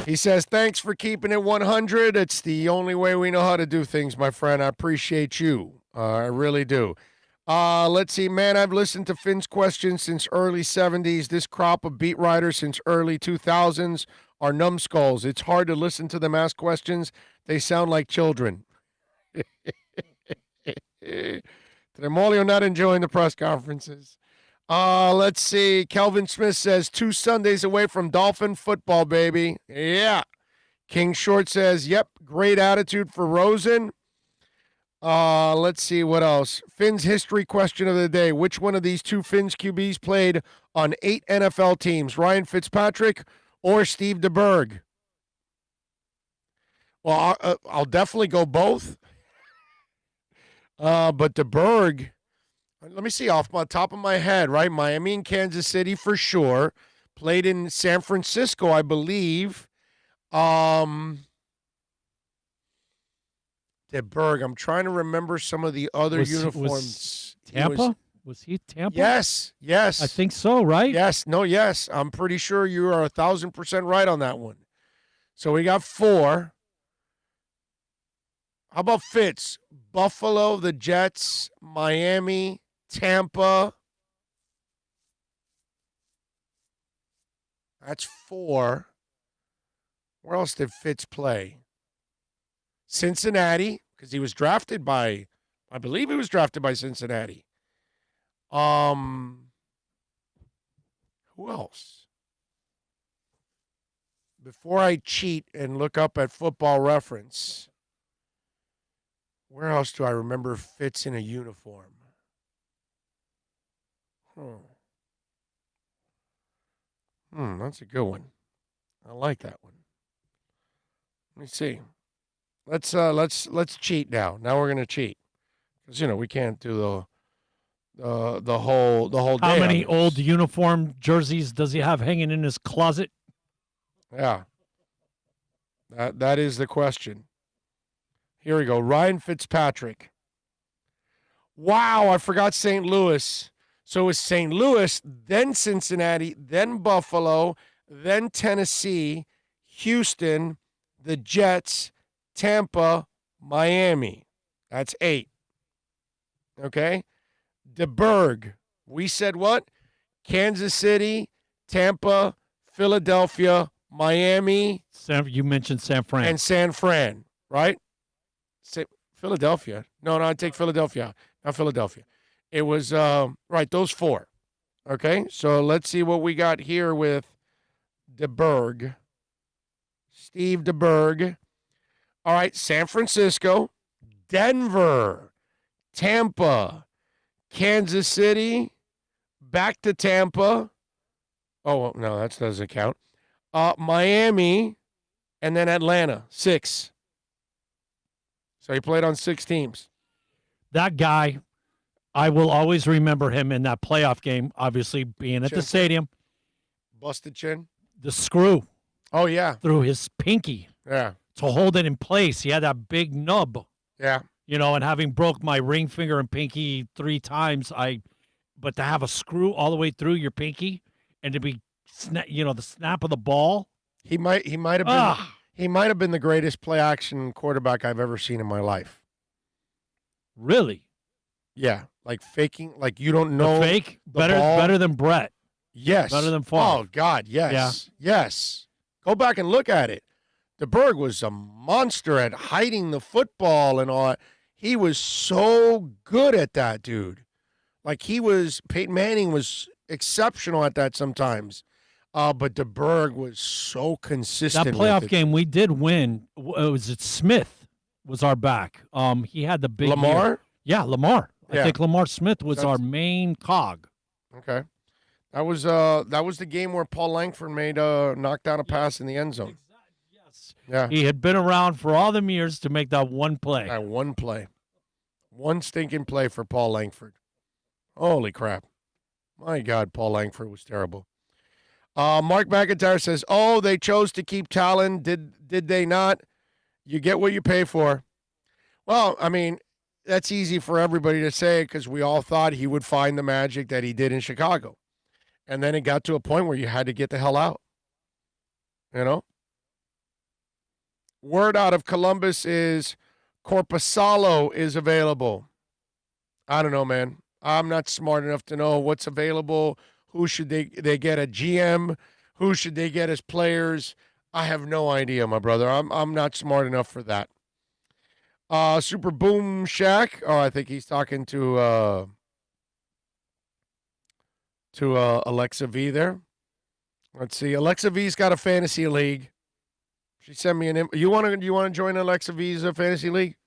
[SPEAKER 3] He says, thanks for keeping it 100. It's the only way we know how to do things, my friend. I appreciate you. I really do. Let's see, man, I've listened to Finn's questions since early 70s. This crop of beat writers since early 2000s are numbskulls. It's hard to listen to them ask questions. They sound like children. Tremolio not enjoying the press conferences. Let's see. Kelvin Smith says 2 Sundays away from Dolphin football, baby. Yeah. King Short says, yep, great attitude for Rosen. Let's see what else. Finn's history question of the day. Which one of these 2 Finns QBs played on 8 NFL teams? Ryan Fitzpatrick or Steve DeBerg? Well, I'll definitely go both. But DeBerg, let me see off the top of my head, right? Miami and Kansas City for sure. Played in San Francisco, I believe. DeBerg. I'm trying to remember some of the other uniforms.
[SPEAKER 4] Tampa? Was he Tampa?
[SPEAKER 3] Yes.
[SPEAKER 4] I think so, right?
[SPEAKER 3] Yes. No, yes. I'm pretty sure you are 1,000% right on that one. So we got 4. How about Fitz? Buffalo, the Jets, Miami, Tampa. That's 4. Where else did Fitz play? Cincinnati, because he was drafted by, I believe he was drafted by Cincinnati. Who else? Before I cheat and look up at Football Reference, where else do I remember Fitz in a uniform? That's a good one. I like that one. Let me see. Let's cheat now. Now we're gonna cheat because we can't do the whole day.
[SPEAKER 4] How many
[SPEAKER 3] on this.
[SPEAKER 4] old uniform jerseys does he have hanging in his closet?
[SPEAKER 3] Yeah. That is the question. Here we go. Ryan Fitzpatrick. Wow, I forgot St. Louis. So it was St. Louis, then Cincinnati, then Buffalo, then Tennessee, Houston, the Jets, Tampa, Miami. That's 8. Okay? DeBerg. We said what? Kansas City, Tampa, Philadelphia, Miami.
[SPEAKER 4] You mentioned San Fran.
[SPEAKER 3] And San Fran, right? Philadelphia. No, I take Philadelphia. Not Philadelphia. It was, right, those 4. Okay, so let's see what we got here with DeBerg. Steve DeBerg. All right, San Francisco, Denver, Tampa, Kansas City, back to Tampa. Oh, no, that doesn't count. Miami, and then Atlanta, 6. So he played on 6 teams.
[SPEAKER 4] That guy, I will always remember him in that playoff game, obviously being at the stadium.
[SPEAKER 3] Busted chin.
[SPEAKER 4] The screw.
[SPEAKER 3] Oh, yeah.
[SPEAKER 4] Through his pinky.
[SPEAKER 3] Yeah.
[SPEAKER 4] To hold it in place. He had that big nub.
[SPEAKER 3] Yeah.
[SPEAKER 4] And having broke my ring finger and pinky 3 times, but to have a screw all the way through your pinky and to be, the snap of the ball.
[SPEAKER 3] He might have been. He might have been the greatest play action quarterback I've ever seen in my life.
[SPEAKER 4] Really?
[SPEAKER 3] Yeah, like faking, like you don't know
[SPEAKER 4] the fake.
[SPEAKER 3] the
[SPEAKER 4] Better
[SPEAKER 3] ball.
[SPEAKER 4] than Brett.
[SPEAKER 3] Yes.
[SPEAKER 4] Better than Favre.
[SPEAKER 3] Oh God, yes, yes. Go back and look at it. DeBerg was a monster at hiding the football and all that. He was so good at that, dude. Like Peyton Manning was exceptional at that sometimes. But DeBerg was so consistent.
[SPEAKER 4] That playoff game we did win. Was it Smith was our back? He had the big
[SPEAKER 3] Lamar?
[SPEAKER 4] year. Yeah, Lamar.
[SPEAKER 3] Yeah.
[SPEAKER 4] I think Lamar Smith was our main cog.
[SPEAKER 3] Okay. That was the game where Paul Langford made knocked down a pass in the end zone.
[SPEAKER 4] Yes.
[SPEAKER 3] Yeah.
[SPEAKER 4] He had been around for all them years to make that one play.
[SPEAKER 3] That one play. One stinking play for Paul Langford. Holy crap. My God, Paul Langford was terrible. Mark McIntyre says, "Oh, they chose to keep Talon. Did they not? You get what you pay for." Well, I mean, that's easy for everybody to say because we all thought he would find the magic that he did in Chicago. And then it got to a point where you had to get the hell out. Word out of Columbus is Corpusalo is available. I don't know, man. I'm not smart enough to know what's available. Who should they get a GM? Who should they get as players? I have no idea, my brother. I'm not smart enough for that. Super Boom Shack. Oh, I think he's talking to Alexa V there. Let's see. Alexa V's got a fantasy league. She sent me an. You want to join Alexa V's fantasy league?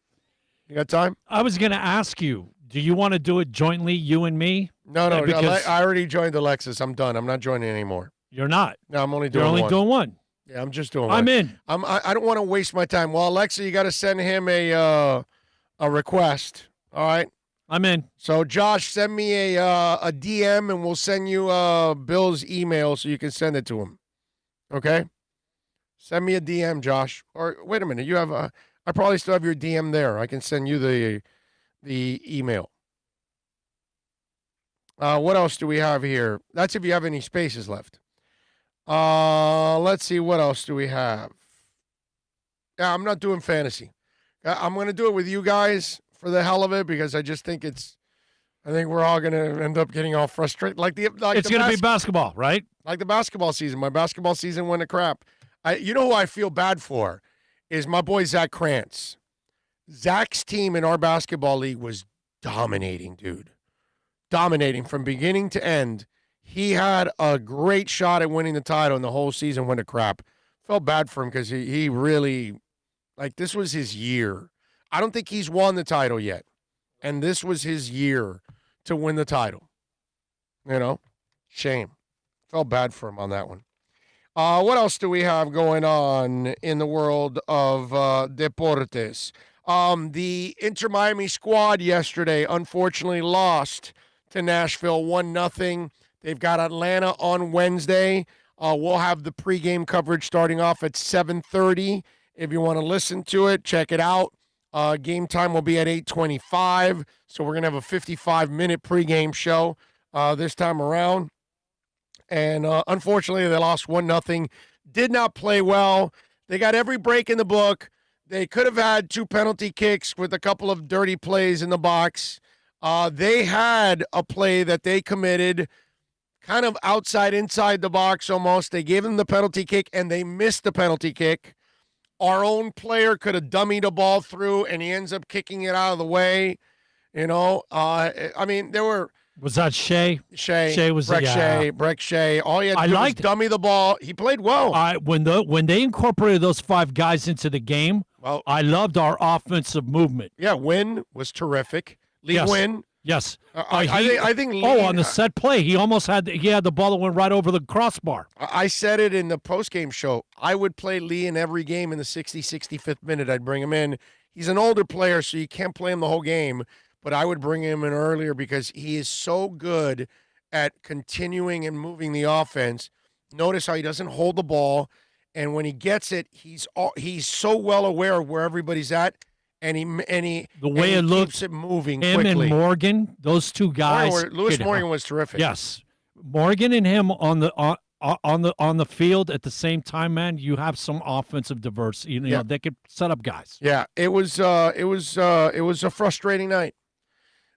[SPEAKER 3] You got time?
[SPEAKER 4] I was going to ask you. Do you want to do it jointly, you and me?
[SPEAKER 3] No.
[SPEAKER 4] Because
[SPEAKER 3] I already joined Alexis. I'm done. I'm not joining anymore.
[SPEAKER 4] You're not.
[SPEAKER 3] No, I'm only doing
[SPEAKER 4] You're only
[SPEAKER 3] one.
[SPEAKER 4] doing one.
[SPEAKER 3] Yeah, I'm just doing one.
[SPEAKER 4] I'm in.
[SPEAKER 3] I don't want to waste my time. Well, Alexa, you got to send him a request. All right.
[SPEAKER 4] I'm in.
[SPEAKER 3] So, Josh, send me a DM, and we'll send you Bill's email so you can send it to him. Okay. Send me a DM, Josh. Or wait a minute. You have I probably still have your DM there. I can send you the email. What else do we have here? That's if you have any spaces left. Let's see. What else do we have? Yeah, I'm not doing fantasy. I'm going to do it with you guys for the hell of it because I just think I think we're all going to end up getting all frustrated.
[SPEAKER 4] It's going to be basketball, right?
[SPEAKER 3] Like the basketball season. My basketball season went to crap. You know who I feel bad for is my boy Zach Krantz. Zach's team in our basketball league was dominating, dude. Dominating from beginning to end. He had a great shot at winning the title, and the whole season went to crap. Felt bad for him because he really, this was his year. I don't think he's won the title yet, and this was his year to win the title. Shame. Felt bad for him on that one. What else do we have going on in the world of deportes? The Inter Miami squad yesterday unfortunately lost to Nashville 1-0. They've got Atlanta on Wednesday. We'll have the pregame coverage starting off at 7:30. If you want to listen to it, check it out. Game time will be at 8:25, so we're going to have a 55-minute pregame show this time around. And unfortunately, they lost 1-0. Did not play well. They got every break in the book. They could have had 2 penalty kicks with a couple of dirty plays in the box. They had a play that they committed kind of inside the box almost. They gave them the penalty kick, and they missed the penalty kick. Our own player could have dummied a ball through, and he ends up kicking it out of the way. You know, I mean, there were...
[SPEAKER 4] Was that Shea?
[SPEAKER 3] Shea was Breck Shea. All he had to do was dummy the ball. He played well.
[SPEAKER 4] When they incorporated those 5 guys into the game, I loved our offensive movement.
[SPEAKER 3] Yeah, Wynn was terrific. Lee Wynn.
[SPEAKER 4] Yes.
[SPEAKER 3] I think Lee,
[SPEAKER 4] on the set play, he almost had the ball that went right over the crossbar.
[SPEAKER 3] I said it in the postgame show. I would play Lee in every game in the 65th minute. I'd bring him in. He's an older player, so you can't play him the whole game. But I would bring him in earlier because he is so good at continuing and moving the offense. Notice how he doesn't hold the ball, and when he gets it, he's so well aware of where everybody's at, and he
[SPEAKER 4] keeps
[SPEAKER 3] it moving
[SPEAKER 4] him
[SPEAKER 3] quickly.
[SPEAKER 4] And Morgan, those 2 guys.
[SPEAKER 3] Lewis Morgan was terrific.
[SPEAKER 4] Yes, Morgan and him on the field at the same time, man. You have some offensive diversity. You know, they could set up guys.
[SPEAKER 3] Yeah, it was a frustrating night.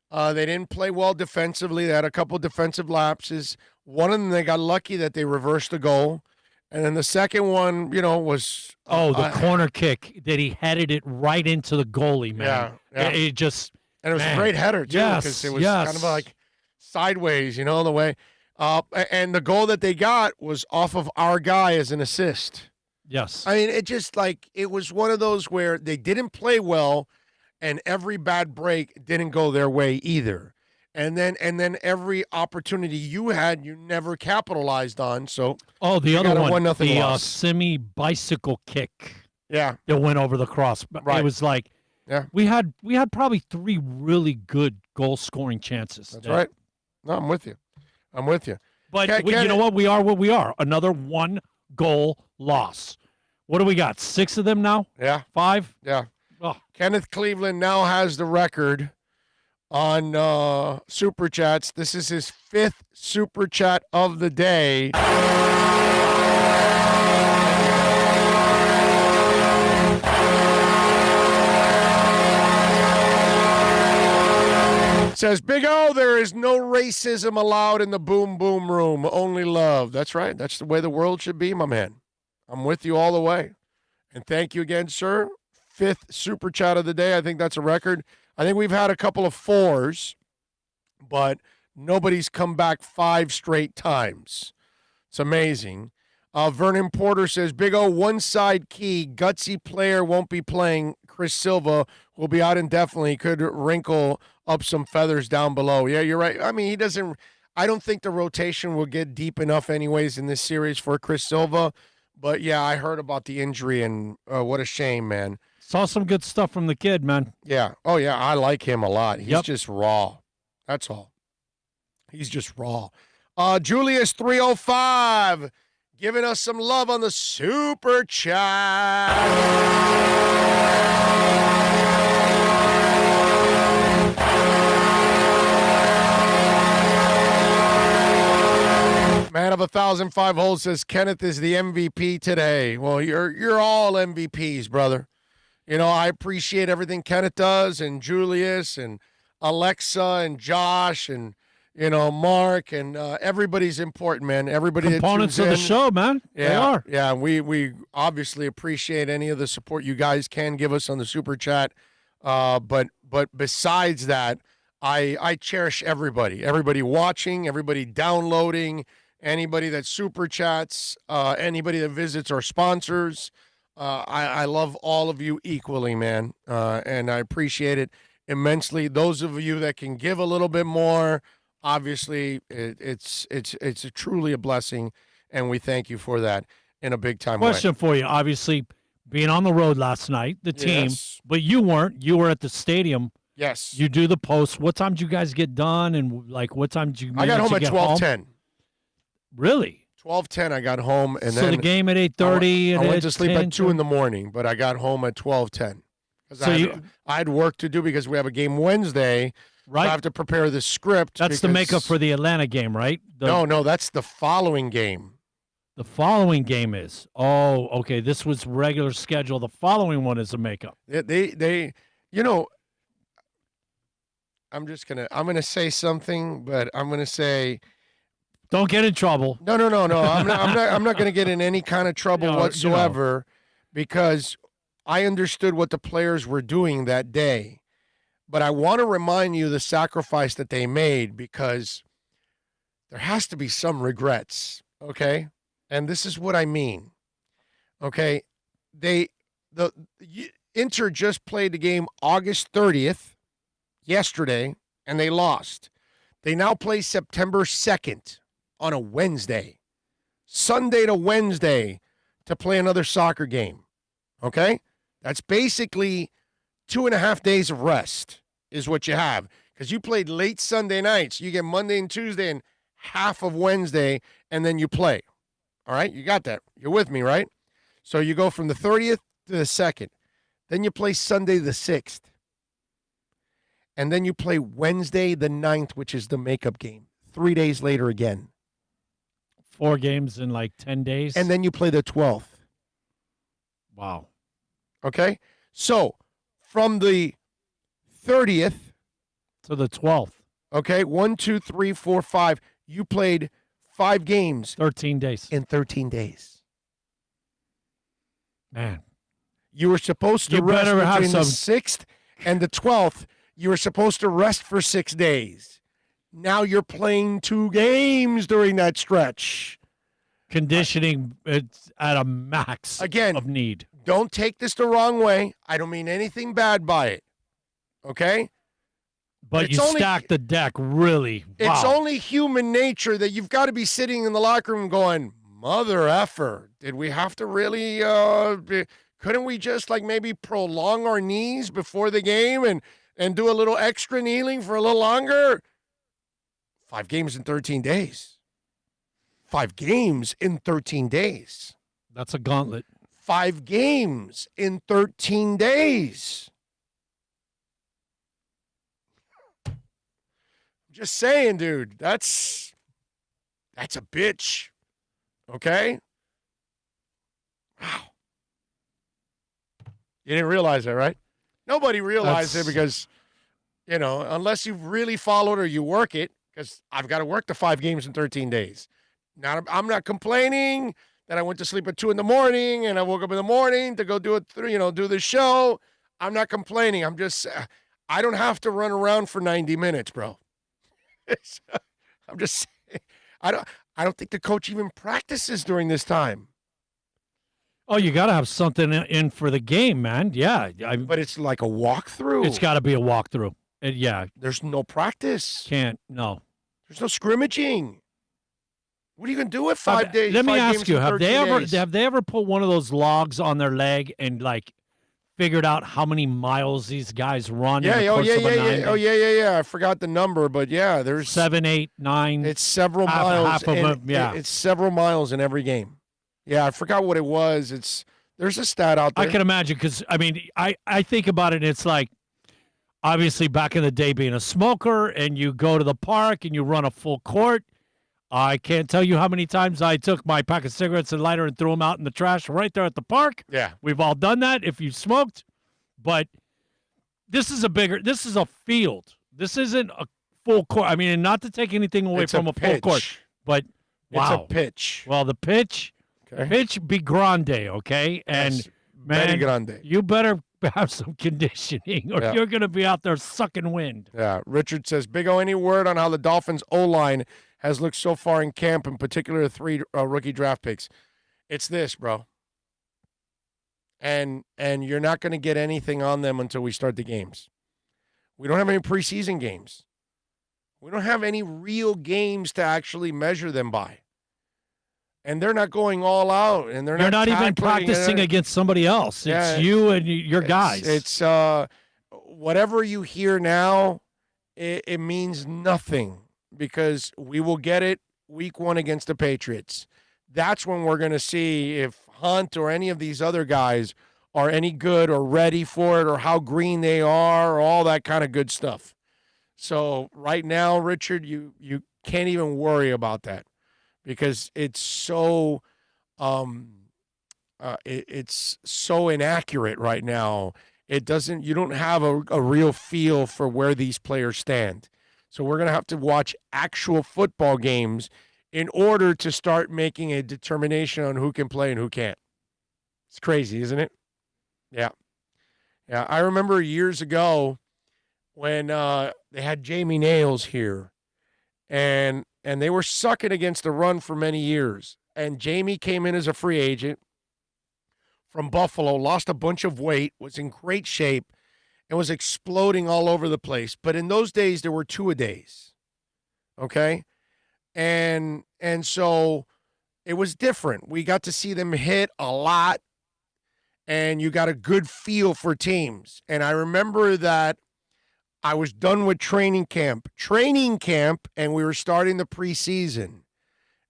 [SPEAKER 3] They didn't play well defensively. They had a couple defensive lapses. One of them, they got lucky that they reversed the goal. And then the second one, was...
[SPEAKER 4] the corner kick that he headed it right into the goalie, man.
[SPEAKER 3] Yeah.
[SPEAKER 4] It just...
[SPEAKER 3] And it was a great header, too, because it was kind of like sideways, the way. And the goal that they got was off of our guy as an assist.
[SPEAKER 4] Yes.
[SPEAKER 3] I mean, it was one of those where they didn't play well, and every bad break didn't go their way either. And then every opportunity you had, you never capitalized on. So
[SPEAKER 4] the other one, the
[SPEAKER 3] loss.
[SPEAKER 4] semi-bicycle kick.
[SPEAKER 3] Yeah,
[SPEAKER 4] that went over the cross.
[SPEAKER 3] Right.
[SPEAKER 4] It was like, we had probably 3 really good goal-scoring chances.
[SPEAKER 3] That's right. No, I'm with you.
[SPEAKER 4] But you know what? We are what we are. Another 1-goal loss. What do we got? 6 of them now?
[SPEAKER 3] Yeah.
[SPEAKER 4] 5?
[SPEAKER 3] Yeah.
[SPEAKER 4] Oh.
[SPEAKER 3] Kenneth Cleveland now has the record on Super Chats. This is his 5th Super Chat of the day. Says, Big O, there is no racism allowed in the boom boom room, only love. That's right. That's the way the world should be, my man. I'm with you all the way. And thank you again, sir. 5th Super Chat of the day. I think that's a record. I think we've had a couple of 4s, but nobody's come back 5 straight times. It's amazing. Vernon Porter says, Big O, one side key, gutsy player won't be playing. Chris Silva will be out indefinitely. Could wrinkle up some feathers down below. Yeah, you're right. I mean, I don't think the rotation will get deep enough anyways in this series for Chris Silva. But, yeah, I heard about the injury, and what a shame, man.
[SPEAKER 4] Saw some good stuff from the kid, man.
[SPEAKER 3] Yeah. Oh, yeah, I like him a lot. He's just raw. That's all. He's just raw. Julius 305 giving us some love on the Super Chat. Man of 1,005 holes says Kenneth is the MVP today. Well, you're all MVPs, brother. I appreciate everything Kenneth does, and Julius, and Alexa, and Josh, and Mark, and everybody's important, man. Everybody
[SPEAKER 4] components
[SPEAKER 3] that
[SPEAKER 4] of
[SPEAKER 3] tunes
[SPEAKER 4] the
[SPEAKER 3] in.
[SPEAKER 4] show, man.
[SPEAKER 3] Yeah,
[SPEAKER 4] they are.
[SPEAKER 3] Yeah, we obviously appreciate any of the support you guys can give us on the Super Chat. But besides that, I cherish everybody. Everybody watching, everybody downloading, anybody that Super Chats, anybody that visits our sponsors. I love all of you equally, man, and I appreciate it immensely. Those of you that can give a little bit more, obviously, it's truly a blessing, and we thank you for that. in a big time way.
[SPEAKER 4] Question for you. Obviously, being on the road last night, the team,
[SPEAKER 3] Yes.
[SPEAKER 4] but you weren't. You were at the stadium.
[SPEAKER 3] Yes.
[SPEAKER 4] You do the post. What time did you guys get done? And like, what time did you?
[SPEAKER 3] I got
[SPEAKER 4] manage
[SPEAKER 3] home
[SPEAKER 4] to
[SPEAKER 3] at
[SPEAKER 4] get
[SPEAKER 3] 12:10.
[SPEAKER 4] Really?
[SPEAKER 3] 12:10. I got home, and
[SPEAKER 4] So
[SPEAKER 3] then
[SPEAKER 4] the game at 8:30.
[SPEAKER 3] I went to sleep
[SPEAKER 4] 10,
[SPEAKER 3] at 2 in the morning, but I got home at 12:10.
[SPEAKER 4] So
[SPEAKER 3] I had work to do because we have a game Wednesday.
[SPEAKER 4] Right.
[SPEAKER 3] So I have to prepare the script.
[SPEAKER 4] That's the makeup for the Atlanta game, right?
[SPEAKER 3] No, that's the following game.
[SPEAKER 4] The following game is. Oh, okay. This was regular schedule. The following one is a makeup.
[SPEAKER 3] They I'm gonna say something, but I'm gonna say.
[SPEAKER 4] Don't get in trouble.
[SPEAKER 3] No. I'm not gonna get in any kind of trouble whatsoever, because I understood what the players were doing that day. But I want to remind you the sacrifice that they made, because there has to be some regrets, okay? And this is what I mean, okay? Inter just played the game August 30th, yesterday, and they lost. They now play September 2nd on a Wednesday, Sunday to Wednesday, to play another soccer game, okay? That's basically 2.5 days of rest is what you have, because you played late Sunday nights. You get Monday and Tuesday and half of Wednesday, and then you play. All right? You got that. You're with me, right? So you go from the 30th to the 2nd. Then you play Sunday the 6th. And then you play Wednesday the 9th, which is the makeup game. 3 days later again.
[SPEAKER 4] 4 games in like 10 days.
[SPEAKER 3] And then you play the 12th.
[SPEAKER 4] Wow.
[SPEAKER 3] Okay? So from the 30th
[SPEAKER 4] to the 12th.
[SPEAKER 3] Okay, 1, 2, 3, 4, 5. You played 5 games.
[SPEAKER 4] 13 days.
[SPEAKER 3] In 13 days.
[SPEAKER 4] Man.
[SPEAKER 3] You were supposed to rest between the 6th and the 12th. You were supposed to rest for 6 days. Now you're playing 2 games during that stretch.
[SPEAKER 4] Conditioning it's at a max
[SPEAKER 3] Again,
[SPEAKER 4] of need.
[SPEAKER 3] Don't take this the wrong way. I don't mean anything bad by it. Okay?
[SPEAKER 4] But you stack the deck really.
[SPEAKER 3] It's
[SPEAKER 4] Wow.
[SPEAKER 3] only human nature that you've got to be sitting in the locker room going, mother effer, did we have to really, couldn't we just like maybe prolong our knees before the game and do a little extra kneeling for a little longer? 5 games in 13 days. 5 games in 13 days.
[SPEAKER 4] That's a gauntlet.
[SPEAKER 3] 5 games in 13 days. Just saying, dude, that's a bitch. Okay? Wow. You didn't realize that, right? Nobody realized it because, unless you really followed or you work it, because I've got to work the 5 games in 13 days. Now, I'm not complaining that I went to sleep at 2 in the morning and I woke up in the morning to go do it, do the show. I'm not complaining. I don't have to run around for 90 minutes, bro. I'm just saying, I don't think the coach even practices during this time.
[SPEAKER 4] Oh, you got to have something in for the game, man. Yeah.
[SPEAKER 3] But it's like a walkthrough.
[SPEAKER 4] It's got to be a walkthrough. Yeah.
[SPEAKER 3] There's no practice.
[SPEAKER 4] No.
[SPEAKER 3] There's no scrimmaging. What are you going to do with 5 days?
[SPEAKER 4] Let me
[SPEAKER 3] 5
[SPEAKER 4] ask
[SPEAKER 3] games
[SPEAKER 4] you,
[SPEAKER 3] in
[SPEAKER 4] have
[SPEAKER 3] 13
[SPEAKER 4] they ever put one of those logs on their leg and like figured out how many miles these guys run?
[SPEAKER 3] Yeah,
[SPEAKER 4] in the course of a 9 day?
[SPEAKER 3] Oh, yeah. I forgot the number, but yeah, there's
[SPEAKER 4] 7, 8, 9.
[SPEAKER 3] It's several miles.
[SPEAKER 4] Half of them, yeah.
[SPEAKER 3] It's several miles in every game. Yeah, I forgot what it was. There's a stat out there.
[SPEAKER 4] I can imagine because, I think about it and it's like, obviously back in the day being a smoker and you go to the park and you run a full court. I can't tell you how many times I took my pack of cigarettes and lighter and threw them out in the trash right there at the park.
[SPEAKER 3] Yeah.
[SPEAKER 4] We've all done that if you've smoked. But this is a field. This isn't a full court. Not to take anything away from a full court, but wow.
[SPEAKER 3] It's a pitch.
[SPEAKER 4] Well, the pitch be grande, okay? And
[SPEAKER 3] Yes,
[SPEAKER 4] man,
[SPEAKER 3] very grande.
[SPEAKER 4] you better have some conditioning or
[SPEAKER 3] Yeah.
[SPEAKER 4] you're going to be out there sucking wind.
[SPEAKER 3] Yeah. Richard says, Big O, any word on how the Dolphins O-line has looked so far in camp, in particular the 3 rookie draft picks? It's this, bro. And you're not going to get anything on them until we start the games. We don't have any preseason games. We don't have any real games to actually measure them by. and they're not going all out, and they're
[SPEAKER 4] You're not even
[SPEAKER 3] tackling, and
[SPEAKER 4] practicing
[SPEAKER 3] they're-
[SPEAKER 4] against somebody else.
[SPEAKER 3] Yeah,
[SPEAKER 4] It's you and your guys.
[SPEAKER 3] It's whatever you hear now, it means nothing because we will get it week 1 against the Patriots. That's when we're going to see if Hunt or any of these other guys are any good or ready for it or how green they are or all that kind of good stuff. So right now, Richard, you can't even worry about that because it's so it's so inaccurate right now. You don't have a real feel for where these players stand. So we're going to have to watch actual football games in order to start making a determination on who can play and who can't. It's crazy, isn't it? Yeah. Yeah, I remember years ago when they had Jamie Nails here, and they were sucking against the run for many years. And Jamie came in as a free agent from Buffalo, lost a bunch of weight, was in great shape, and was exploding all over the place. But in those days, there were 2-a-days, okay? And so it was different. We got to see them hit a lot, and you got a good feel for teams. And I remember that I was done with training camp, and we were starting the preseason.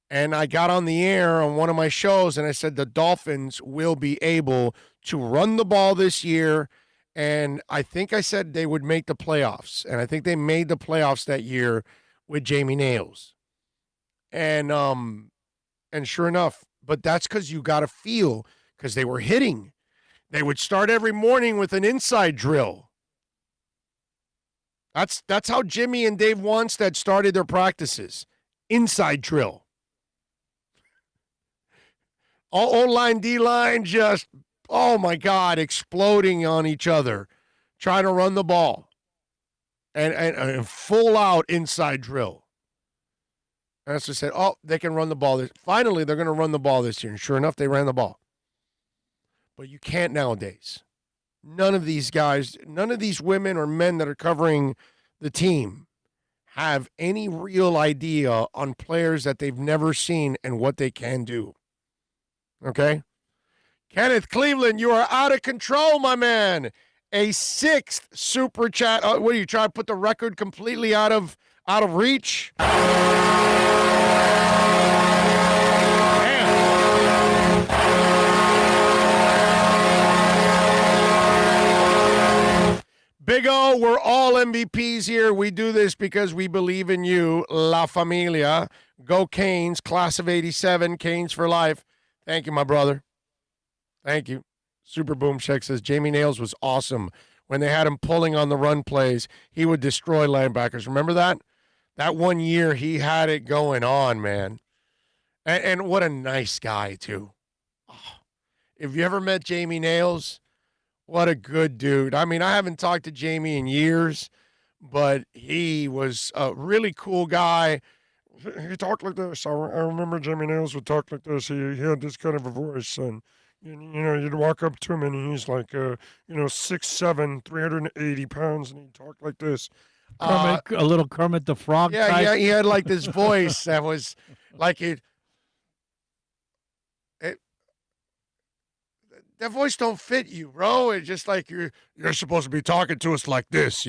[SPEAKER 3] And I got on the air on one of my shows, and I said the Dolphins will be able to run the ball this year. And I think I said they would make the playoffs. And I think they made the playoffs that year with Jamie Nails. And sure enough, but that's because you got to feel, because they were hitting. They would start every morning with an inside drill. That's how Jimmy and Dave Wanstead started their practices. Inside drill. All O-line, D-line just, oh my God, exploding on each other, trying to run the ball. And full out inside drill. And that's just said, oh, they can run the ball. Finally, they're going to run the ball this year. And sure enough, they ran the ball. But you can't nowadays. None of these guys, none of these women or men that are covering the team have any real idea on players that they've never seen and what they can do. Okay? Kenneth Cleveland, you are out of control, my man. A 6th super chat. What are you trying to put the record completely out of reach? Big O, we're all MVPs here. We do this because we believe in you, La Familia. Go Canes, class of 87, Canes for life. Thank you, my brother. Thank you. Super Boom Check says Jamie Nails was awesome. When they had him pulling on the run plays, he would destroy linebackers. Remember that? That one year he had it going on, man. And what a nice guy, too. Oh, if you ever met Jamie Nails, what a good dude. I mean, I haven't talked to Jamie in years, but he was a really cool guy. He talked like this. I remember Jamie Nails would talk like this. He had this kind of a voice, and you'd walk up to him, and he's like, 6'7", 380 pounds, and he'd talk like this.
[SPEAKER 4] Kermit, a little Kermit the Frog type.
[SPEAKER 3] Yeah, he had like this voice that was like it. That voice don't fit you, bro. It's just like you're supposed to be talking to us like this,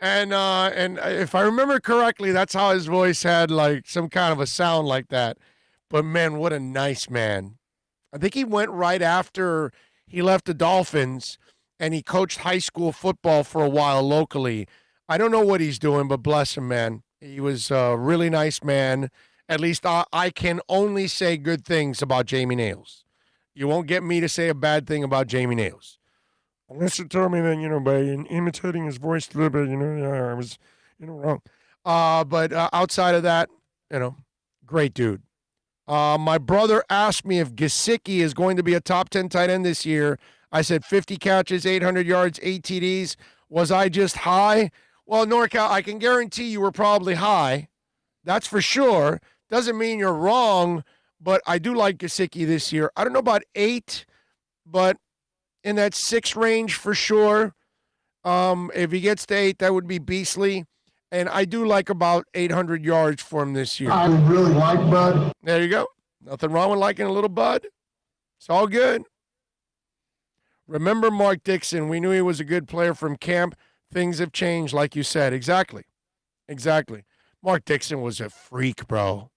[SPEAKER 3] And if I remember correctly, that's how his voice had like some kind of a sound like that. But man, what a nice man. I think he went right after he left the Dolphins, and he coached high school football for a while locally. I don't know what he's doing, but bless him, man. He was a really nice man. At least I can only say good things about Jamie Nails. You won't get me to say a bad thing about Jamie Nails. Unless you tell me that, by imitating his voice a little bit, I was, wrong. But outside of that, great dude. My brother asked me if Gesicki is going to be a top 10 tight end this year. I said 50 catches, 800 yards, 8 TDs. Was I just high? Well, NorCal, I can guarantee you were probably high. That's for sure. Doesn't mean you're wrong, but I do like Gesicki this year. I don't know about 8, but in that 6 range for sure. If he gets to 8, that would be beastly. And I do like about 800 yards for him this year.
[SPEAKER 8] I really like Bud.
[SPEAKER 3] There you go. Nothing wrong with liking a little bud. It's all good. Remember Mark Dixon. We knew he was a good player from camp. Things have changed, like you said. Exactly. Mark Dixon was a freak, bro.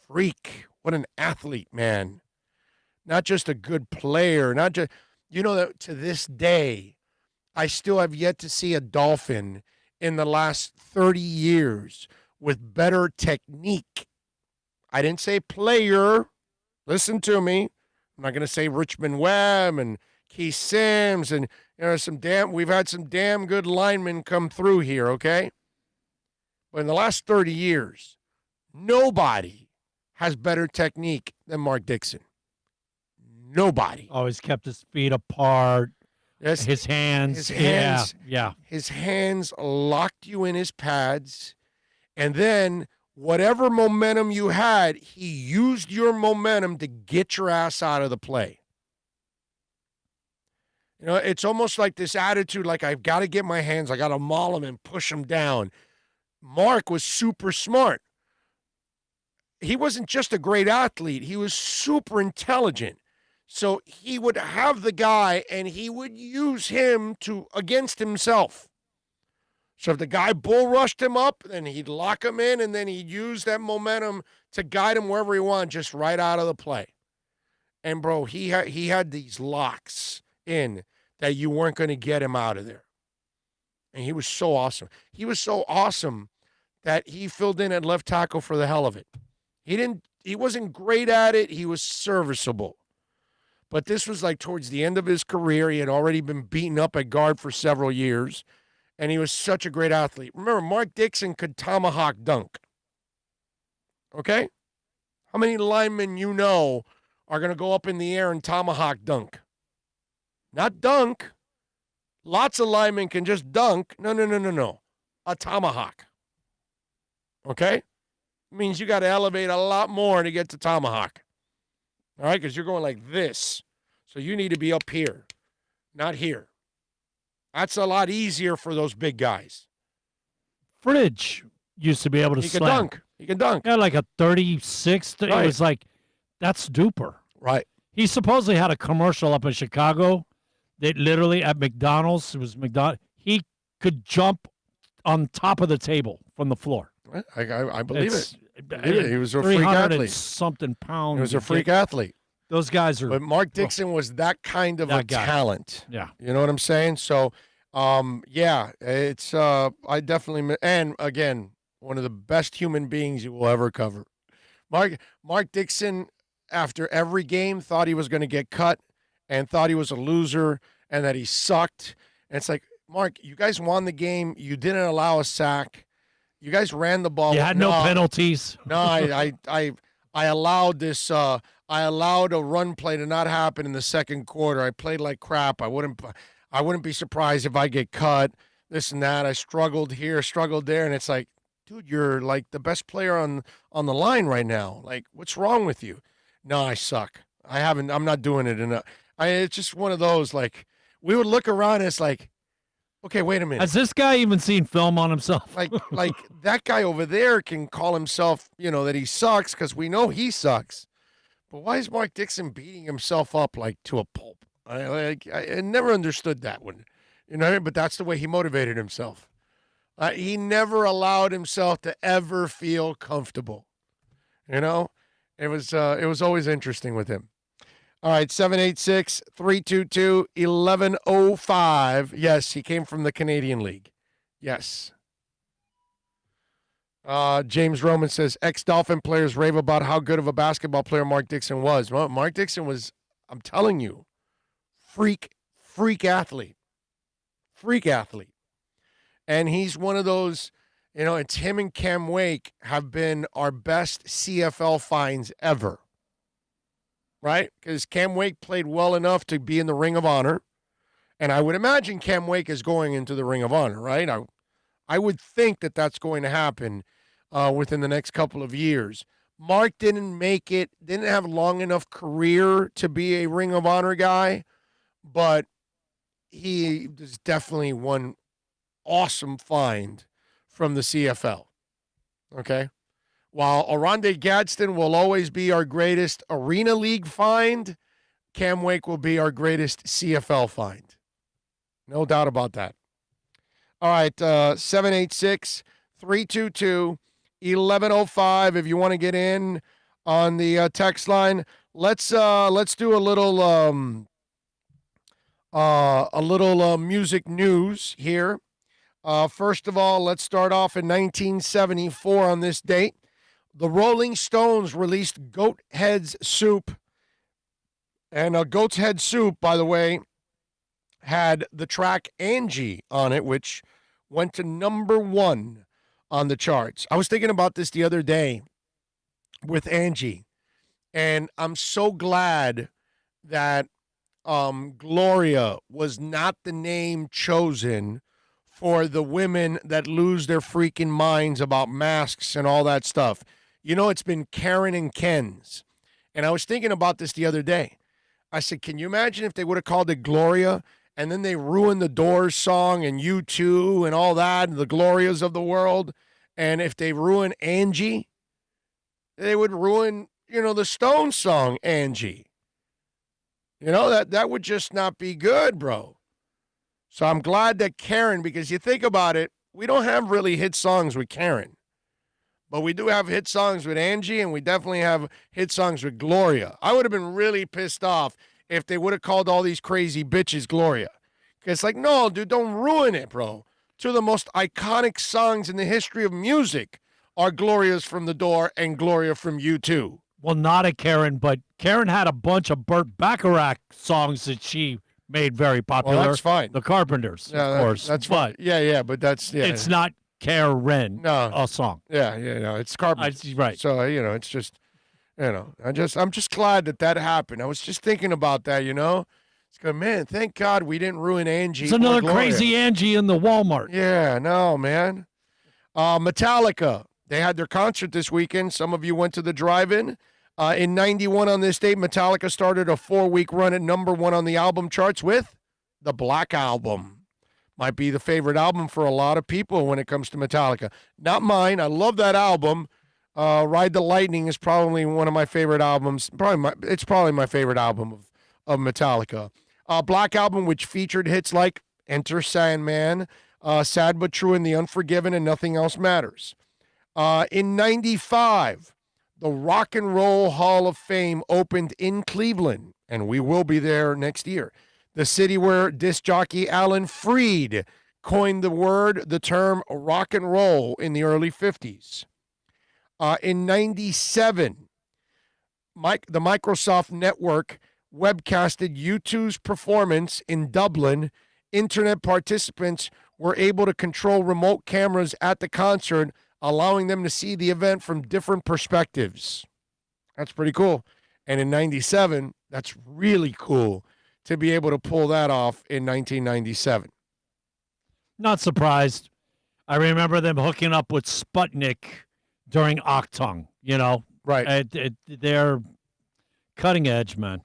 [SPEAKER 3] Freak. What an athlete, man. Not just a good player. Not just, that to this day, I still have yet to see a Dolphin in the last 30 years with better technique. I didn't say player. Listen to me. I'm not going to say Richmond Webb and Keith Sims and we've had some damn good linemen come through here, okay? But in the last 30 years, nobody has better technique than Mark Dixon. Nobody.
[SPEAKER 4] Always kept his feet apart.
[SPEAKER 3] Yes.
[SPEAKER 4] His hands. Yeah.
[SPEAKER 3] His hands locked you in his pads. And then whatever momentum you had, he used your momentum to get your ass out of the play. It's almost like this attitude, like I've got to get my hands, I got to maul him and push him down. Mark was super smart. He wasn't just a great athlete. He was super intelligent. So he would have the guy and he would use him against himself. So if the guy bull rushed him up, then he'd lock him in and then he'd use that momentum to guide him wherever he wanted, just right out of the play. And, bro, he had these locks in that you weren't going to get him out of there. And he was so awesome. He was so awesome that he filled in at left tackle for the hell of it. He wasn't great at it. He was serviceable. But this was like towards the end of his career. He had already been beaten up at guard for several years. And he was such a great athlete. Remember, Mark Dixon could tomahawk dunk. Okay? How many linemen are going to go up in the air and tomahawk dunk? Not dunk. Lots of linemen can just dunk. No. A tomahawk. Okay? It means you got to elevate a lot more to get to tomahawk. All right? Because you're going like this. So you need to be up here, not here. That's a lot easier for those big guys.
[SPEAKER 4] Fridge used to be able to slam.
[SPEAKER 3] He can dunk.
[SPEAKER 4] Yeah, like a 36. Right. It was like, that's duper.
[SPEAKER 3] Right.
[SPEAKER 4] He supposedly had a commercial up in Chicago that literally at McDonald's, it was McDonald's, he could jump on top of the table from the floor.
[SPEAKER 3] I believe it. He was a freak athlete.
[SPEAKER 4] Something pounds.
[SPEAKER 3] He was a freak athlete.
[SPEAKER 4] Those guys are.
[SPEAKER 3] But Mark Dixon was that kind of a talent.
[SPEAKER 4] Yeah.
[SPEAKER 3] You know what I'm saying? So, it's, I definitely, and again, one of the best human beings you will ever cover. Mark Dixon, after every game, thought he was going to get cut and thought he was a loser and that he sucked. And it's like, Mark, you guys won the game. You didn't allow a sack. You guys ran the ball.
[SPEAKER 4] You had no penalties.
[SPEAKER 3] No, I allowed this. I allowed a run play to not happen in the second quarter. I played like crap. I wouldn't be surprised if I get cut. This and that. I struggled here, struggled there, and it's like, dude, you're like the best player on the line right now. Like, what's wrong with you? No, I suck. I'm not doing it enough. It's just one of those, like, we would look around and it's like, okay, wait a minute.
[SPEAKER 4] Has this guy even seen film on himself?
[SPEAKER 3] like that guy over there can call himself, that he sucks because we know he sucks. But why is Mark Dixon beating himself up like to a pulp? I never understood that one. You know what I mean? But that's the way he motivated himself. He never allowed himself to ever feel comfortable. It was always interesting with him. All right, 786-322-1105. Yes, he came from the Canadian League. Yes. James Roman says, ex-Dolphin players rave about how good of a basketball player Mark Dixon was. Well, Mark Dixon was, I'm telling you, freak athlete. Freak athlete. And he's one of those, it's him and Cam Wake have been our best CFL finds ever. Right? Because Cam Wake played well enough to be in the Ring of Honor. And I would imagine Cam Wake is going into the Ring of Honor, right? I would think that that's going to happen within the next couple of years. Mark didn't make it, didn't have long enough career to be a Ring of Honor guy, but he is definitely one awesome find from the CFL. Okay? while Oronde Gadsden will always be our greatest Arena League find, Cam Wake will be our greatest CFL find. No doubt about that. All right, 786-322-1105 if you want to get in on the text line. Let's do a little music news here. First of all, let's start off in 1974 on this date. The Rolling Stones released Goat Head's Soup. And Goat's Head Soup, by the way, had the track Angie on it, which went to number 1 on the charts. I was thinking about this the other day with Angie, and I'm so glad that Gloria was not the name chosen for the women that lose their freaking minds about masks and all that stuff. You know, it's been Karen and Ken's. And I was thinking about this the other day. I said, can you imagine if they would have called it Gloria and then they ruined the Doors song and U2 and all that, and the Glorias of the world? And if they ruin Angie, they would ruin, the Stones song, Angie. That would just not be good, bro. So I'm glad that Karen, because you think about it, we don't have really hit songs with Karen. But we do have hit songs with Angie, and we definitely have hit songs with Gloria. I would have been really pissed off if they would have called all these crazy bitches Gloria. Because it's like, no, dude, don't ruin it, bro. Two of the most iconic songs in the history of music are Gloria's from the Door and Gloria from U2.
[SPEAKER 4] Well, not a Karen, but Karen had a bunch of Burt Bacharach songs that she made very popular.
[SPEAKER 3] Well, that's fine.
[SPEAKER 4] The Carpenters, of course.
[SPEAKER 3] That's fine. Yeah, but that's, yeah.
[SPEAKER 4] It's not Karen, a song.
[SPEAKER 3] Yeah, it's Carpenters.
[SPEAKER 4] Right.
[SPEAKER 3] So, it's just, I'm just glad that happened. I was just thinking about that, It's good, man, thank God we didn't ruin Angie.
[SPEAKER 4] It's another crazy Angie in the Walmart.
[SPEAKER 3] Yeah, no, man. Metallica, they had their concert this weekend. Some of you went to the drive-in. In 91 on this date, Metallica started a 4-week run at number 1 on the album charts with the Black Album. Might be the favorite album for a lot of people when it comes to Metallica. Not mine. I love that album. Ride the Lightning is probably one of my favorite albums. It's probably my favorite album of Metallica. Black Album, which featured hits like Enter Sandman, Sad But True, and The Unforgiven, and Nothing Else Matters. In 95, the Rock and Roll Hall of Fame opened in Cleveland, and we will be there next year. The city where disc jockey Alan Freed coined the term rock and roll in the early 50s. In 97, the Microsoft Network webcasted U2's performance in Dublin. Internet participants were able to control remote cameras at the concert, allowing them to see the event from different perspectives. That's pretty cool. And in 97, that's really cool to be able to pull that off in 1997.
[SPEAKER 4] Not surprised. I remember them hooking up with Sputnik during Octung,
[SPEAKER 3] Right.
[SPEAKER 4] They're cutting edge, man.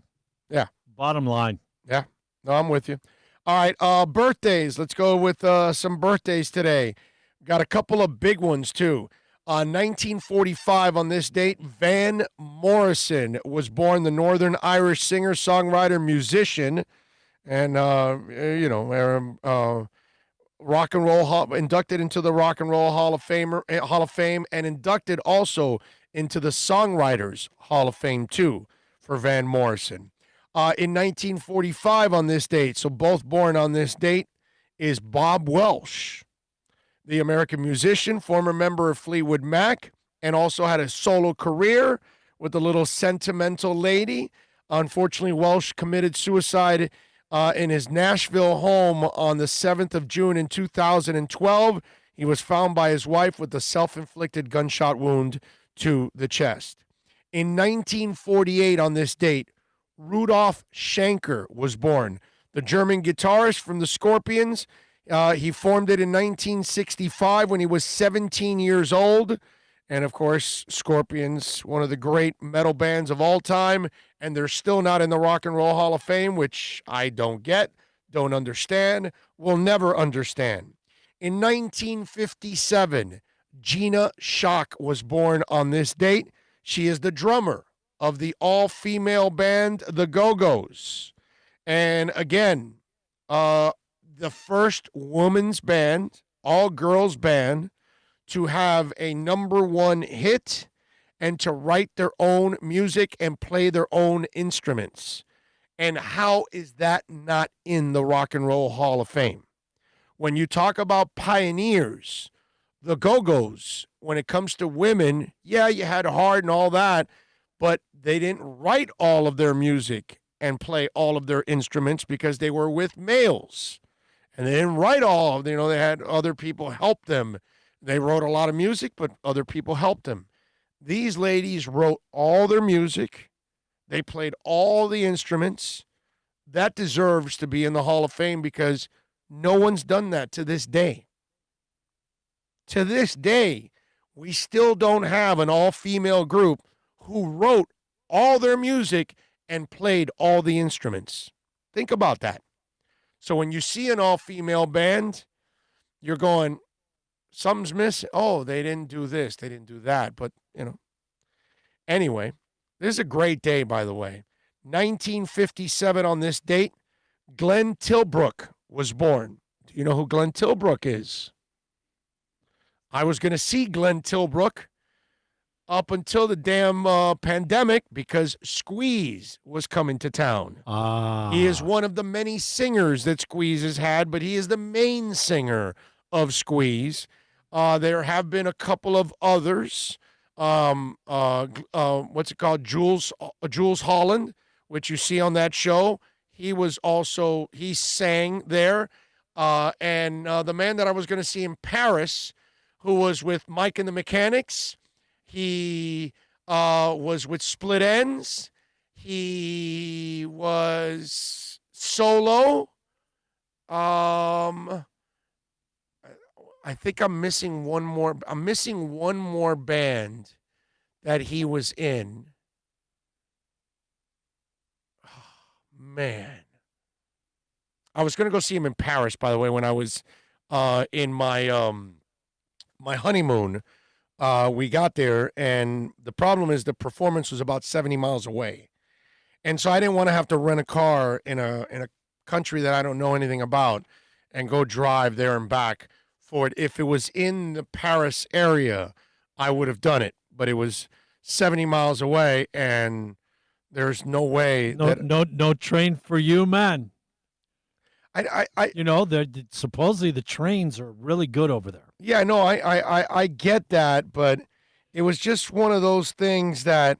[SPEAKER 3] Yeah.
[SPEAKER 4] Bottom line.
[SPEAKER 3] Yeah. No, I'm with you. All right. Birthdays. Let's go with some birthdays today. Got a couple of big ones, too. 1945 on this date, Van Morrison was born, the Northern Irish singer, songwriter, musician, and, Rock and Roll inducted into the Rock and Roll Hall of Fame, and inducted also into the Songwriters Hall of Fame, too, for Van Morrison. In 1945 on this date, so both born on this date, is Bob Welsh, the American musician, former member of Fleetwood Mac, and also had a solo career with a little Sentimental Lady. Unfortunately, Welsh committed suicide in his Nashville home on the 7th of June in 2012. He was found by his wife with a self-inflicted gunshot wound to the chest. In 1948 on this date, Rudolf Schenker was born, the German guitarist from the Scorpions. He formed it in 1965 when he was 17 years old. And, of course, Scorpions, one of the great metal bands of all time, and they're still not in the Rock and Roll Hall of Fame, which I don't get, don't understand, will never understand. In 1957, Gina Schock was born on this date. She is the drummer of the all-female band, the Go-Go's. And again, the first woman's band, all-girls band, to have a #1 hit and to write their own music and play their own instruments. And how is that not in the Rock and Roll Hall of Fame? When you talk about pioneers, the Go-Go's, when it comes to women, yeah, you had Hard and all that, but they didn't write all of their music and play all of their instruments because they were with males. And they didn't write all of, they had other people help them. They wrote a lot of music, but other people helped them. These ladies wrote all their music. They played all the instruments. That deserves to be in the Hall of Fame because no one's done that to this day. To this day, we still don't have an all-female group who wrote all their music and played all the instruments. Think about that. So when you see an all-female band, you're going, something's missing. Oh, they didn't do this. They didn't do that. But, Anyway, this is a great day, by the way. 1957 on this date, Glenn Tilbrook was born. Do you know who Glenn Tilbrook is? I was going to see Glenn Tilbrook up until the damn pandemic because Squeeze was coming to town. He is one of the many singers that Squeeze has had, but he is the main singer of Squeeze. There have been a couple of others. What's it called? Jules Holland, which you see on that show. He sang there. And the man that I was going to see in Paris, who was with Mike and the Mechanics, he was with Split Enz. He was solo. I think I'm missing one more. I'm missing one more band that he was in. Oh, man. I was going to go see him in Paris, by the way, when I was in my my honeymoon. We got there, and the problem is the performance was about 70 miles away. And so I didn't want to have to rent a car in a country that I don't know anything about and go drive there and back for it. If it was in the Paris area, I would have done it. But it was 70 miles away, and there's no way.
[SPEAKER 4] No train for you, man.
[SPEAKER 3] I
[SPEAKER 4] supposedly the trains are really good over there.
[SPEAKER 3] Yeah, no, I get that, but it was just one of those things that,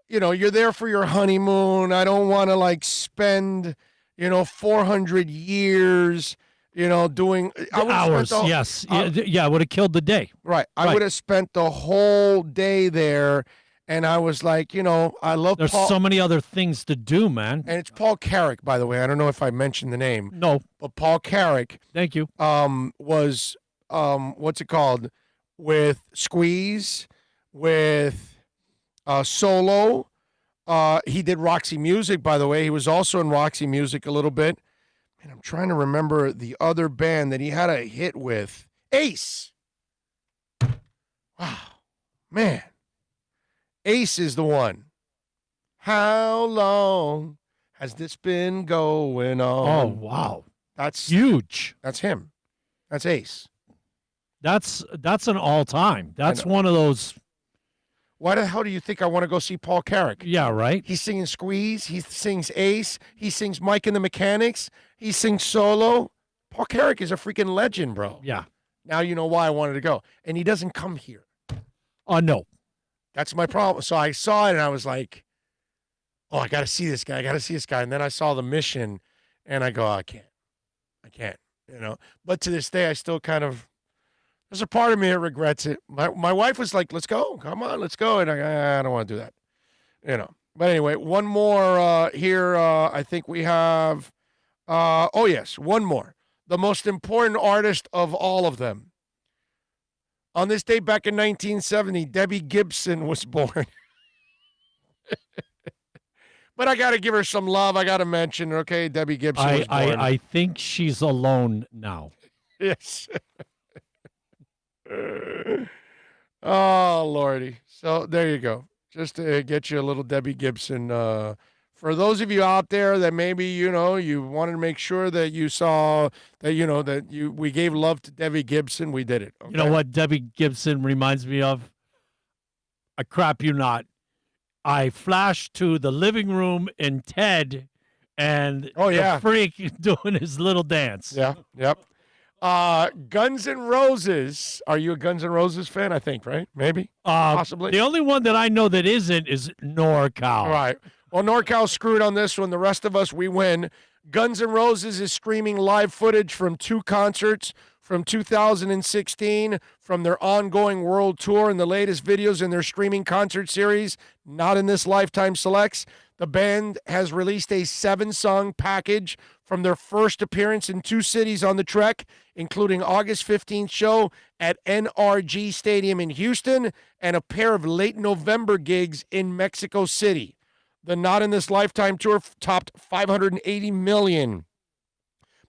[SPEAKER 3] you're there for your honeymoon. I don't want to spend, 400 years, doing
[SPEAKER 4] hours. Yes, yeah, would have killed the day.
[SPEAKER 3] Right, I would have spent the whole day there. And I was like, I love
[SPEAKER 4] There's
[SPEAKER 3] Paul.
[SPEAKER 4] so many other things to do, man.
[SPEAKER 3] And it's Paul Carrick, by the way. I don't know if I mentioned the name.
[SPEAKER 4] No.
[SPEAKER 3] But Paul Carrick.
[SPEAKER 4] Thank you.
[SPEAKER 3] Was, what's it called? With Squeeze, with Solo. He did Roxy Music, by the way. He was also in Roxy Music a little bit. And I'm trying to remember the other band that he had a hit with. Ace. Wow. Man. Ace is the one. How long has this been going on?
[SPEAKER 4] Oh, wow.
[SPEAKER 3] That's
[SPEAKER 4] huge.
[SPEAKER 3] That's him. That's Ace.
[SPEAKER 4] That's an all-time. That's one of those.
[SPEAKER 3] Why the hell do you think I want to go see Paul Carrick?
[SPEAKER 4] Yeah, right.
[SPEAKER 3] He's singing Squeeze. He sings Ace. He sings Mike and the Mechanics. He sings Solo. Paul Carrick is a freaking legend, bro.
[SPEAKER 4] Yeah.
[SPEAKER 3] Now you know why I wanted to go. And he doesn't come here.
[SPEAKER 4] No.
[SPEAKER 3] That's my problem. So I saw it and I was like, oh, I got to see this guy. I got to see this guy. And then I saw the Mission and I go, I can't. But to this day, I still kind of, there's a part of me that regrets it. My wife was like, let's go. Come on, let's go. And I don't want to do that. But anyway, one more here. I think we have, one more. The most important artist of all of them. On this day back in 1970, Debbie Gibson was born. But I got to give her some love. I got to mention, okay, Debbie Gibson was born.
[SPEAKER 4] I think she's alone now.
[SPEAKER 3] Yes. Oh, Lordy. So there you go. Just to get you a little Debbie Gibson. For those of you out there that maybe, you wanted to make sure that you saw that, we gave love to Debbie Gibson. We did it.
[SPEAKER 4] You know what Debbie Gibson reminds me of? I crap you not. I flashed to the living room in Ted and the freak doing his little dance.
[SPEAKER 3] Yeah. Yep. Guns N' Roses. Are you a Guns N' Roses fan? I think, right? Maybe. Possibly.
[SPEAKER 4] The only one that I know that isn't is NorCal.
[SPEAKER 3] Right. Well, NorCal screwed on this one. The rest of us, we win. Guns N' Roses is streaming live footage from 2 concerts from 2016 from their ongoing world tour and the latest videos in their streaming concert series, Not in This Lifetime Selects. The band has released a 7-song package from their first appearance in 2 cities on the trek, including August 15th show at NRG Stadium in Houston and a pair of late November gigs in Mexico City. The Not in This Lifetime tour topped $580 million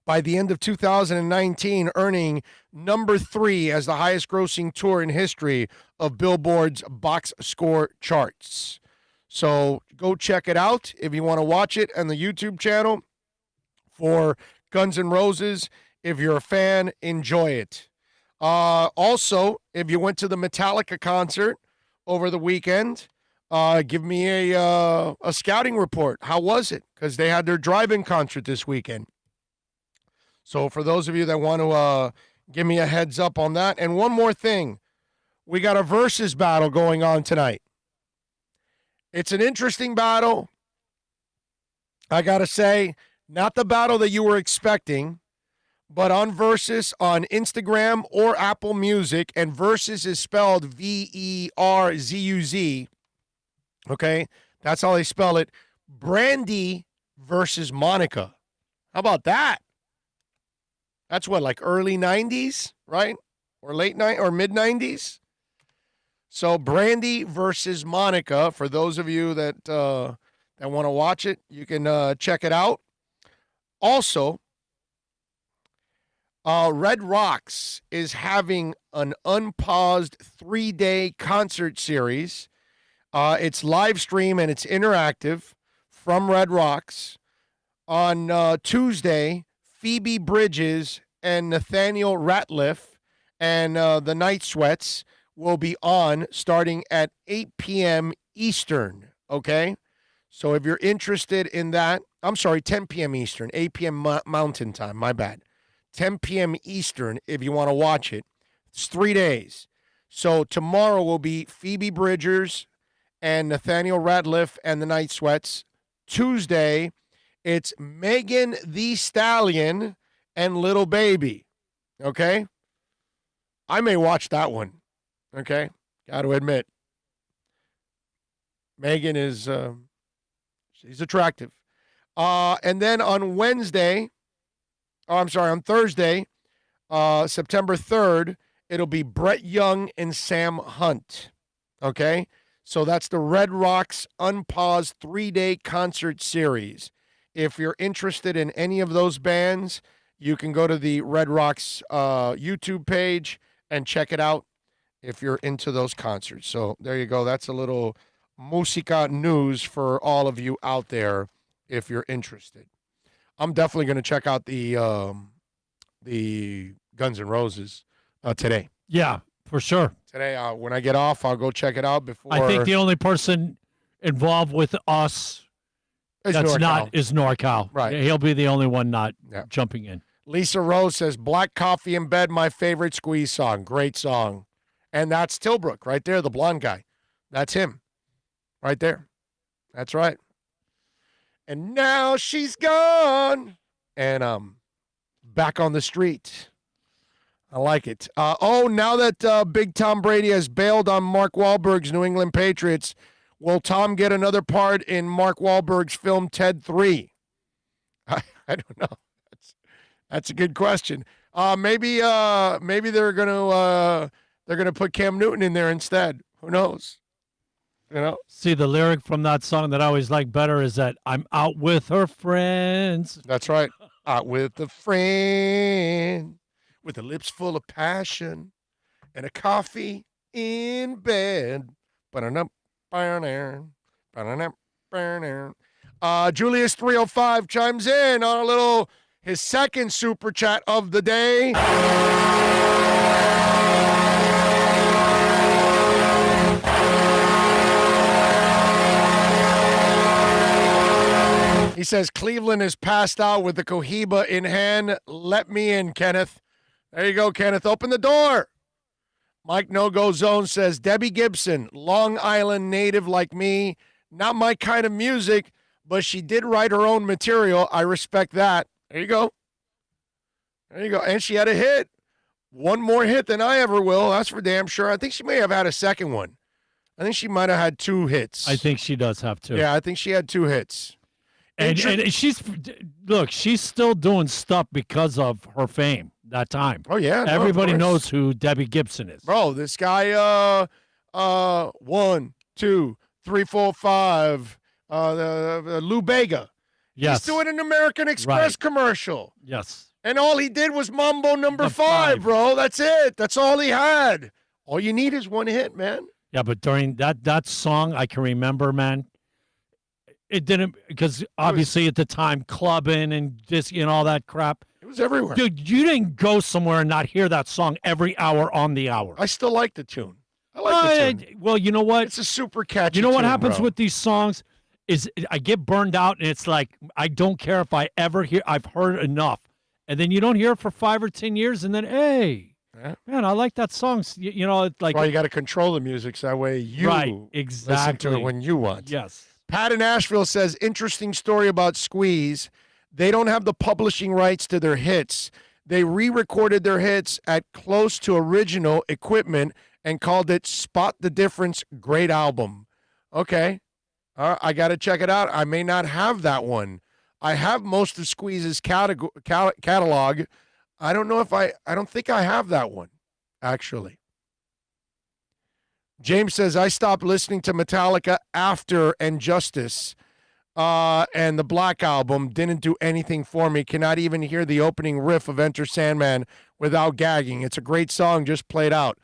[SPEAKER 3] by the end of 2019, earning number 3 as the highest grossing tour in history of Billboard's box score charts. So go check it out if you want to watch it on the YouTube channel for Guns N' Roses. If you're a fan, enjoy it. Also, if you went to the Metallica concert over the weekend, give me a scouting report. How was it? Because they had their drive-in concert this weekend. So for those of you that want to give me a heads up on that. And one more thing. We got a versus battle going on tonight. It's an interesting battle. I got to say, not the battle that you were expecting, but on Versus on Instagram or Apple Music, and Versus is spelled V-E-R-Z-U-Z. Okay? That's how they spell it. Brandy versus Monica. How about that? That's what, like early 90s, right? Or late night or mid 90s? So Brandy versus Monica. For those of you that want to watch it, you can check it out. Also, Red Rocks is having an unpaused 3-day concert series. It's live stream and it's interactive from Red Rocks. On Tuesday, Phoebe Bridges and Nathaniel Ratliff and the Night Sweats will be on starting at 8 p.m. Eastern, okay? So if you're interested in that, I'm sorry, 10 p.m. Eastern, 8 p.m. Mountain Time, my bad. 10 p.m. Eastern if you want to watch it. It's 3 days. So tomorrow will be Phoebe Bridgers and Nathaniel Ratliff and the Night Sweats. Tuesday, it's Megan Thee Stallion and Little Baby. Okay? I may watch that one. Okay? Got to admit. Megan is, she's attractive. And then on Thursday, September 3rd, it'll be Brett Young and Sam Hunt. Okay? So that's the Red Rocks Unpaused 3-day concert series. If you're interested in any of those bands, you can go to the Red Rocks YouTube page and check it out if you're into those concerts. So there you go. That's a little musica news for all of you out there if you're interested. I'm definitely going to check out the Guns N' Roses today.
[SPEAKER 4] Yeah, for sure.
[SPEAKER 3] Today, when I get off, I'll go check it out before.
[SPEAKER 4] I think the only person involved with us
[SPEAKER 3] It's
[SPEAKER 4] that's
[SPEAKER 3] NorCal.
[SPEAKER 4] not is NorCal.
[SPEAKER 3] Right.
[SPEAKER 4] He'll be the only one not jumping in.
[SPEAKER 3] Lisa Rose says, Black Coffee in Bed, my favorite Squeeze song. Great song. And that's Tilbrook right there, the blonde guy. That's him right there. That's right. And now she's gone. And back on the street. I like it. Now that Big Tom Brady has bailed on Mark Wahlberg's New England Patriots, will Tom get another part in Mark Wahlberg's film Ted 3? I don't know. That's a good question. Maybe they're gonna put Cam Newton in there instead. Who knows? You know.
[SPEAKER 4] See, the lyric from that song that I always like better is that I'm out with her friends.
[SPEAKER 3] That's right. Out with a friend with the lips full of passion and a coffee in bed. Julius 305 chimes in on his second super chat of the day. He says, Cleveland is passed out with the Cohiba in hand. Let me in, Kenneth. There you go, Kenneth. Open the door. Mike No-Go Zone says, Debbie Gibson, Long Island native like me. Not my kind of music, but she did write her own material. I respect that. There you go. There you go. And she had a hit. One more hit than I ever will. That's for damn sure. I think she may have had a second one. I think she might have had 2 hits.
[SPEAKER 4] I think she does have 2.
[SPEAKER 3] Yeah, I think she had 2 hits.
[SPEAKER 4] And she's still doing stuff because of her fame that time.
[SPEAKER 3] Oh, yeah.
[SPEAKER 4] Everybody knows who Debbie Gibson is.
[SPEAKER 3] Bro, this guy, 1, 2, 3, 4, 5, Lou Bega.
[SPEAKER 4] Yes.
[SPEAKER 3] He's doing an American Express commercial.
[SPEAKER 4] Yes.
[SPEAKER 3] And all he did was Mambo number 5, bro. That's it. That's all he had. All you need is one hit, man.
[SPEAKER 4] Yeah, but during that song, I can remember, man, it didn't, because obviously at the time, clubbing and just, all that crap.
[SPEAKER 3] It was everywhere.
[SPEAKER 4] Dude, you didn't go somewhere and not hear that song every hour on the hour.
[SPEAKER 3] I still like the tune. I like the tune.
[SPEAKER 4] Well, you know what?
[SPEAKER 3] It's a super catchy
[SPEAKER 4] You know what
[SPEAKER 3] tune,
[SPEAKER 4] happens
[SPEAKER 3] bro.
[SPEAKER 4] with these songs is I get burned out, and it's like, I don't care if I ever hear, I've heard enough. And then you don't hear it for 5 or 10 years, and then, hey, man, I like that song. It's like.
[SPEAKER 3] Well, you got to control the music so that way you listen to it when you want.
[SPEAKER 4] Yes.
[SPEAKER 3] Pat in Asheville says, interesting story about Squeeze. They don't have the publishing rights to their hits. They re-recorded their hits at close to original equipment and called it Spot the Difference. Great album. Okay. All right, I got to check it out. I may not have that one. I have most of Squeeze's catalog. I don't know if I don't think I have that one, actually. James says, I stopped listening to Metallica after Injustice, and the Black Album didn't do anything for me. Cannot even hear the opening riff of Enter Sandman without gagging. It's a great song, just played out.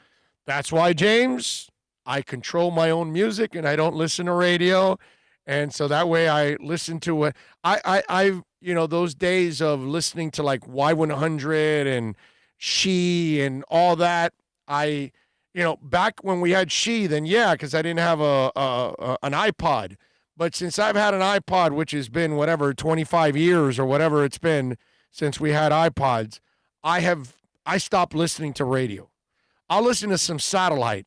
[SPEAKER 3] That's why, James, I control my own music and I don't listen to radio. And so that way I listen to it. I've those days of listening to like Y100 and She and all that, back when we had She, then yeah, because I didn't have an iPod. But since I've had an iPod, which has been 25 years or whatever it's been since we had iPods, I stopped listening to radio. I'll listen to some satellite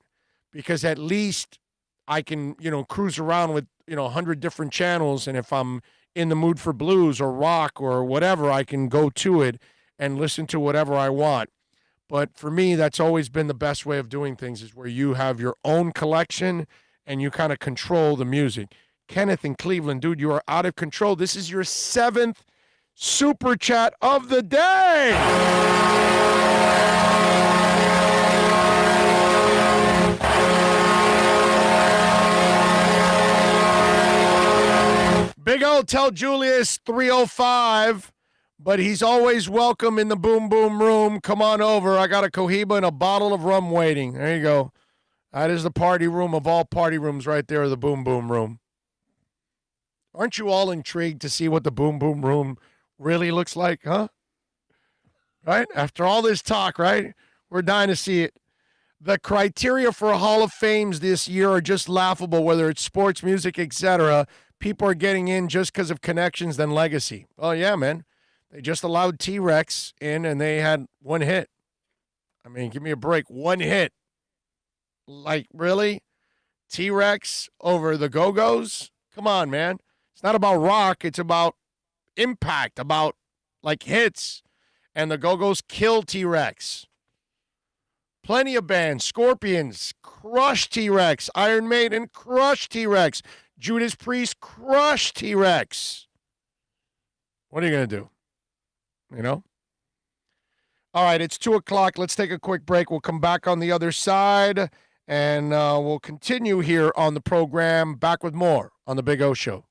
[SPEAKER 3] because at least I can, cruise around with, 100 different channels. And if I'm in the mood for blues or rock or whatever, I can go to it and listen to whatever I want. But for me, that's always been the best way of doing things, is where you have your own collection and you kind of control the music. Kenneth in Cleveland, dude, you are out of control. This is your 7th super chat of the day. Big O, tell Julius 305, but he's always welcome in the Boom Boom Room. Come on over. I got a Cohiba and a bottle of rum waiting. There you go. That is the party room of all party rooms right there, the Boom Boom Room. Aren't you all intrigued to see what the Boom Boom Room really looks like, huh? Right? After all this talk, right? We're dying to see it. The criteria for Hall of Fames this year are just laughable, whether it's sports, music, etc. People are getting in just because of connections than legacy. Oh, yeah, man. They just allowed T-Rex in, and they had one hit. I mean, give me a break. One hit. Like, really? T-Rex over the Go-Go's? Come on, man. It's not about rock. It's about impact, about, hits. And the Go-Go's killed T-Rex. Plenty of bands. Scorpions crushed T-Rex. Iron Maiden crushed T-Rex. Judas Priest crushed T-Rex. What are you going to do? All right, it's 2 o'clock. Let's take a quick break. We'll come back on the other side, and we'll continue here on the program. Back with more on The Big O Show.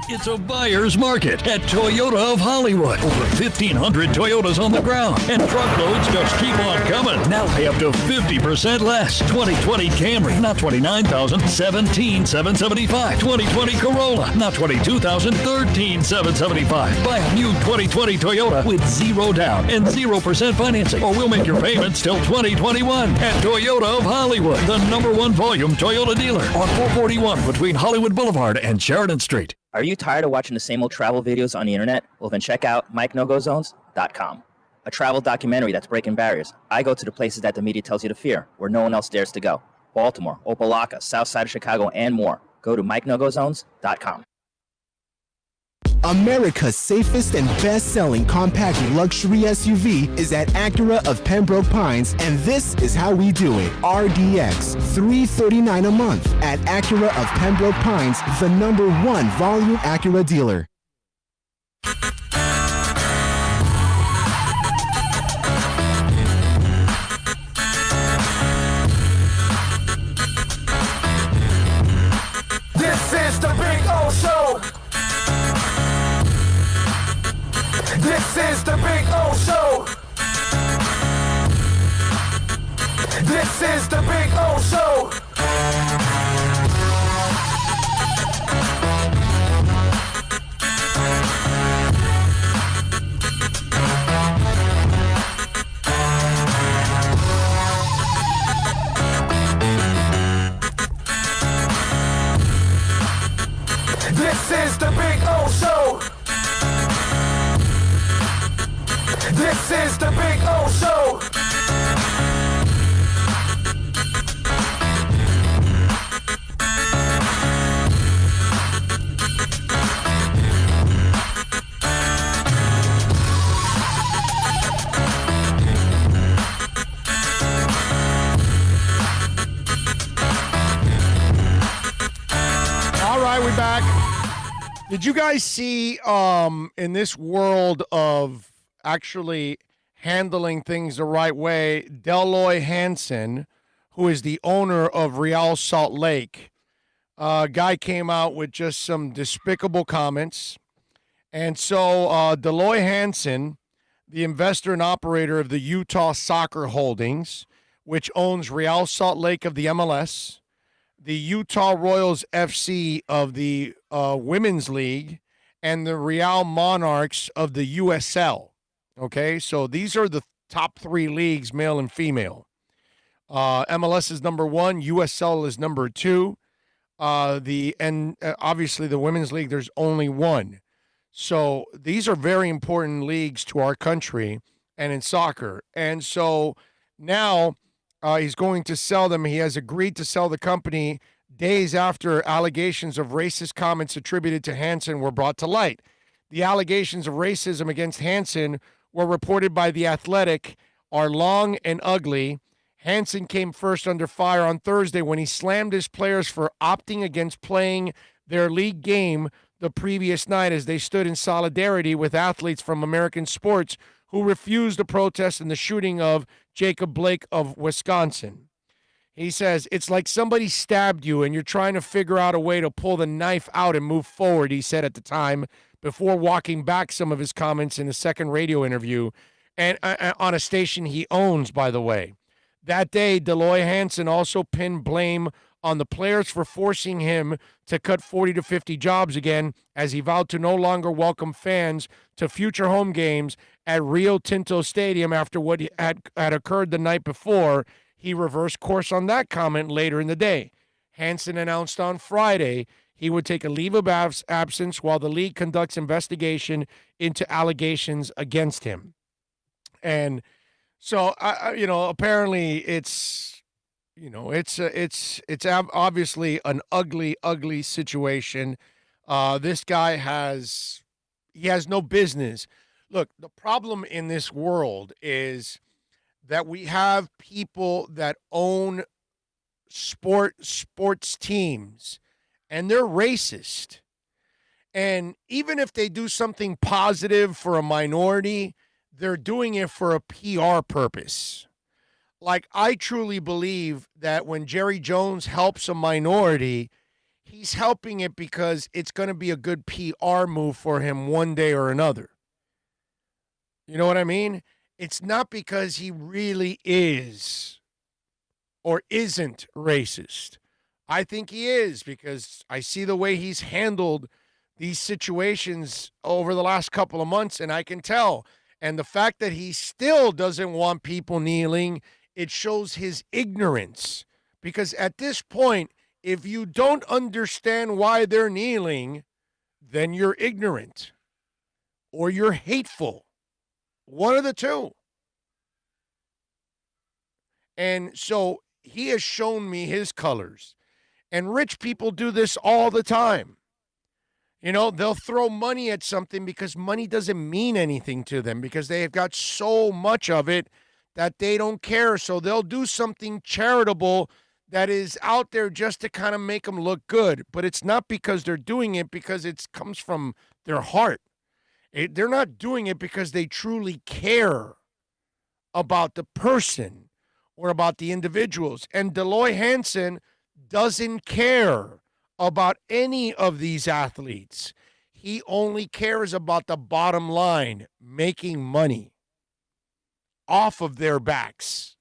[SPEAKER 5] It's a buyer's market at Toyota of Hollywood. Over 1,500 Toyotas on the ground, and truckloads just keep on coming. Now pay up to 50% less. 2020 Camry, not $29,000, $17,775. 2020 Corolla, not $22,000, $13,775. Buy a new 2020 Toyota with 0 down and 0% financing, or we'll make your payments till 2021 at Toyota of Hollywood, the #1 volume Toyota dealer on 441 between Hollywood Boulevard and Sheridan Street.
[SPEAKER 6] Are you tired of watching the same old travel videos on the internet? Well, then check out MikeNoGoZones.com, a travel documentary that's breaking barriers. I go to the places that the media tells you to fear, where no one else dares to go. Baltimore, Opelika, South Side of Chicago, and more. Go to MikeNoGoZones.com.
[SPEAKER 7] America's safest and best-selling compact luxury SUV is at Acura of Pembroke Pines, and this is how we do it. RDX, $339 a month at Acura of Pembroke Pines, the #1 volume Acura dealer.
[SPEAKER 8] This is the Big O Show. This is the Big O Show. This is the Big O Show. This is the Big O Show. This is the Big O Show.
[SPEAKER 3] All right, we're back. Did you guys see in this world of actually handling things the right way, Deloy Hansen, who is the owner of Real Salt Lake, guy came out with just some despicable comments. And so Deloy Hansen, the investor and operator of the Utah Soccer Holdings, which owns Real Salt Lake of the MLS, the Utah Royals FC of the Women's League, and the Real Monarchs of the USL. Okay, so these are the top 3 leagues, male and female. MLS is #1, USL is #2. Obviously the Women's League, there's only one. So these are very important leagues to our country and in soccer. And so now he's going to sell them. He has agreed to sell the company days after allegations of racist comments attributed to Hansen were brought to light. The allegations of racism against Hansen were reported by The Athletic are long and ugly. Hansen came first under fire on Thursday when he slammed his players for opting against playing their league game the previous night as they stood in solidarity with athletes from American sports who refused to protest in the shooting of Jacob Blake of Wisconsin. He says, it's like somebody stabbed you and you're trying to figure out a way to pull the knife out and move forward, he said at the time, before walking back some of his comments in a second radio interview, and on a station he owns, by the way. That day, Deloy Hansen also pinned blame on the players for forcing him to cut 40 to 50 jobs again, as he vowed to no longer welcome fans to future home games at Rio Tinto Stadium after what had occurred the night before. He reversed course on that comment later in the day. Hansen announced on Friday he would take a leave of absence while the league conducts investigation into allegations against him. And so, apparently it's obviously an ugly, ugly situation. This guy has no business. Look, the problem in this world is that we have people that own sports teams, and they're racist. And even if they do something positive for a minority, they're doing it for a PR purpose. Like, I truly believe that when Jerry Jones helps a minority, He's helping it because it's going to be a good PR move for him one day or another. You know what I mean? It's not because he really is or isn't racist. I think he is because I see the way he's handled these situations over the last couple of months, and I can tell. And the fact that he still doesn't want people kneeling, it shows his ignorance. Because at this point, if you don't understand why they're kneeling, then you're ignorant or you're hateful. One of the two. And so he has shown me his colors. And rich people do this all the time. You know, they'll throw money at something because money doesn't mean anything to them because they have got so much of it that they don't care. So they'll do something charitable that is out there just to kind of make them look good. But it's not because they're doing it because it comes from their heart. They're not doing it because they truly care about the person or about the individuals. And Deloy Hansen doesn't care about any of these athletes. He only cares about the bottom line, making money off of their backs.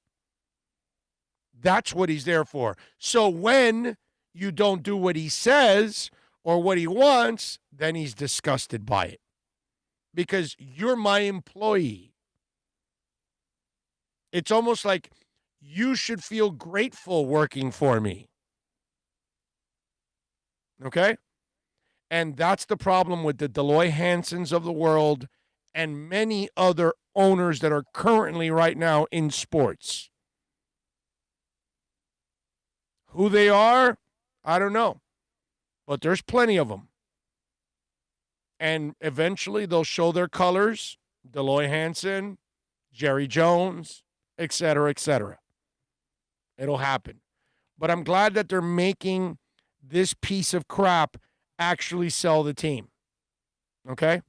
[SPEAKER 3] That's what he's there for. So when you don't do what he says or what he wants, then he's disgusted by it. Because you're my employee. It's almost like you should feel grateful working for me. Okay? And that's the problem with the Deloy Hansens of the world and many other owners that are currently right now in sports. Who they are, I don't know. But there's plenty of them. And eventually they'll show their colors. Deloy Hansen, Jerry Jones, et cetera, et cetera. It'll happen. But I'm glad that they're making this piece of crap actually sell the team. Okay?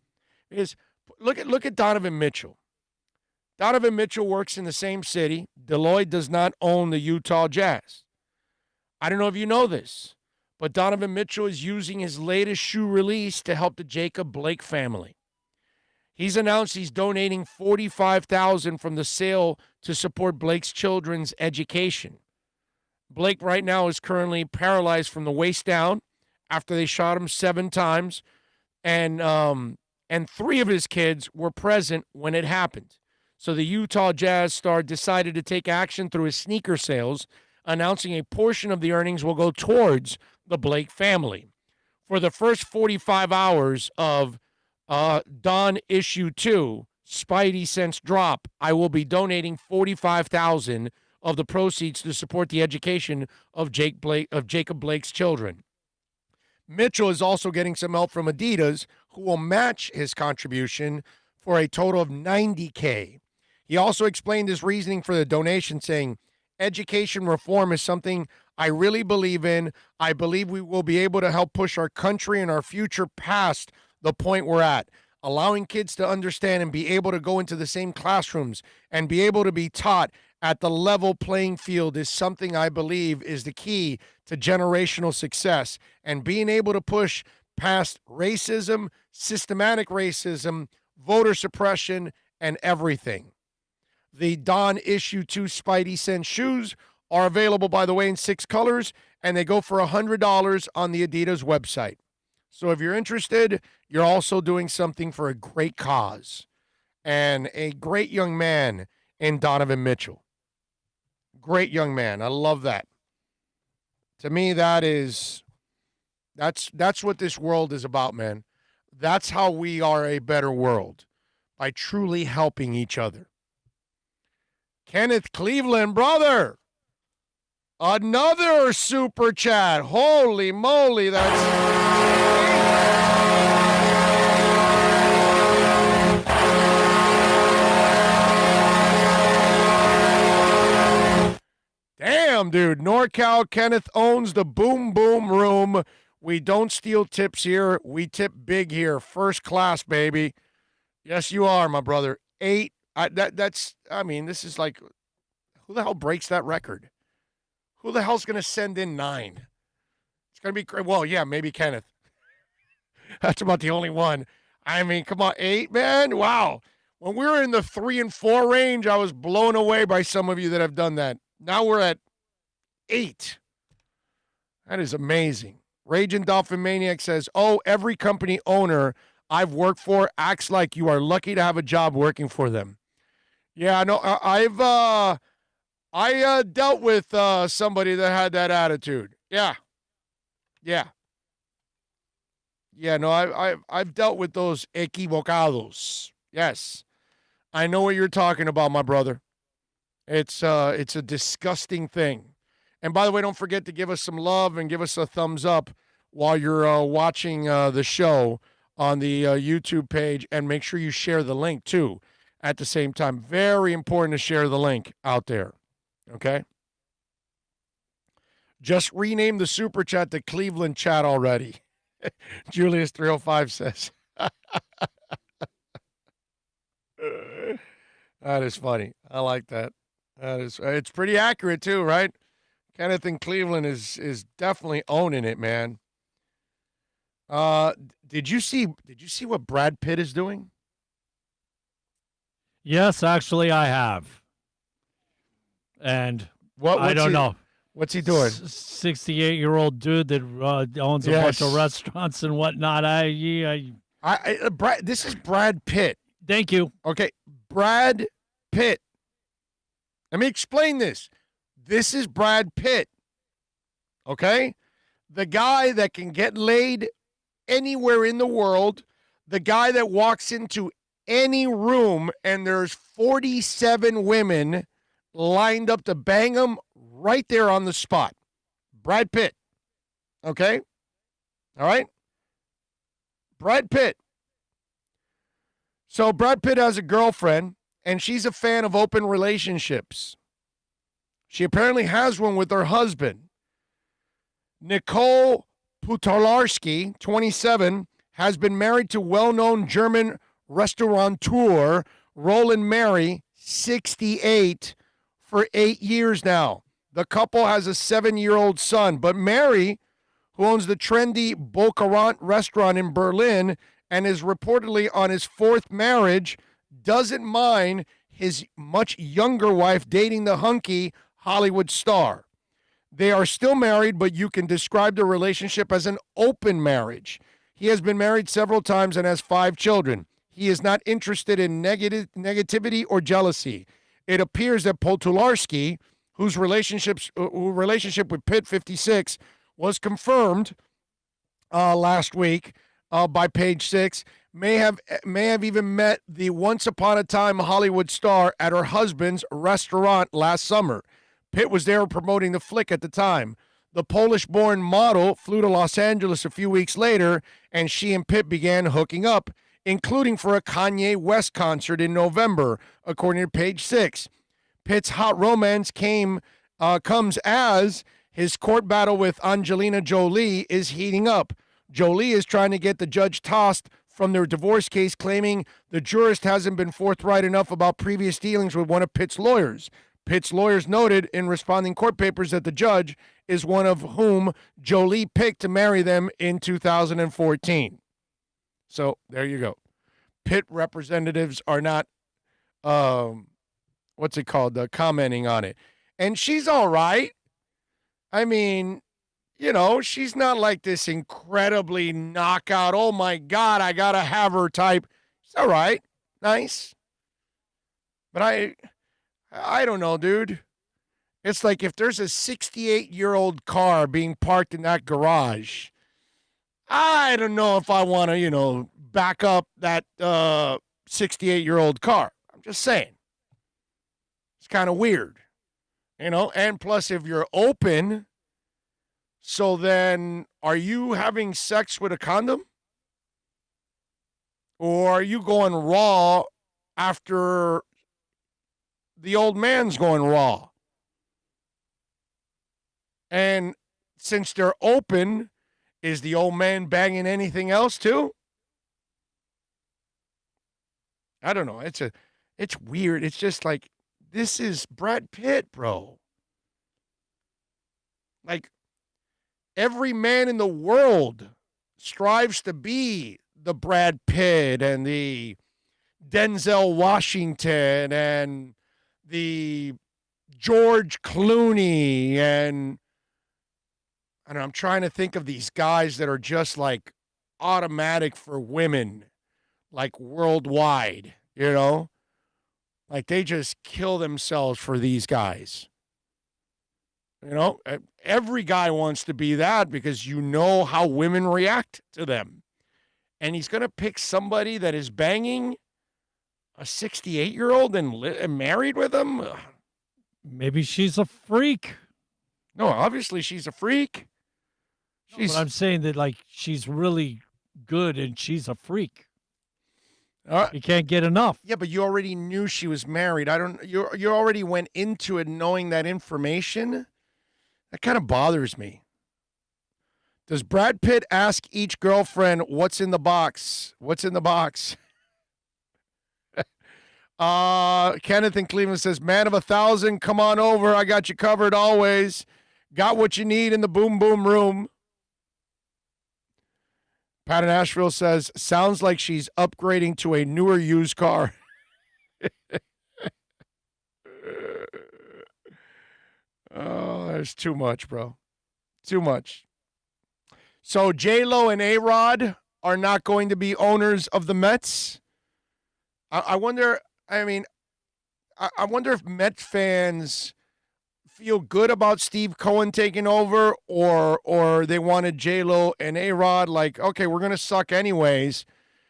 [SPEAKER 3] Because look at Donovan Mitchell. Donovan Mitchell works in the same city. Deloy does not own the Utah Jazz. I don't know if you know this, but Donovan Mitchell is using his latest shoe release to help the Jacob Blake family. He's announced he's donating $45,000 from the sale to support Blake's children's education. Blake right now is currently paralyzed from the waist down after they shot him 7 times, and 3 of his kids were present when it happened. So the Utah Jazz star decided to take action through his sneaker sales, announcing a portion of the earnings will go towards the Blake family. For the first 45 hours of Don Issue 2, Spidey Sense Drop, I will be donating $45,000 of the proceeds to support the education of Jacob Blake's children. Mitchell is also getting some help from Adidas, who will match his contribution for a total of $90K. He also explained his reasoning for the donation, saying, education reform is something I really believe in. I believe we will be able to help push our country and our future past the point we're at. Allowing kids to understand and be able to go into the same classrooms and be able to be taught at the level playing field is something I believe is the key to generational success. And being able to push past racism, systematic racism, voter suppression, and everything. The Don Issue 2 Spidey Sense shoes are available, by the way, in 6 colors, and they go for $100 on the Adidas website. So if you're interested, you're also doing something for a great cause and a great young man in Donovan Mitchell. Great young man. I love that. To me, that's what this world is about, man. That's how we are a better world, by truly helping each other. Kenneth Cleveland, brother. Another super chat. Holy moly, Damn, dude. NorCal Kenneth owns the Boom Boom Room. We don't steal tips here. We tip big here. First class, baby. Yes, you are, my brother. 8. This is like, who the hell breaks that record? Who the hell's going to send in 9? It's going to be well, yeah, maybe Kenneth. That's about the only one. I mean, come on, 8, man. Wow. When we were in the 3 and 4 range, I was blown away by some of you that have done that. Now we're at 8. That is amazing. Raging Dolphin Maniac says, "Oh, every company owner I've worked for acts like you are lucky to have a job working for them." Yeah, no, I dealt with somebody that had that attitude. Yeah. No, I've dealt with those equivocados. Yes, I know what you're talking about, my brother. It's a disgusting thing. And by the way, don't forget to give us some love and give us a thumbs up while you're watching the show on the YouTube page, and make sure you share the link too at the same time. Very important to share the link out there. Okay? Just rename the super chat to Cleveland chat already. Julius 305 says. That is funny. I like that. It's pretty accurate too, right? Kenneth in Cleveland is definitely owning it, man. Did you see what Brad Pitt is doing?
[SPEAKER 4] Yes, actually, I have. And I don't know.
[SPEAKER 3] What's he doing?
[SPEAKER 4] 68-year-old dude that owns a bunch of restaurants and whatnot.
[SPEAKER 3] This is Brad Pitt.
[SPEAKER 4] Thank you.
[SPEAKER 3] Okay, Brad Pitt. Let me explain this. This is Brad Pitt. Okay? The guy that can get laid anywhere in the world, the guy that walks into any room and there's 47 women lined up to bang him right there on the spot. Brad Pitt. Okay? All right? Brad Pitt. So Brad Pitt has a girlfriend, and she's a fan of open relationships. She apparently has one with her husband. Nicole Putolarski, 27, has been married to well-known German restaurateur Roland Mary, 68, for 8 years now. The couple has a 7-year-old son, but Mary, who owns the trendy Boccarant restaurant in Berlin and is reportedly on his 4th marriage, doesn't mind his much younger wife dating the hunky Hollywood star. They are still married, but you can describe the relationship as an open marriage. He has been married several times and has 5 children. He is not interested in negativity or jealousy. It appears that Potularski, whose relationship with Pitt, 56, was confirmed last week by Page Six, may have even met the once upon a time Hollywood star at her husband's restaurant last summer. Pitt was there promoting the flick at the time. The Polish-born model flew to Los Angeles a few weeks later, and she and Pitt began hooking up, including for a Kanye West concert in November, according to Page Six. Pitt's hot romance comes as his court battle with Angelina Jolie is heating up. Jolie is trying to get the judge tossed from their divorce case, claiming the jurist hasn't been forthright enough about previous dealings with one of Pitt's lawyers. Pitt's lawyers noted in responding court papers that the judge is one of whom Jolie picked to marry them in 2014. So there you go. Pitt representatives are not, commenting on it. And she's all right. I mean, she's not like this incredibly knockout, oh my God, I got to have her type. She's all right. Nice. But I don't know, dude. It's like if there's a 68-year-old car being parked in that garage, I don't know if I want to, back up that 68-year-old car. I'm just saying. It's kind of weird, and plus if you're open, so then are you having sex with a condom? Or are you going raw after the old man's going raw? And since they're open, is the old man banging anything else too? I don't know. It's weird. It's just like, this is Brad Pitt, bro. Like, Every man in the world strives to be the Brad Pitt and the Denzel Washington and the George Clooney, and I'm trying to think of these guys that are just like automatic for women, like worldwide, you know? Like they just kill themselves for these guys. You know, every guy wants to be that because you know how women react to them. And he's going to pick somebody that is banging a 68-year-old and married with him?
[SPEAKER 4] Maybe she's a freak.
[SPEAKER 3] No, obviously she's a freak.
[SPEAKER 4] No, but I'm saying that, like, she's really good and she's a freak. You can't get enough.
[SPEAKER 3] Yeah, but you already knew she was married. You already went into it knowing that information. That kind of bothers me. Does Brad Pitt ask each girlfriend, what's in the box? What's in the box? Kenneth in Cleveland says, man of 1,000, come on over. I got you covered always. Got what you need in the boom boom room. Pat in Asheville says, sounds like she's upgrading to a newer used car. Oh, there's too much, bro. Too much. So J-Lo and A-Rod are not going to be owners of the Mets. I wonder, I wonder if Mets fans feel good about Steve Cohen taking over or they wanted J-Lo and A-Rod like, okay, we're going to suck anyways.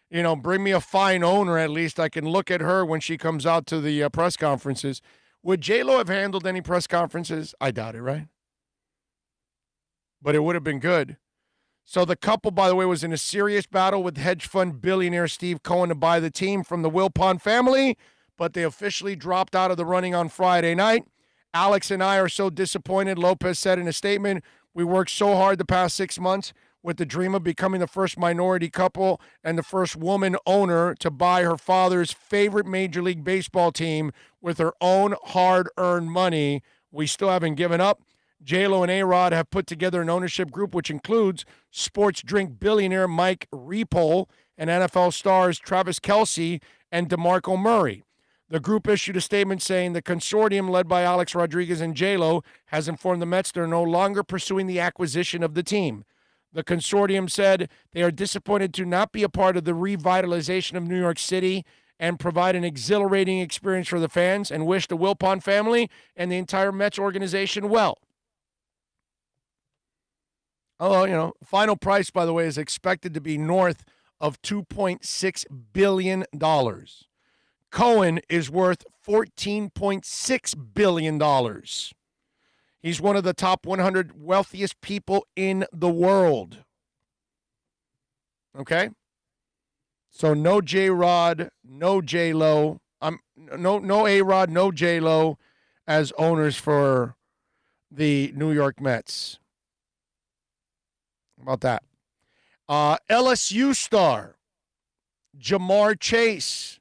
[SPEAKER 3] You know, bring me a fine owner at least. I can look at her when she comes out to the press conferences. Would J-Lo have handled any press conferences? I doubt it, right? But it would have been good. So the couple, by the way, was in a serious battle with hedge fund billionaire Steve Cohen to buy the team from the Wilpon family, but they officially dropped out of the running on Friday night. Alex and I are so disappointed, Lopez said in a statement. We worked so hard the past 6 months with the dream of becoming the first minority couple and the first woman owner to buy her father's favorite Major League Baseball team with her own hard-earned money. We still haven't given up. J-Lo and A-Rod have put together an ownership group which includes sports drink billionaire Mike Repole and NFL stars Travis Kelce and DeMarco Murray. The group issued a statement saying the consortium led by Alex Rodriguez and J-Lo has informed the Mets they're no longer pursuing the acquisition of the team. The consortium said they are disappointed to not be a part of the revitalization of New York City and provide an exhilarating experience for the fans and wish the Wilpon family and the entire Mets organization well. Oh, you know, final price, by the way, is expected to be north of $2.6 billion. Cohen is worth $14.6 billion. He's one of the top 100 wealthiest people in the world. Okay? So no J-Rod, no J-Lo, no A-Rod, no J-Lo as owners for the New York Mets. How about that? LSU star, Jamar Chase.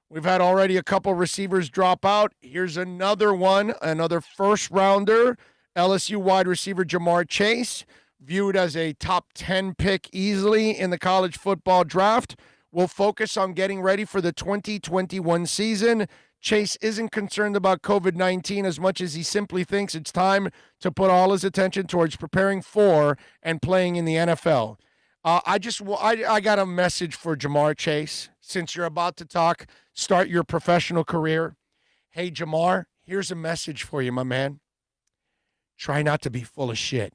[SPEAKER 3] We've had already a couple receivers drop out. Here's another one, another first-rounder. LSU wide receiver Jamar Chase, viewed as a top 10 pick easily in the college football draft, will focus on getting ready for the 2021 season. Chase isn't concerned about COVID-19 as much as he simply thinks it's time to put all his attention towards preparing for and playing in the NFL. I got a message for Jamar Chase. Since you're about to start your professional career. Hey, Jamar, here's a message for you, my man. Try not to be full of shit.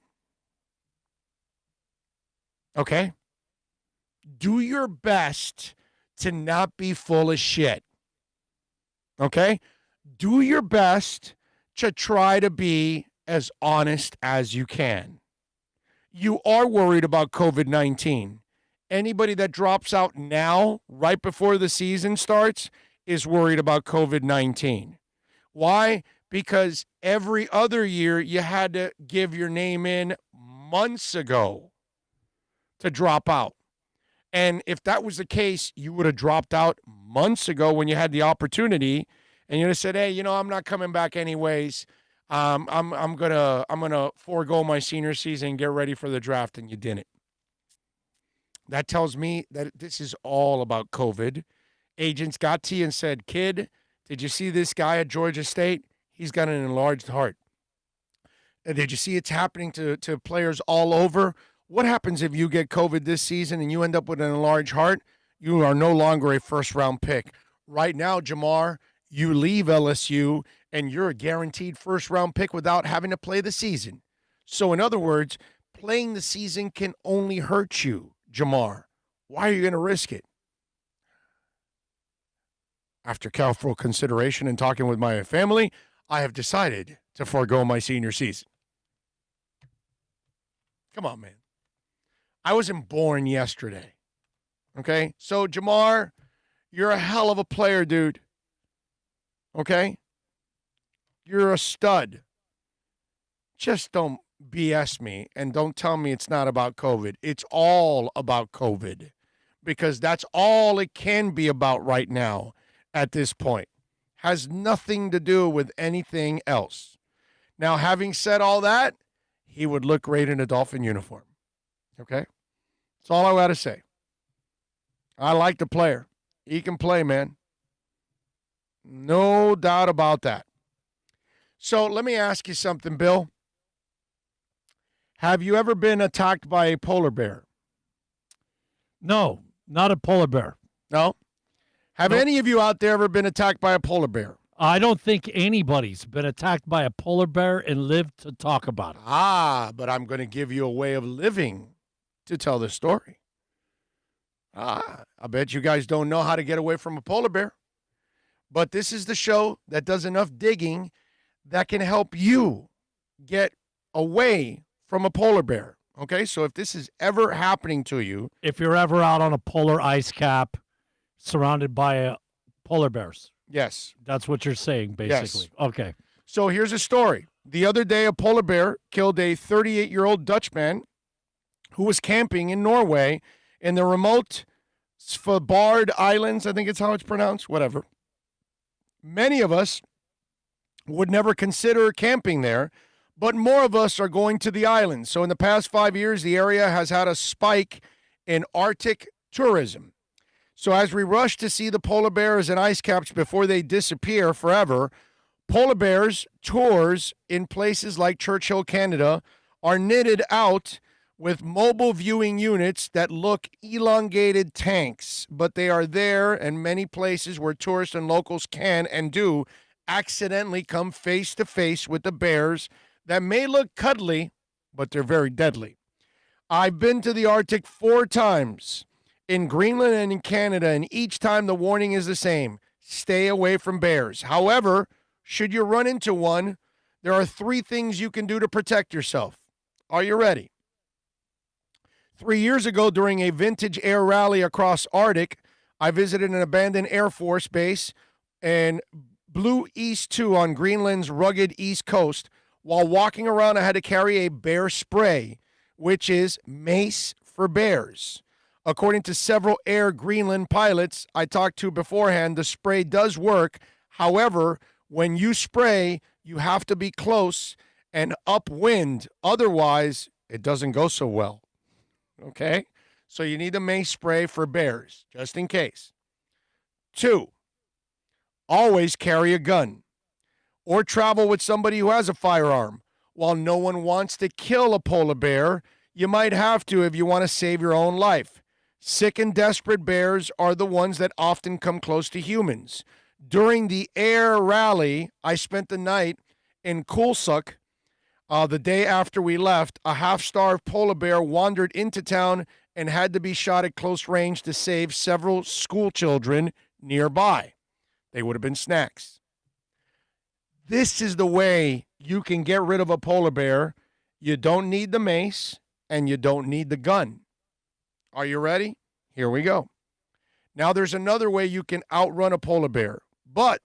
[SPEAKER 3] Okay? Do your best to not be full of shit. Okay? Do your best to try to be as honest as you can. You are worried about COVID-19. Anybody that drops out now, right before the season starts, is worried about COVID-19. Why? Because every other year you had to give your name in months ago to drop out. And if that was the case, you would have dropped out months ago when you had the opportunity, and you'd have said, hey, I'm not coming back anyways. I'm gonna forego my senior season and get ready for the draft, and you didn't. That tells me that this is all about COVID. Agents got to you and said, "Kid, did you see this guy at Georgia State? He's got an enlarged heart." And did you see it's happening to players all over? What happens if you get COVID this season and you end up with an enlarged heart? You are no longer a first-round pick. Right now, Jamar, you leave LSU and you're a guaranteed first-round pick without having to play the season. So in other words, playing the season can only hurt you, Jamar. Why are you going to risk it? After careful consideration and talking with my family, I have decided to forego my senior season. Come on, man. I wasn't born yesterday. Okay? So, Jamar, you're a hell of a player, dude. Okay? You're a stud. Just don't BS me and don't tell me it's not about COVID. It's all about COVID because that's all it can be about right now at this point. Has nothing to do with anything else. Now, having said all that, he would look great in a Dolphin uniform. Okay? That's all I got to say. I like the player. He can play, man. No doubt about that. So let me ask you something, Bill. Have you ever been attacked by a polar bear?
[SPEAKER 4] No, not a polar bear.
[SPEAKER 3] No? Have any of you out there ever been attacked by a polar bear?
[SPEAKER 4] I don't think anybody's been attacked by a polar bear and lived to talk about it.
[SPEAKER 3] But I'm going to give you a way of living to tell this story. I bet you guys don't know how to get away from a polar bear. But this is the show that does enough digging that can help you get away from a polar bear. Okay, so if this is ever happening to you.
[SPEAKER 4] If you're ever out on a polar ice cap surrounded by polar bears.
[SPEAKER 3] Yes.
[SPEAKER 4] That's what you're saying, basically.
[SPEAKER 3] Yes.
[SPEAKER 4] Okay.
[SPEAKER 3] So here's a story. The other day, a polar bear killed a 38-year-old Dutchman who was camping in Norway in the remote Svalbard Islands. I think it's how it's pronounced. Whatever. Many of us would never consider camping there, but more of us are going to the islands. So in the past 5 years, the area has had a spike in Arctic tourism. So as we rush to see the polar bears and ice caps before they disappear forever, polar bears tours in places like Churchill, Canada, are knitted out with mobile viewing units that look elongated tanks, but they are there in many places where tourists and locals can and do accidentally come face to face with the bears that may look cuddly, but they're very deadly. I've been to the Arctic 4 times in Greenland and in Canada, and each time the warning is the same: stay away from bears. However, should you run into one, there are 3 things you can do to protect yourself. Are you ready? 3 years ago, during a vintage air rally across Arctic, I visited an abandoned Air Force base in Blue East 2 on Greenland's rugged east coast. While walking around, I had to carry a bear spray, which is mace for bears. According to several Air Greenland pilots I talked to beforehand, the spray does work. However, when you spray, you have to be close and upwind. Otherwise, it doesn't go so well. Okay? So you need a mace spray for bears, just in case. 2, always carry a gun or travel with somebody who has a firearm. While no one wants to kill a polar bear, you might have to if you want to save your own life. Sick and desperate bears are the ones that often come close to humans. During the air rally, I spent the night in Kulsuk. The day after we left, a half-starved polar bear wandered into town and had to be shot at close range to save several school children nearby. They would have been snacks. This is the way you can get rid of a polar bear. You don't need the mace, and you don't need the gun. Are you ready? Here we go. Now, there's another way you can outrun a polar bear, but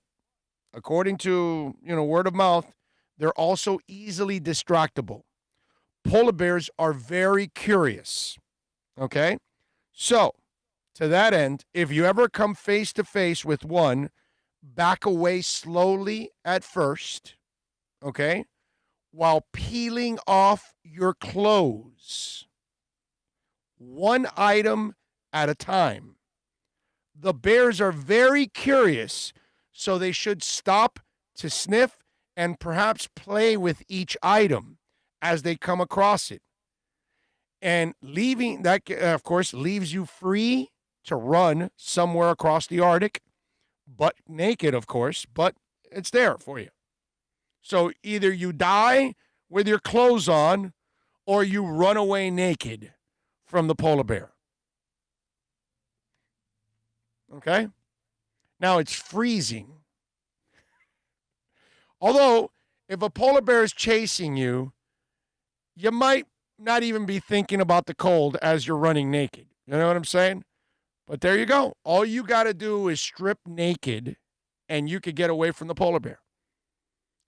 [SPEAKER 3] according to, word of mouth, they're also easily distractible. Polar bears are very curious, okay? So, to that end, if you ever come face to face with one, back away slowly at first, okay? while peeling off your clothes. One item at a time. The bears are very curious, so they should stop to sniff and perhaps play with each item as they come across it. And leaving that, of course, leaves you free to run somewhere across the Arctic, but naked, of course, but it's there for you. So either you die with your clothes on or you run away naked from the polar bear. Okay? Now it's freezing. Although, if a polar bear is chasing you, you might not even be thinking about the cold as you're running naked. You know what I'm saying? But there you go. All you got to do is strip naked, and you could get away from the polar bear.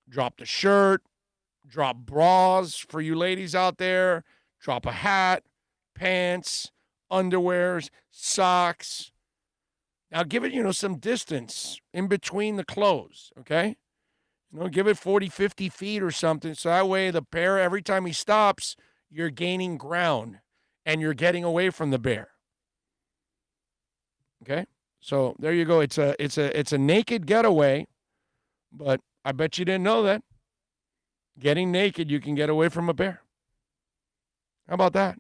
[SPEAKER 3] Drop the shirt, drop bras for you ladies out there, drop a hat, pants, underwears, socks. Now give it, some distance in between the clothes, okay? Give it 40, 50 feet or something. So that way the bear, every time he stops, you're gaining ground and you're getting away from the bear. Okay? So there you go. It's a naked getaway, but I bet you didn't know that. Getting naked, you can get away from a bear. How about that?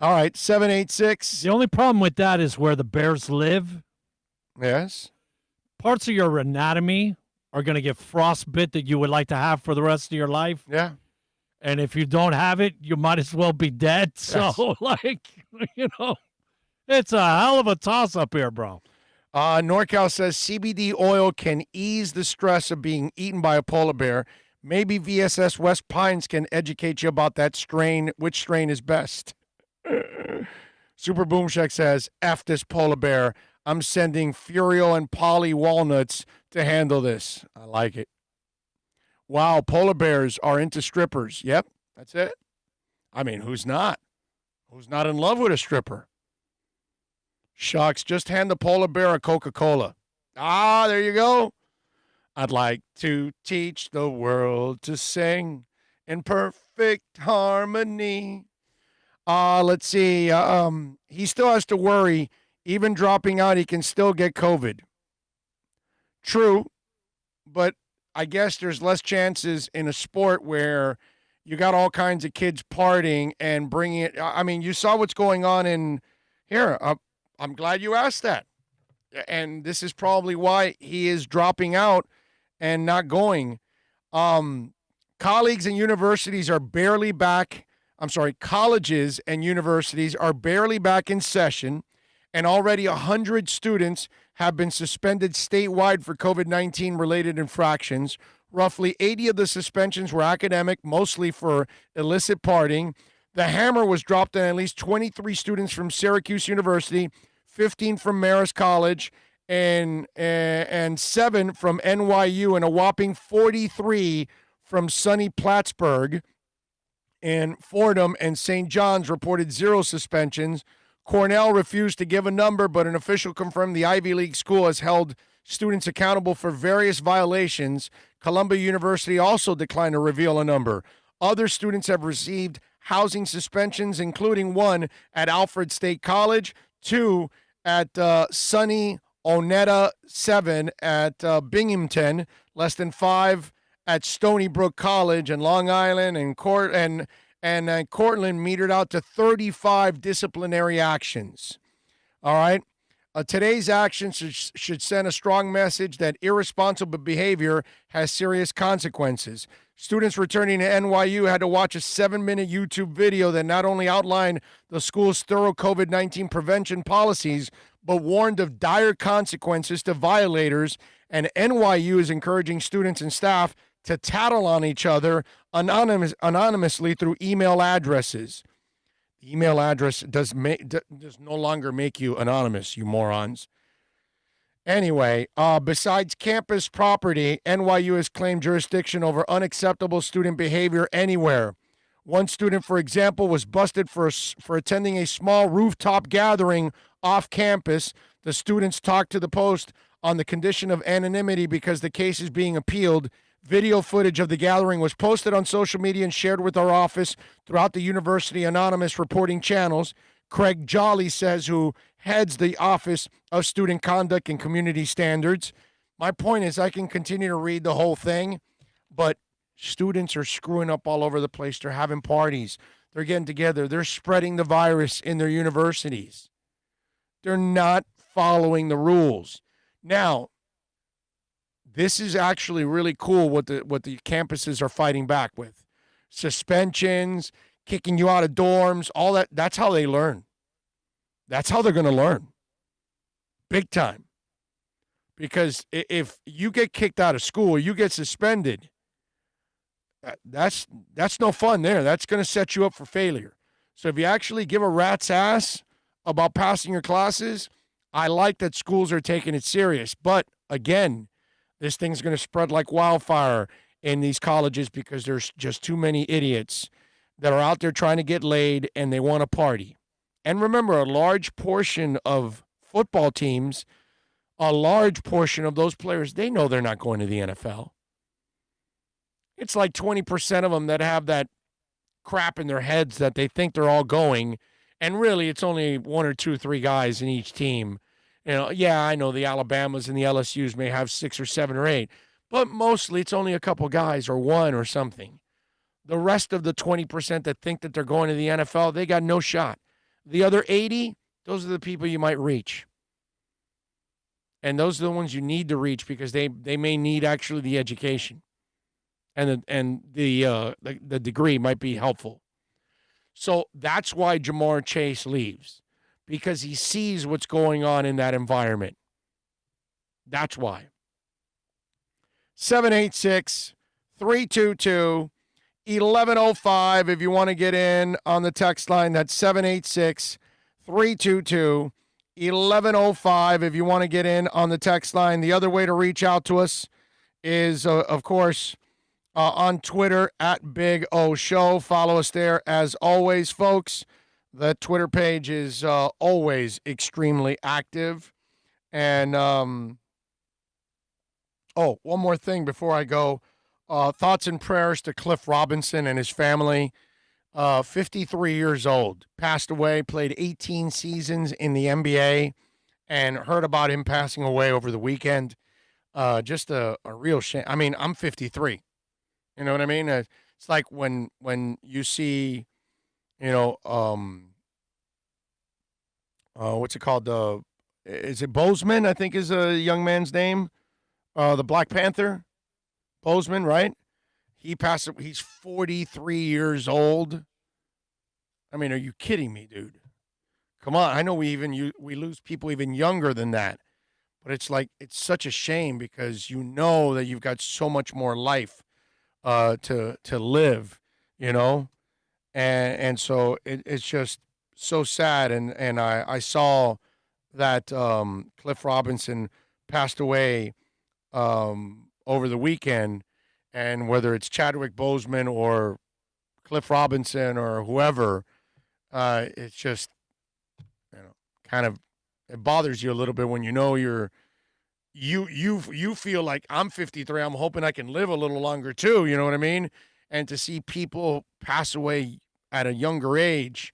[SPEAKER 3] All right, 786.
[SPEAKER 4] The only problem with that is where the bears live.
[SPEAKER 3] Yes.
[SPEAKER 4] Parts of your anatomy are going to get frostbite that you would like to have for the rest of your life.
[SPEAKER 3] Yeah.
[SPEAKER 4] And if you don't have it, you might as well be dead. So, it's a hell of a toss-up here, bro.
[SPEAKER 3] NorCal says CBD oil can ease the stress of being eaten by a polar bear. Maybe VSS West Pines can educate you about that strain, which strain is best. Super Boomshack says, F this polar bear. I'm sending Furio and Polly Walnuts to handle this. I like it. Wow, polar bears are into strippers. Yep, that's it. I mean, who's not? Who's not in love with a stripper? Shucks, just hand the polar bear a Coca-Cola. Ah, there you go. I'd like to teach the world to sing in perfect harmony. Let's see. He still has to worry. Even dropping out, he can still get COVID. True, but I guess there's less chances in a sport where you got all kinds of kids partying and bringing it. I mean, you saw what's going on in here. I'm glad you asked that. And this is probably why he is dropping out and not going. Colleagues and universities are barely back. Colleges and universities are barely back in session, and already 100 students have been suspended statewide for COVID-19 related infractions. Roughly 80 of the suspensions were academic, mostly for illicit partying. The hammer was dropped on at least 23 students from Syracuse University, 15 from Marist College, and 7 from NYU, and a whopping 43 from SUNY Plattsburgh. And Fordham and St. John's reported 0 suspensions. Cornell refused to give a number, but an official confirmed the Ivy League school has held students accountable for various violations. Columbia University also declined to reveal a number. Other students have received housing suspensions, including 1 at Alfred State College, 2 at SUNY Onetta, 7 at Binghamton, less than 5 at Stony Brook College and Long Island, and Cortland metered out to 35 disciplinary actions. All right. Today's actions should send a strong message that irresponsible behavior has serious consequences. Students returning to NYU had to watch a 7-minute YouTube video that not only outlined the school's thorough COVID-19 prevention policies, but warned of dire consequences to violators. And NYU is encouraging students and staff to tattle on each other anonymously through email addresses. The email address does no longer make you anonymous, you morons. Anyway, besides campus property, NYU has claimed jurisdiction over unacceptable student behavior anywhere. One student, for example, was busted for attending a small rooftop gathering off campus. The students talked to the Post on the condition of anonymity because the case is being appealed. Video footage of the gathering was posted on social media and shared with our office throughout the University Anonymous reporting channels. Craig Jolly says, who heads the Office of Student Conduct and Community Standards. My point is I can continue to read the whole thing, but students are screwing up all over the place. They're having parties. They're getting together. They're spreading the virus in their universities. They're not following the rules. Now, this is actually really cool what the campuses are fighting back with. Suspensions, kicking you out of dorms, all that. That's how they learn. That's how they're going to learn. Big time. Because if you get kicked out of school, you get suspended, that's no fun there. That's going to set you up for failure. So if you actually give a rat's ass about passing your classes, I like that schools are taking it serious. But again, this thing's going to spread like wildfire in these colleges because there's just too many idiots that are out there trying to get laid and they want to party. And remember, a large portion of football teams, a large portion of those players, they know they're not going to the NFL. It's like 20% of them that have that crap in their heads that they think they're all going, and really it's only 1 or 2 or 3 guys in each team. You know, yeah, I know the Alabamas and the LSUs may have 6 or 7 or 8, but mostly it's only a couple guys or 1 or something. The rest of the 20% that think that they're going to the NFL, they got no shot. The other 80, those are the people you might reach. And those are the ones you need to reach because they may need actually the education. And the degree might be helpful. So that's why Jamar Chase leaves, because he sees what's going on in that environment. That's why. 786-322-1105 if you want to get in on the text line. That's 786-322-1105 if you want to get in on the text line. The other way to reach out to us is, of course, on Twitter at Big O Show. Follow us there as always, folks. The Twitter page is always extremely active. And, one more thing before I go. Thoughts and prayers to Cliff Robinson and his family. 53 years old, passed away, played 18 seasons in the NBA, and heard about him passing away over the weekend. Just a real shame. I mean, I'm 53. You know what I mean? It's like when you see, what's it called? Is it Bozeman? I think is a young man's name. The Black Panther, Bozeman, right? He passed. He's 43 years old. I mean, are you kidding me, dude? Come on. I know we lose people even younger than that, but it's like it's such a shame because you know that you've got so much more life to live, and so it's just so sad. And I saw that Cliff Robinson passed away over the weekend, and whether it's Chadwick Boseman or Cliff Robinson or whoever, it's just kind of it bothers you a little bit when you feel like I'm 53. I'm hoping I can live a little longer too. You know what I mean? And to see people pass away at a younger age,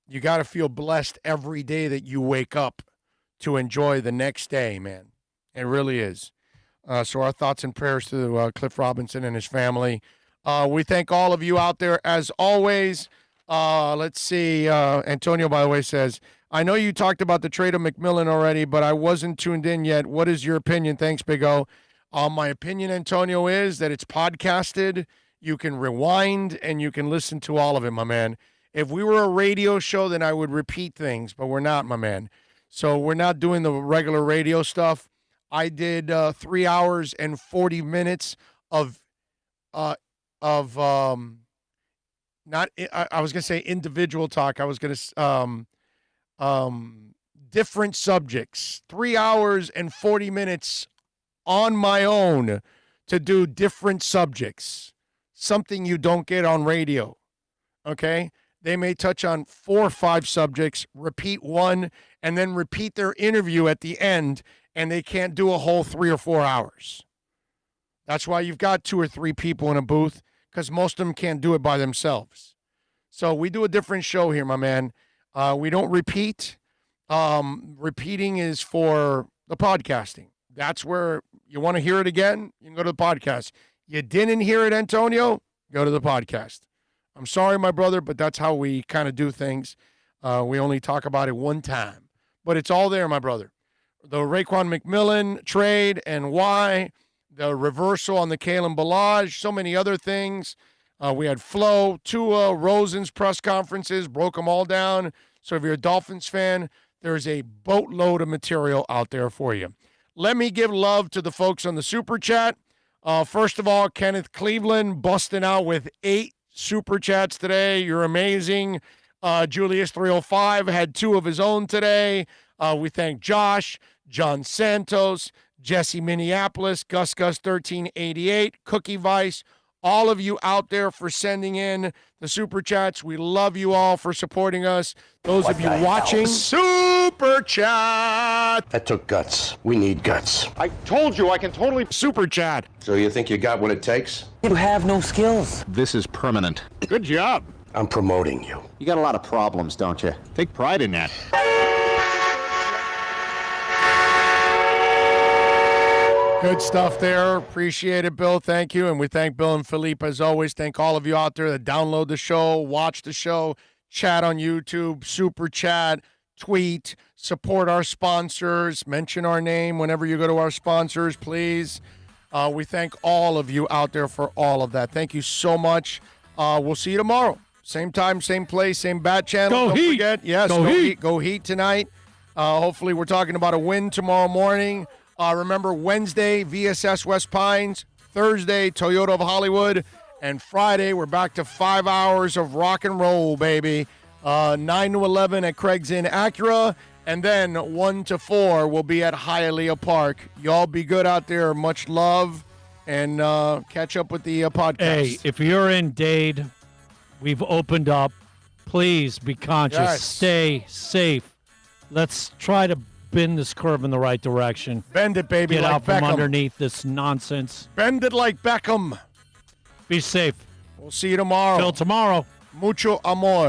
[SPEAKER 3] you got to feel blessed every day that you wake up to enjoy the next day, man. It really is. So our thoughts and prayers to Cliff Robinson and his family. We thank all of you out there as always. Let's see. Antonio, by the way, says, I know you talked about the trade of McMillan already, but I wasn't tuned in yet. What is your opinion? Thanks, Big O. My opinion, Antonio, is that it's podcasted. You can rewind and you can listen to all of it, my man. If we were a radio show, then I would repeat things, but we're not, my man. So we're not doing the regular radio stuff. I did 3 hours and 40 minutes of not. I was gonna say individual talk. I was gonna different subjects. 3 hours and 40 minutes on my own to do different subjects. Something you don't get on radio. Okay. They may touch on 4 or 5 subjects, repeat one, and then repeat their interview at the end, and they can't do a whole 3 or 4 hours. That's why you've got 2 or 3 people in a booth, because most of them can't do it by themselves. So we do a different show here, my man. We don't repeat. Repeating is for the podcasting. That's where you want to hear it again, you can go to the podcast. You didn't hear it, Antonio, go to the podcast. I'm sorry, my brother, but that's how we kind of do things. We only talk about it one time. But it's all there, my brother. The Raekwon McMillan trade and why, the reversal on the Kalen Ballage, so many other things. We had Flo, Tua, Rosen's press conferences, broke them all down. So if you're a Dolphins fan, there's a boatload of material out there for you. Let me give love to the folks on the Super Chat. First of all, Kenneth Cleveland busting out with 8 Super Chats today. You're amazing. Julius 305 had 2 of his own today. We thank Josh, John Santos, Jesse Minneapolis, Gus 1388, Cookie Vice, all of you out there for sending in the Super Chats. We love you all for supporting us. Those of you watching, Super Chat.
[SPEAKER 9] That took guts. We need guts.
[SPEAKER 3] I told you I can totally Super Chat.
[SPEAKER 9] So you think you got what it takes?
[SPEAKER 12] You have no skills.
[SPEAKER 9] This is permanent.
[SPEAKER 3] Good job.
[SPEAKER 9] I'm promoting you.
[SPEAKER 12] You got a lot of problems, don't you?
[SPEAKER 9] Take pride in that.
[SPEAKER 3] Good stuff there. Appreciate it, Bill. Thank you. And we thank Bill and Philippe as always. Thank all of you out there that download the show, watch the show, chat on YouTube, Super Chat, tweet, support our sponsors, mention our name whenever you go to our sponsors, please. We thank all of you out there for all of that. Thank you so much. We'll see you tomorrow. Same time, same place, same bat channel. Don't forget. Yes, go Heat. Go Heat tonight. Hopefully we're talking about a win tomorrow morning. Remember, Wednesday, VSS West Pines. Thursday, Toyota of Hollywood. And Friday, we're back to 5 hours of rock and roll, baby. 9 to 11 at Craig's Inn Acura. And then 1 to 4 will be at Hialeah Park. Y'all be good out there. Much love. And catch up with the podcast.
[SPEAKER 4] Hey, if you're in Dade, we've opened up. Please be conscious.
[SPEAKER 3] Yes.
[SPEAKER 4] Stay safe. Let's try to bend this curve in the right direction.
[SPEAKER 3] Bend it, baby,
[SPEAKER 4] Get
[SPEAKER 3] like
[SPEAKER 4] out from
[SPEAKER 3] Beckham.
[SPEAKER 4] underneath this nonsense.
[SPEAKER 3] Bend it like Beckham.
[SPEAKER 4] Be safe.
[SPEAKER 3] We'll see you tomorrow.
[SPEAKER 4] Till tomorrow.
[SPEAKER 3] Mucho amor.